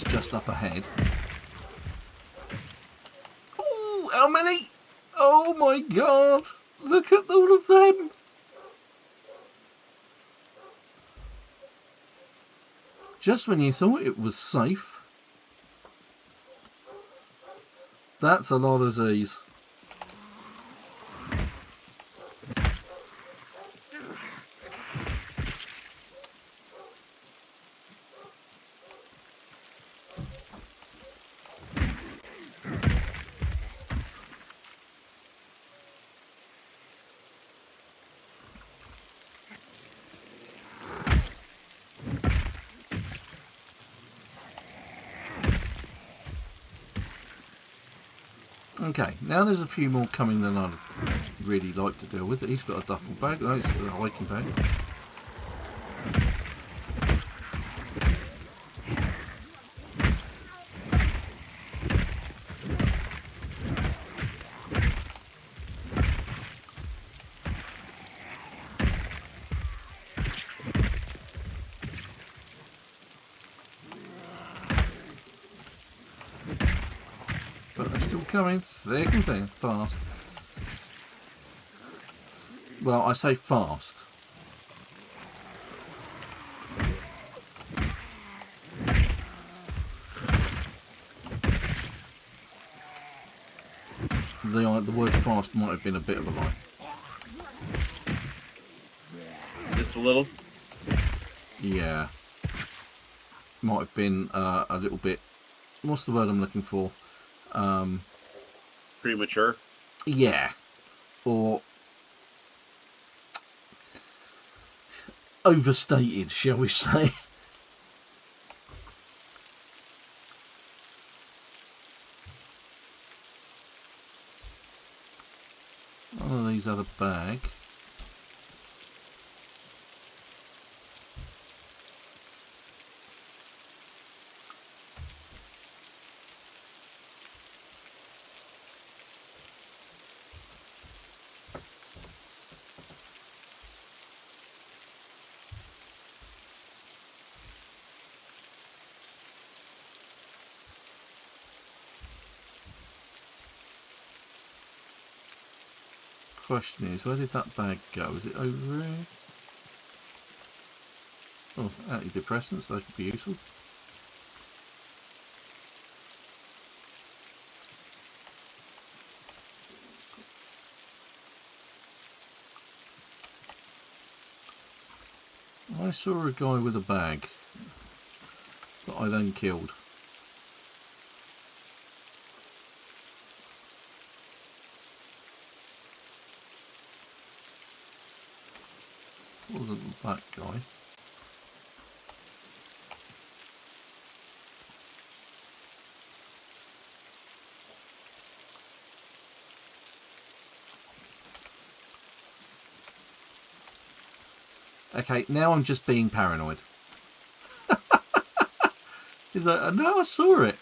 [SPEAKER 1] just up ahead. Oh, how many? Oh my God! Look at all of them! Just when you thought it was safe. That's a lot of Z's. Okay, now there's a few more coming than I'd really like to deal with. He's got a duffel bag. Oh, it's a hiking bag. But they're still coming thick and thin, fast. Well, I say fast. The word fast might have been a bit of a lie.
[SPEAKER 2] Just a little?
[SPEAKER 1] Yeah. Might have been a little bit... What's the word I'm looking for?
[SPEAKER 2] Premature?
[SPEAKER 1] Yeah. Or overstated, shall we say. One of these had a bag. Question is, where did that bag go? Is it over here? Oh, antidepressants, they could be useful. I saw a guy with a bag that I then killed. Wasn't that guy. Okay, now I'm just being paranoid. He's like, no, I saw it.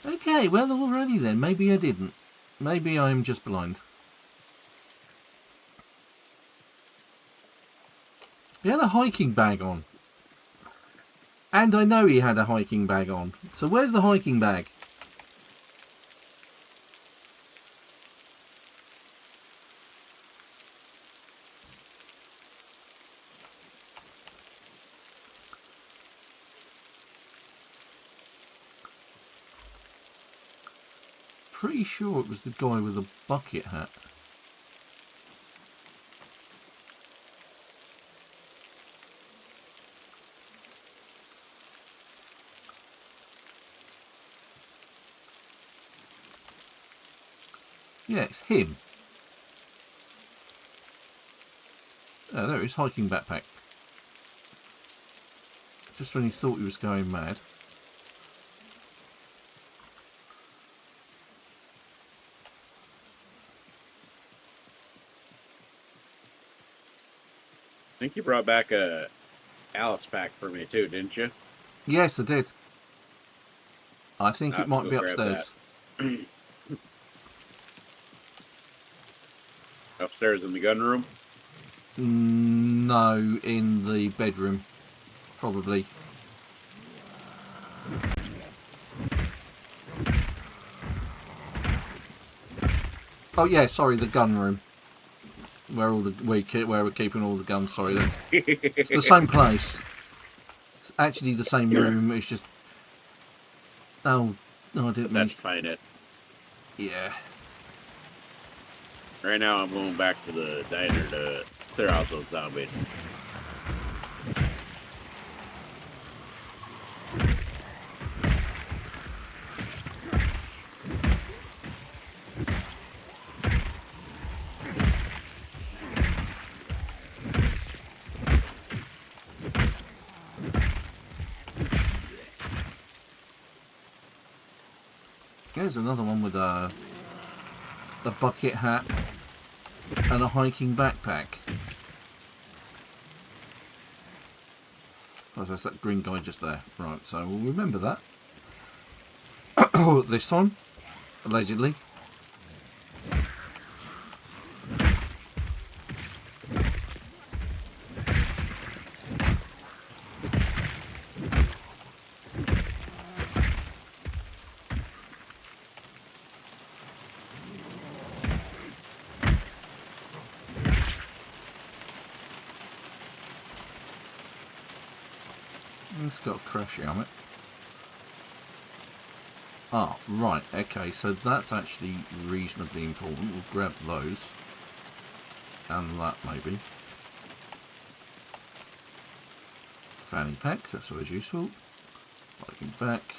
[SPEAKER 1] Okay, well, alrighty then. Maybe I didn't. Maybe I'm just blind. He had a hiking bag on. And I know he had a hiking bag on. So where's the hiking bag? Pretty sure it was the guy with a bucket hat. Yeah, it's him. Oh, there it is, hiking backpack. Just when he thought he was going mad.
[SPEAKER 2] I think you brought back a Alice pack for me too, didn't you?
[SPEAKER 1] Yes, I did. I think it might be upstairs.
[SPEAKER 2] Upstairs in the gun room?
[SPEAKER 1] No, in the bedroom. Probably. Oh yeah, sorry, the gun room. Where all the where we're keeping all the guns. Sorry, that's it's the same place. It's actually the same room. It's just no, I didn't mean
[SPEAKER 2] to find it.
[SPEAKER 1] Yeah.
[SPEAKER 2] Right now, I'm going back to the diner to clear out those zombies.
[SPEAKER 1] There's another one with a bucket hat and a hiking backpack. Oh, there's that green guy just there. Right, so we'll remember that. This time, allegedly. It's got a crash helmet. Ah, right, okay, so that's actually reasonably important. We'll grab those. And that, maybe. Fanny pack, that's always useful. Hiking back.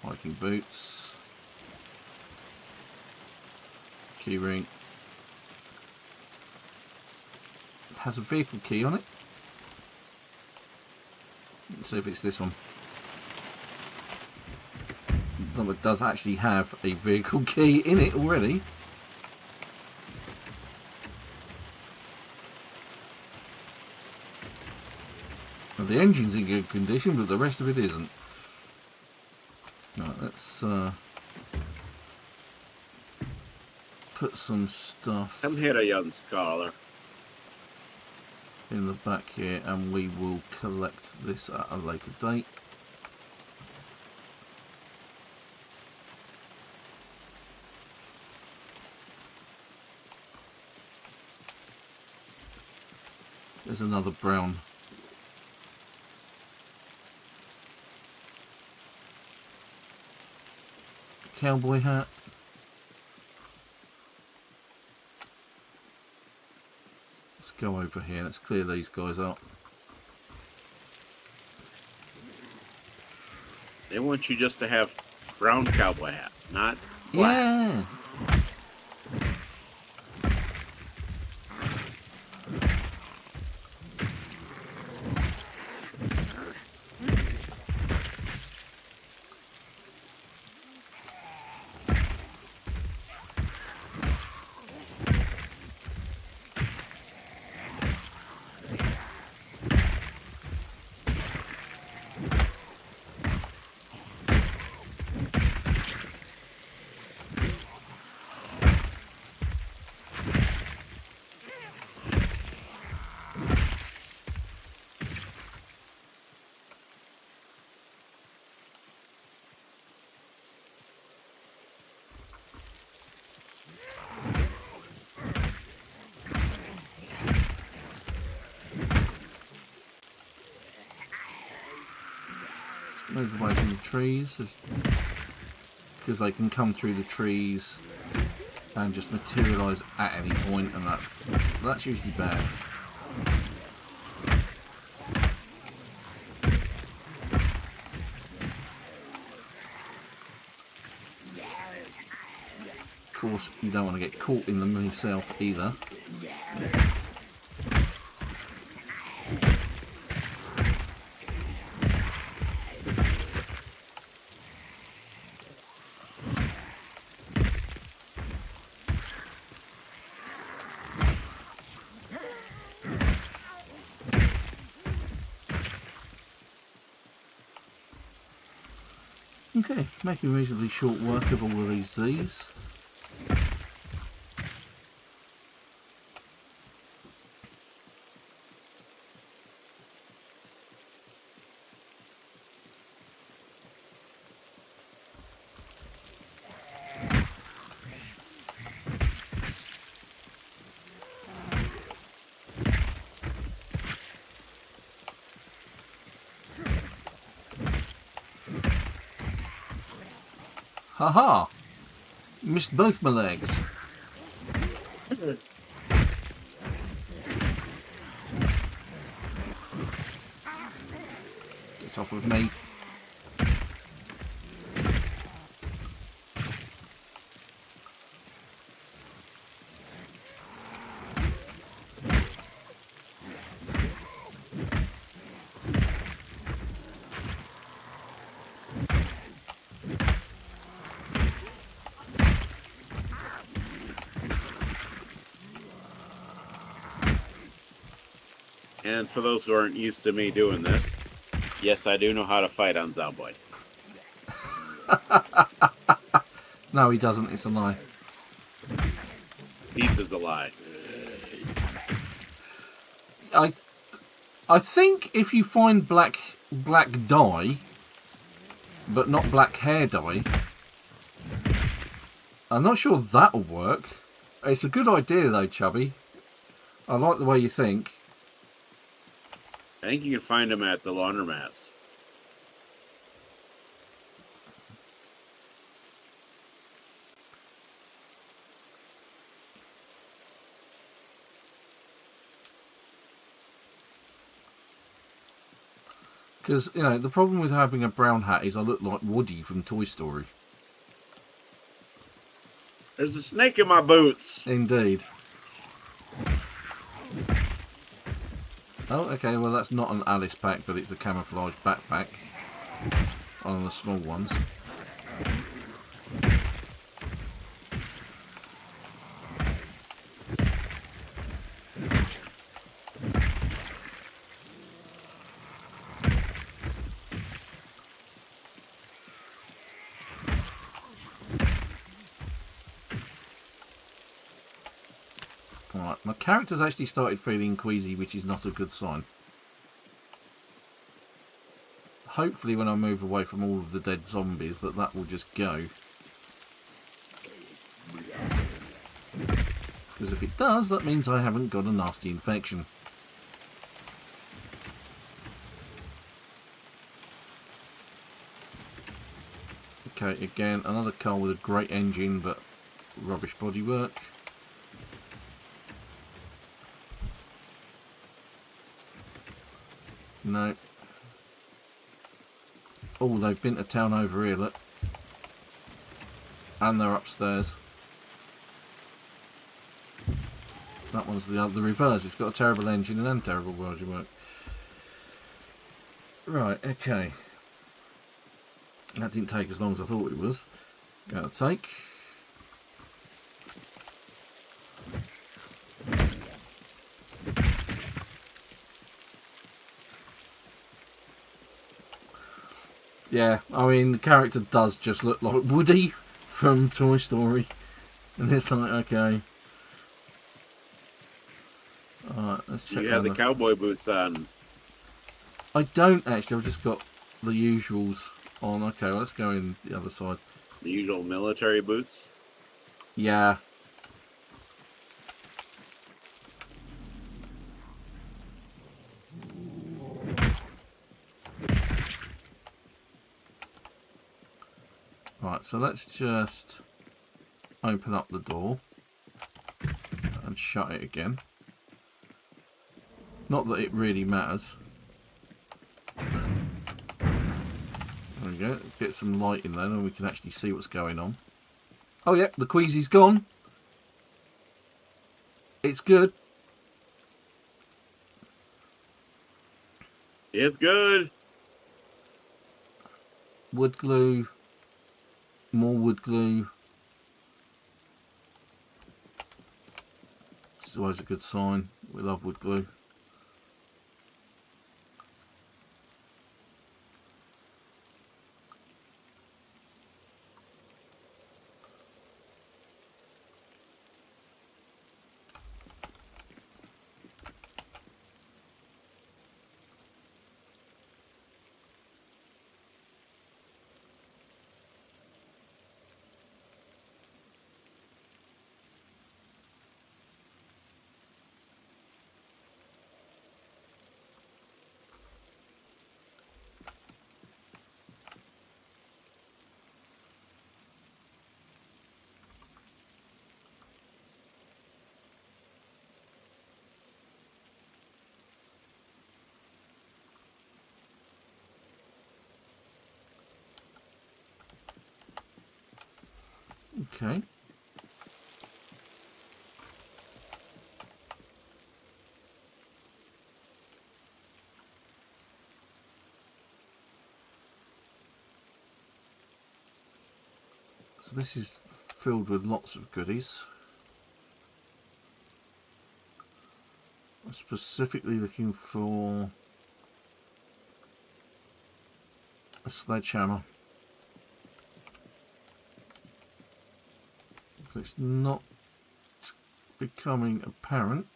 [SPEAKER 1] Hiking boots. Keyring. It has a vehicle key on it. Let's see if it's this one. It does actually have a vehicle key in it already. Well, the engine's in good condition, but the rest of it isn't. Right, let's put some stuff.
[SPEAKER 2] Come here, a young scholar.
[SPEAKER 1] In the back here, and we will collect this at a later date. There's another brown cowboy hat. Let's go over here. Let's clear these guys up.
[SPEAKER 2] They want you just to have brown cowboy hats, not black.
[SPEAKER 1] Yeah. Move away from the trees, because they can come through the trees and just materialise at any point, and that's usually bad. Of course, you don't want to get caught in them yourself either. Okay, making reasonably short work of all of these Z's. Haha! Missed both my legs. Get off of me.
[SPEAKER 2] And for those who aren't used to me doing this, yes, I do know how to fight on Zomboid.
[SPEAKER 1] No, he doesn't. It's a lie.
[SPEAKER 2] Peace is a lie.
[SPEAKER 1] I think if you find black dye, but not black hair dye, I'm not sure that'll work. It's a good idea though, Chubby. I like the way you think.
[SPEAKER 2] I think you can find them at the laundromats.
[SPEAKER 1] Because, you know, the problem with having a brown hat is I look like Woody from Toy Story.
[SPEAKER 2] There's a snake in my boots.
[SPEAKER 1] Indeed. Oh, okay, well that's not an Alice pack, but it's a camouflage backpack. One of the small ones. Alright, my character's actually started feeling queasy, which is not a good sign. Hopefully when I move away from all of the dead zombies that will just go. Because if it does, that means I haven't got a nasty infection. Okay, again, another car with a great engine, but rubbish bodywork. No. Oh, they've been to town over here, look. And they're upstairs. That one's the reverse. It's got a terrible engine and terrible bodywork. Right, okay. That didn't take as long as I thought it was going to take. Yeah, I mean, the character does just look like Woody from Toy Story. And it's like, okay. Alright, let's check.
[SPEAKER 2] You have the cowboy boots on.
[SPEAKER 1] I don't actually, I've just got the usuals on. Okay, well, let's go in the other side.
[SPEAKER 2] The usual military boots?
[SPEAKER 1] Yeah. so let's just open up the door and shut it again. Not that it really matters. There we go. Get some light in there and we can actually see what's going on. Oh yeah, the queasy's gone. It's good.
[SPEAKER 2] It's good.
[SPEAKER 1] Wood glue. More wood glue. It's always a good sign. We love wood glue. Okay. So this is filled with lots of goodies. I'm specifically looking for a sledgehammer. It's not becoming apparent.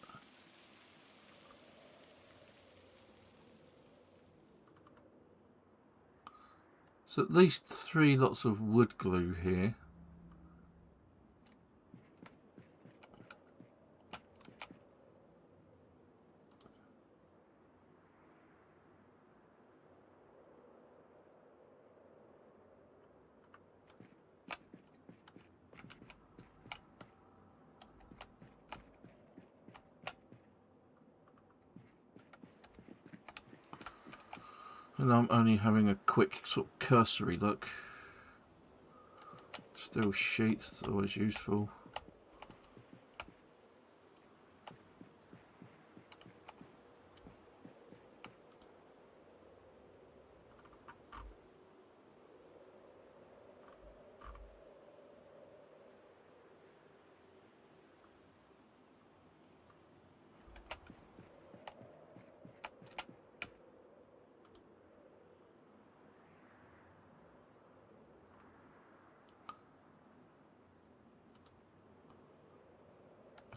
[SPEAKER 1] So at least 3 lots of wood glue here. And I'm only having a quick sort of cursory look. Still sheets, that's always useful.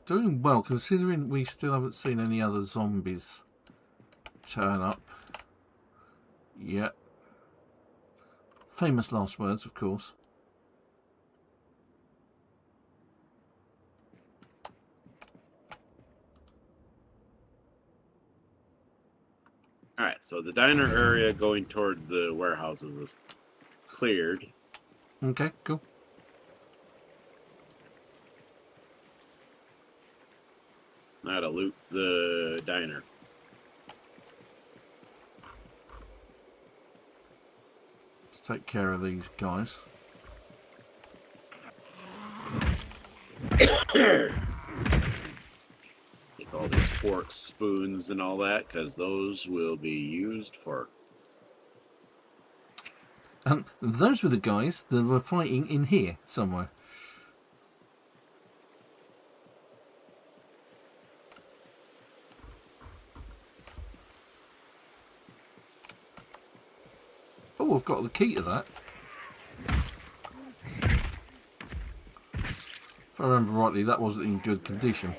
[SPEAKER 1] Doing well, considering we still haven't seen any other zombies turn up yet. Famous last words, of course.
[SPEAKER 2] Alright, so the diner area going toward the warehouses is cleared.
[SPEAKER 1] Okay, cool.
[SPEAKER 2] Now to loot the diner.
[SPEAKER 1] Let's take care of these guys.
[SPEAKER 2] Take all these forks, spoons, and all that, because those will be used for...
[SPEAKER 1] And those were the guys that were fighting in here somewhere. Oh, I've got the key to that. If I remember rightly, that wasn't in good condition.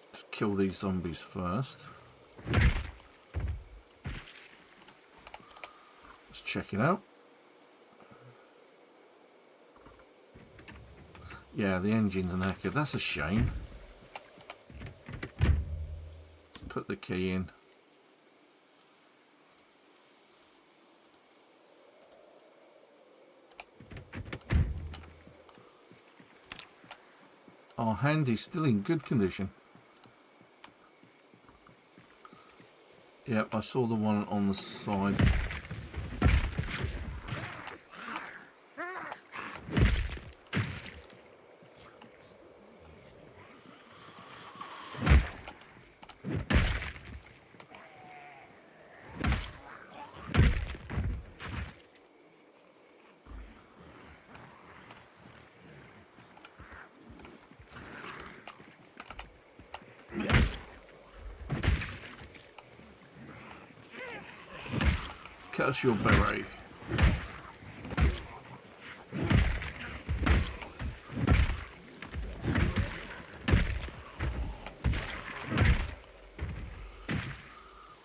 [SPEAKER 1] Let's kill these zombies first. Let's check it out. Yeah, the engine's knackered. That's a shame. put the key in. Our hand is still in good condition. Yep, I saw the one on the side. Curse your beret.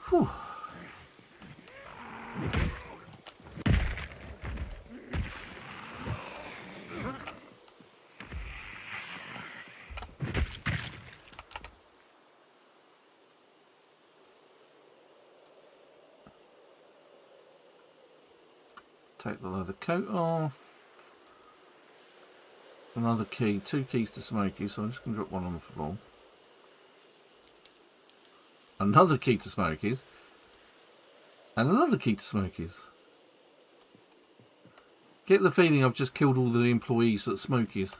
[SPEAKER 1] Whew. Take the leather coat off. Another key, 2 keys to Smokey, so I'm just going to drop one on the floor. Another key to Smokey's. And another key to Smokey's. Get the feeling I've just killed all the employees at Smokey's.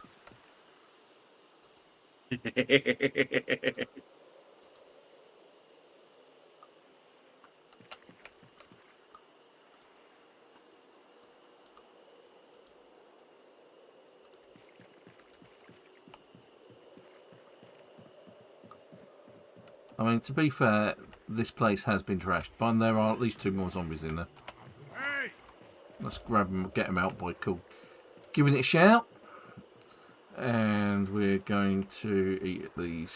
[SPEAKER 1] I mean, to be fair, this place has been trashed, but there are at least 2 more zombies in there. Let's grab them, get them out by giving it a shout. And we're going to eat the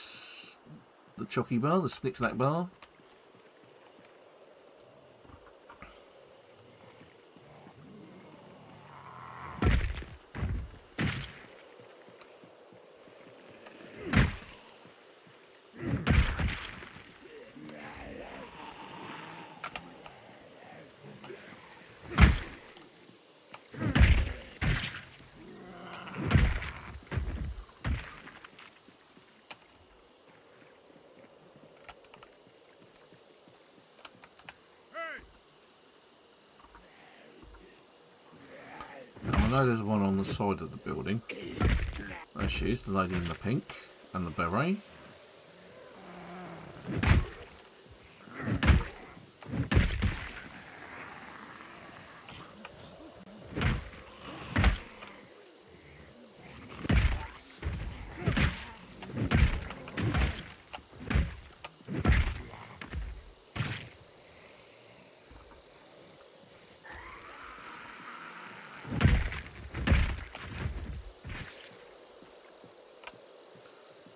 [SPEAKER 1] Chocky bar, the Snick Snack bar. I know there's one on the side of the building. There she is, the lady in the pink and the beret.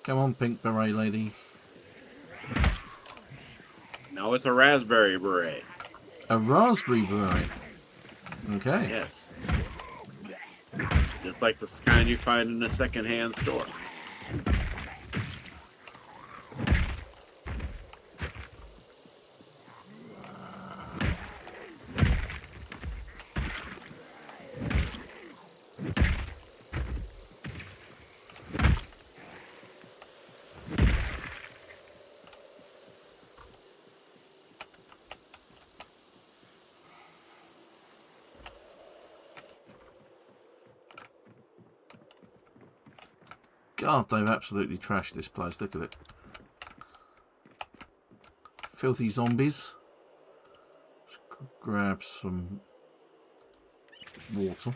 [SPEAKER 1] Come on, pink beret lady.
[SPEAKER 2] No, it's a raspberry beret.
[SPEAKER 1] A raspberry beret. Okay.
[SPEAKER 2] Yes. Just like the kind you find in a secondhand store.
[SPEAKER 1] God, they've absolutely trashed this place. Look at it. Filthy zombies. Let's grab some water.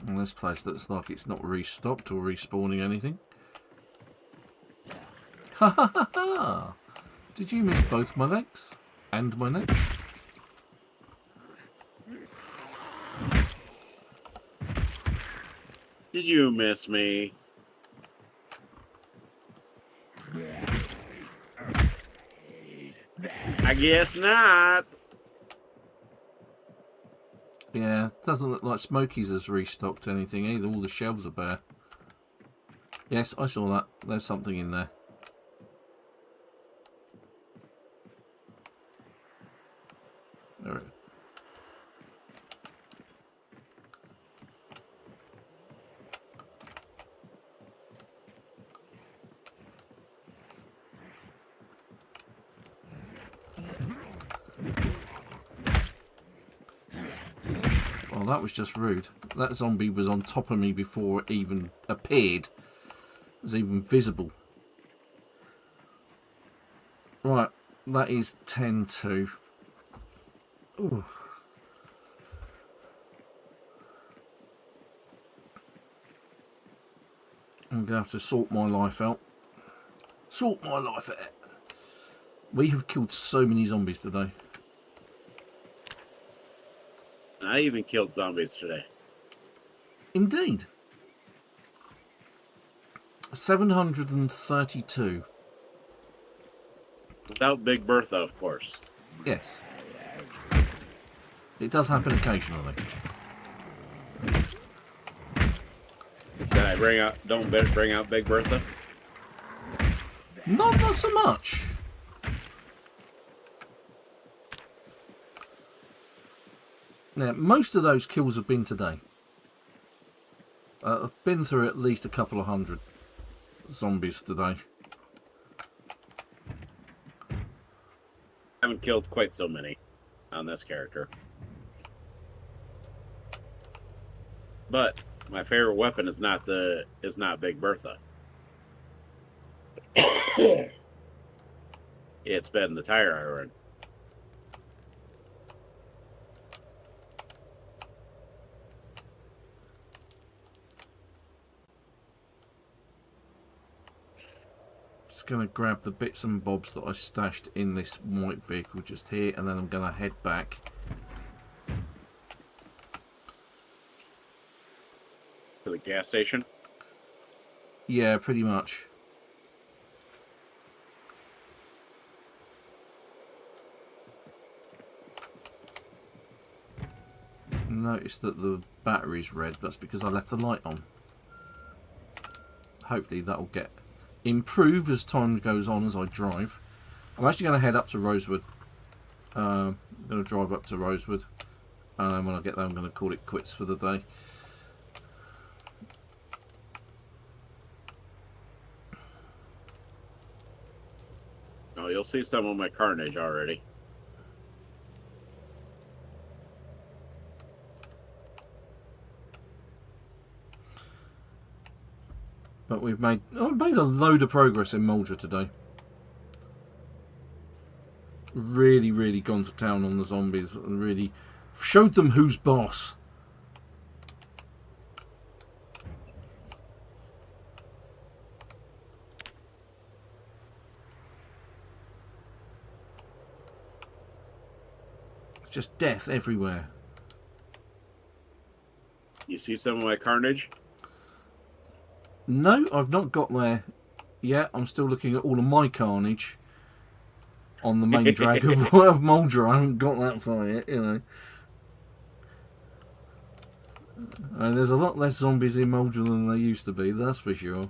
[SPEAKER 1] And this place looks like it's not restocked or respawning anything. Ha ha ha ha! Did you miss both my legs? And my neck?
[SPEAKER 2] Did you miss me? I guess not.
[SPEAKER 1] Yeah, doesn't look like Smokies has restocked anything either. All the shelves are bare. Yes, I saw that. There's something in there. There it is. Well, that was just rude. That zombie was on top of me before it even appeared. It was even visible. Right, that is 10-2. Ooh. I'm going to have to sort my life out. Sort my life out. We have killed so many zombies today.
[SPEAKER 2] I even killed zombies today.
[SPEAKER 1] Indeed. 732.
[SPEAKER 2] Without Big Bertha, of course.
[SPEAKER 1] Yes. It does happen occasionally.
[SPEAKER 2] Did I don't bring out Big Bertha?
[SPEAKER 1] Not so much. Now, most of those kills have been today. I've been through at least a couple of hundred zombies today.
[SPEAKER 2] I haven't killed quite so many on this character. But my favorite weapon is not Big Bertha. It's been the tire iron.
[SPEAKER 1] Just going to grab the bits and bobs that I stashed in this white vehicle just here, and then I'm going to head back.
[SPEAKER 2] To the gas station?
[SPEAKER 1] Yeah, pretty much. Notice that the battery's red. That's because I left the light on. Hopefully that'll improve as time goes on as I drive. I'm actually going to head up to Rosewood. I'm going to drive up to Rosewood, and then when I get there I'm going to call it quits for the day.
[SPEAKER 2] Oh, you'll see some of my carnage already.
[SPEAKER 1] But I've made a load of progress in Muldraugh today. Really gone to town on the zombies and really showed them who's boss. It's just death everywhere.
[SPEAKER 2] You see some of my carnage?
[SPEAKER 1] No, I've not got there yet. I'm still looking at all of my carnage on the main drag of Muldraugh. I haven't got that far yet, you know. There's a lot less zombies in Muldraugh than there used to be, that's for sure.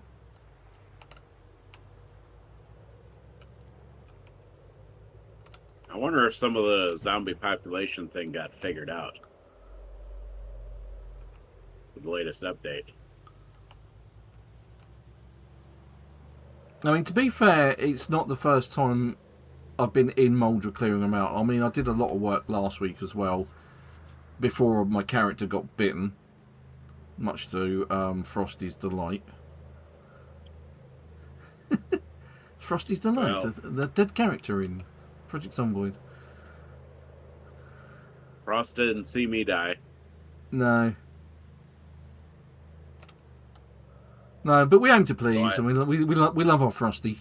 [SPEAKER 2] I wonder if some of the zombie population thing got figured out with the latest update.
[SPEAKER 1] I mean, to be fair, it's not the first time I've been in Muldraugh clearing them out. I mean, I did a lot of work last week as well, before my character got bitten, much to Frosty's delight. Frosty's delight,
[SPEAKER 2] Well,
[SPEAKER 1] the dead character in Project Zomboid.
[SPEAKER 2] Frost didn't see me die.
[SPEAKER 1] No. No, but we aim to please,
[SPEAKER 2] So
[SPEAKER 1] and we love our Frosty.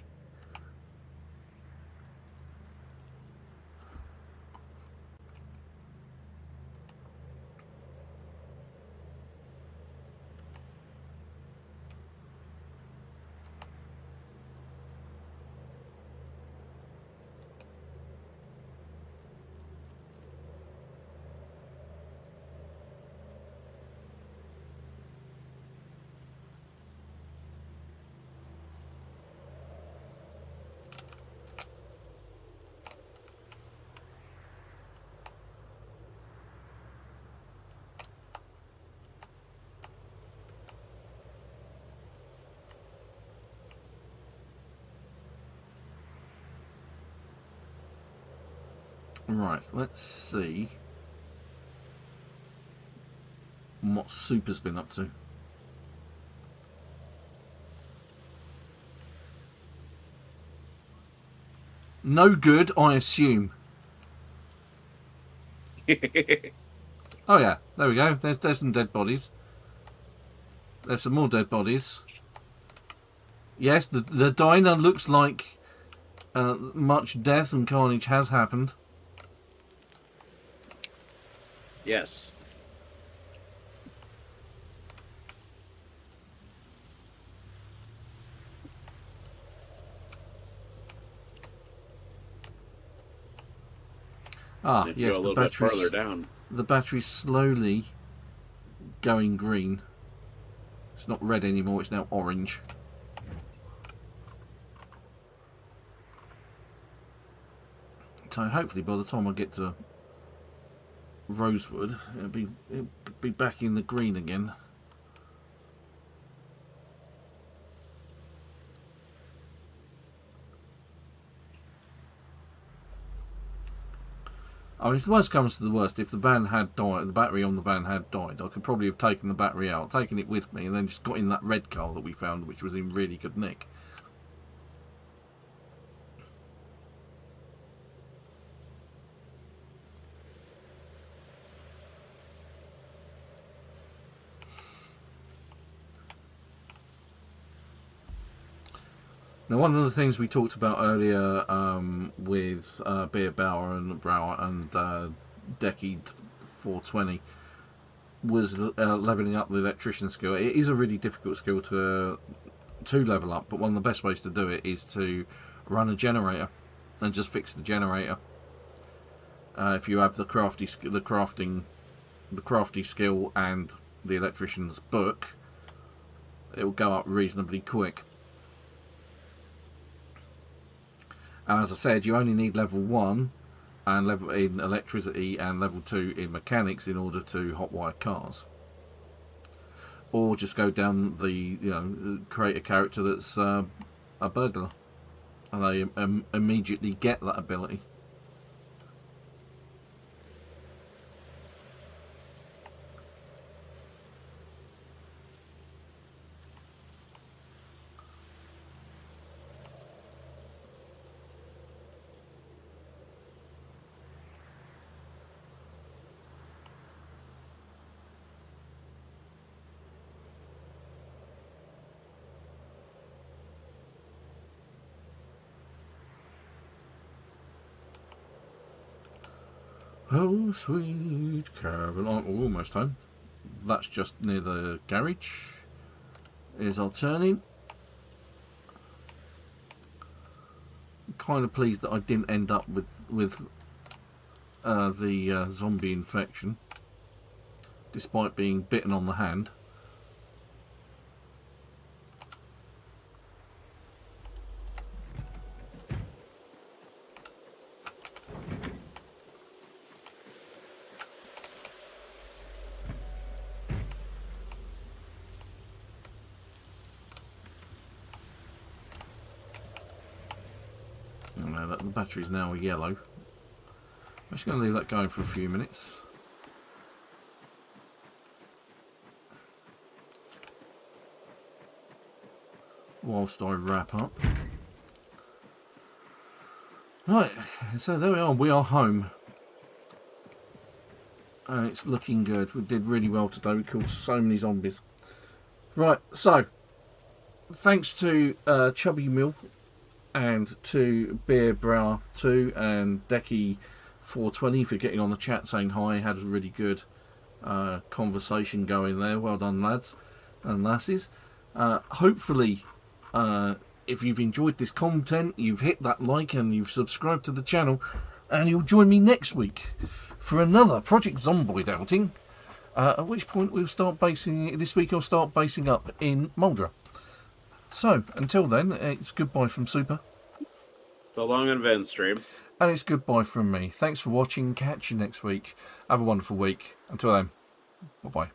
[SPEAKER 1] Right, let's see what Super's been up to. No good, I assume. Oh yeah, there we go. There's some dead bodies. There's some more dead bodies. Yes, the diner looks like much death and carnage has happened.
[SPEAKER 2] Yes.
[SPEAKER 1] Ah,
[SPEAKER 2] If you
[SPEAKER 1] yes,
[SPEAKER 2] go a little bit further down.
[SPEAKER 1] The battery's slowly going green. It's not red anymore, it's now orange. So hopefully by the time I get to Rosewood, it'll be back in the green again. I mean, if the worst comes to the worst, if the van had died, the battery on the van had died, I could probably have taken the battery out, taken it with me, and then just got in that red car that we found, which was in really good nick. Now, one of the things we talked about earlier with Beer Brower and Decky 420 was leveling up the electrician skill. It is a really difficult skill to level up, but one of the best ways to do it is to run a generator and just fix the generator. If you have the crafty skill and the electrician's book, it will go up reasonably quick. And as I said, you only need level 1 and level in electricity and level 2 in mechanics in order to hotwire cars. Or just go down the, create a character that's a burglar. And they immediately get that ability. Oh, sweet Caroline. We're almost home. That's just near the garage. Here's our turning. I'm kind of pleased that I didn't end up with the zombie infection, despite being bitten on the hand. The battery's now yellow. I'm just going to leave that going for a few minutes. Whilst I wrap up. Right, so there we are. We are home. And it's looking good. We did really well today. We killed so many zombies. Right, so thanks to Chubby Mill and to Beer Brower 2 and Decky 420 for getting on the chat saying hi. Had a really good conversation going there. Well done, lads and lasses. Hopefully, if you've enjoyed this content, you've hit that like and you've subscribed to the channel, and you'll join me next week for another Project Zomboid outing. At which point we'll start basing this week. I'll start basing up in Muldraugh. So, until then, it's goodbye from Super.
[SPEAKER 2] So long and Ven stream.
[SPEAKER 1] And it's goodbye from me. Thanks for watching. Catch you next week. Have a wonderful week. Until then, bye-bye.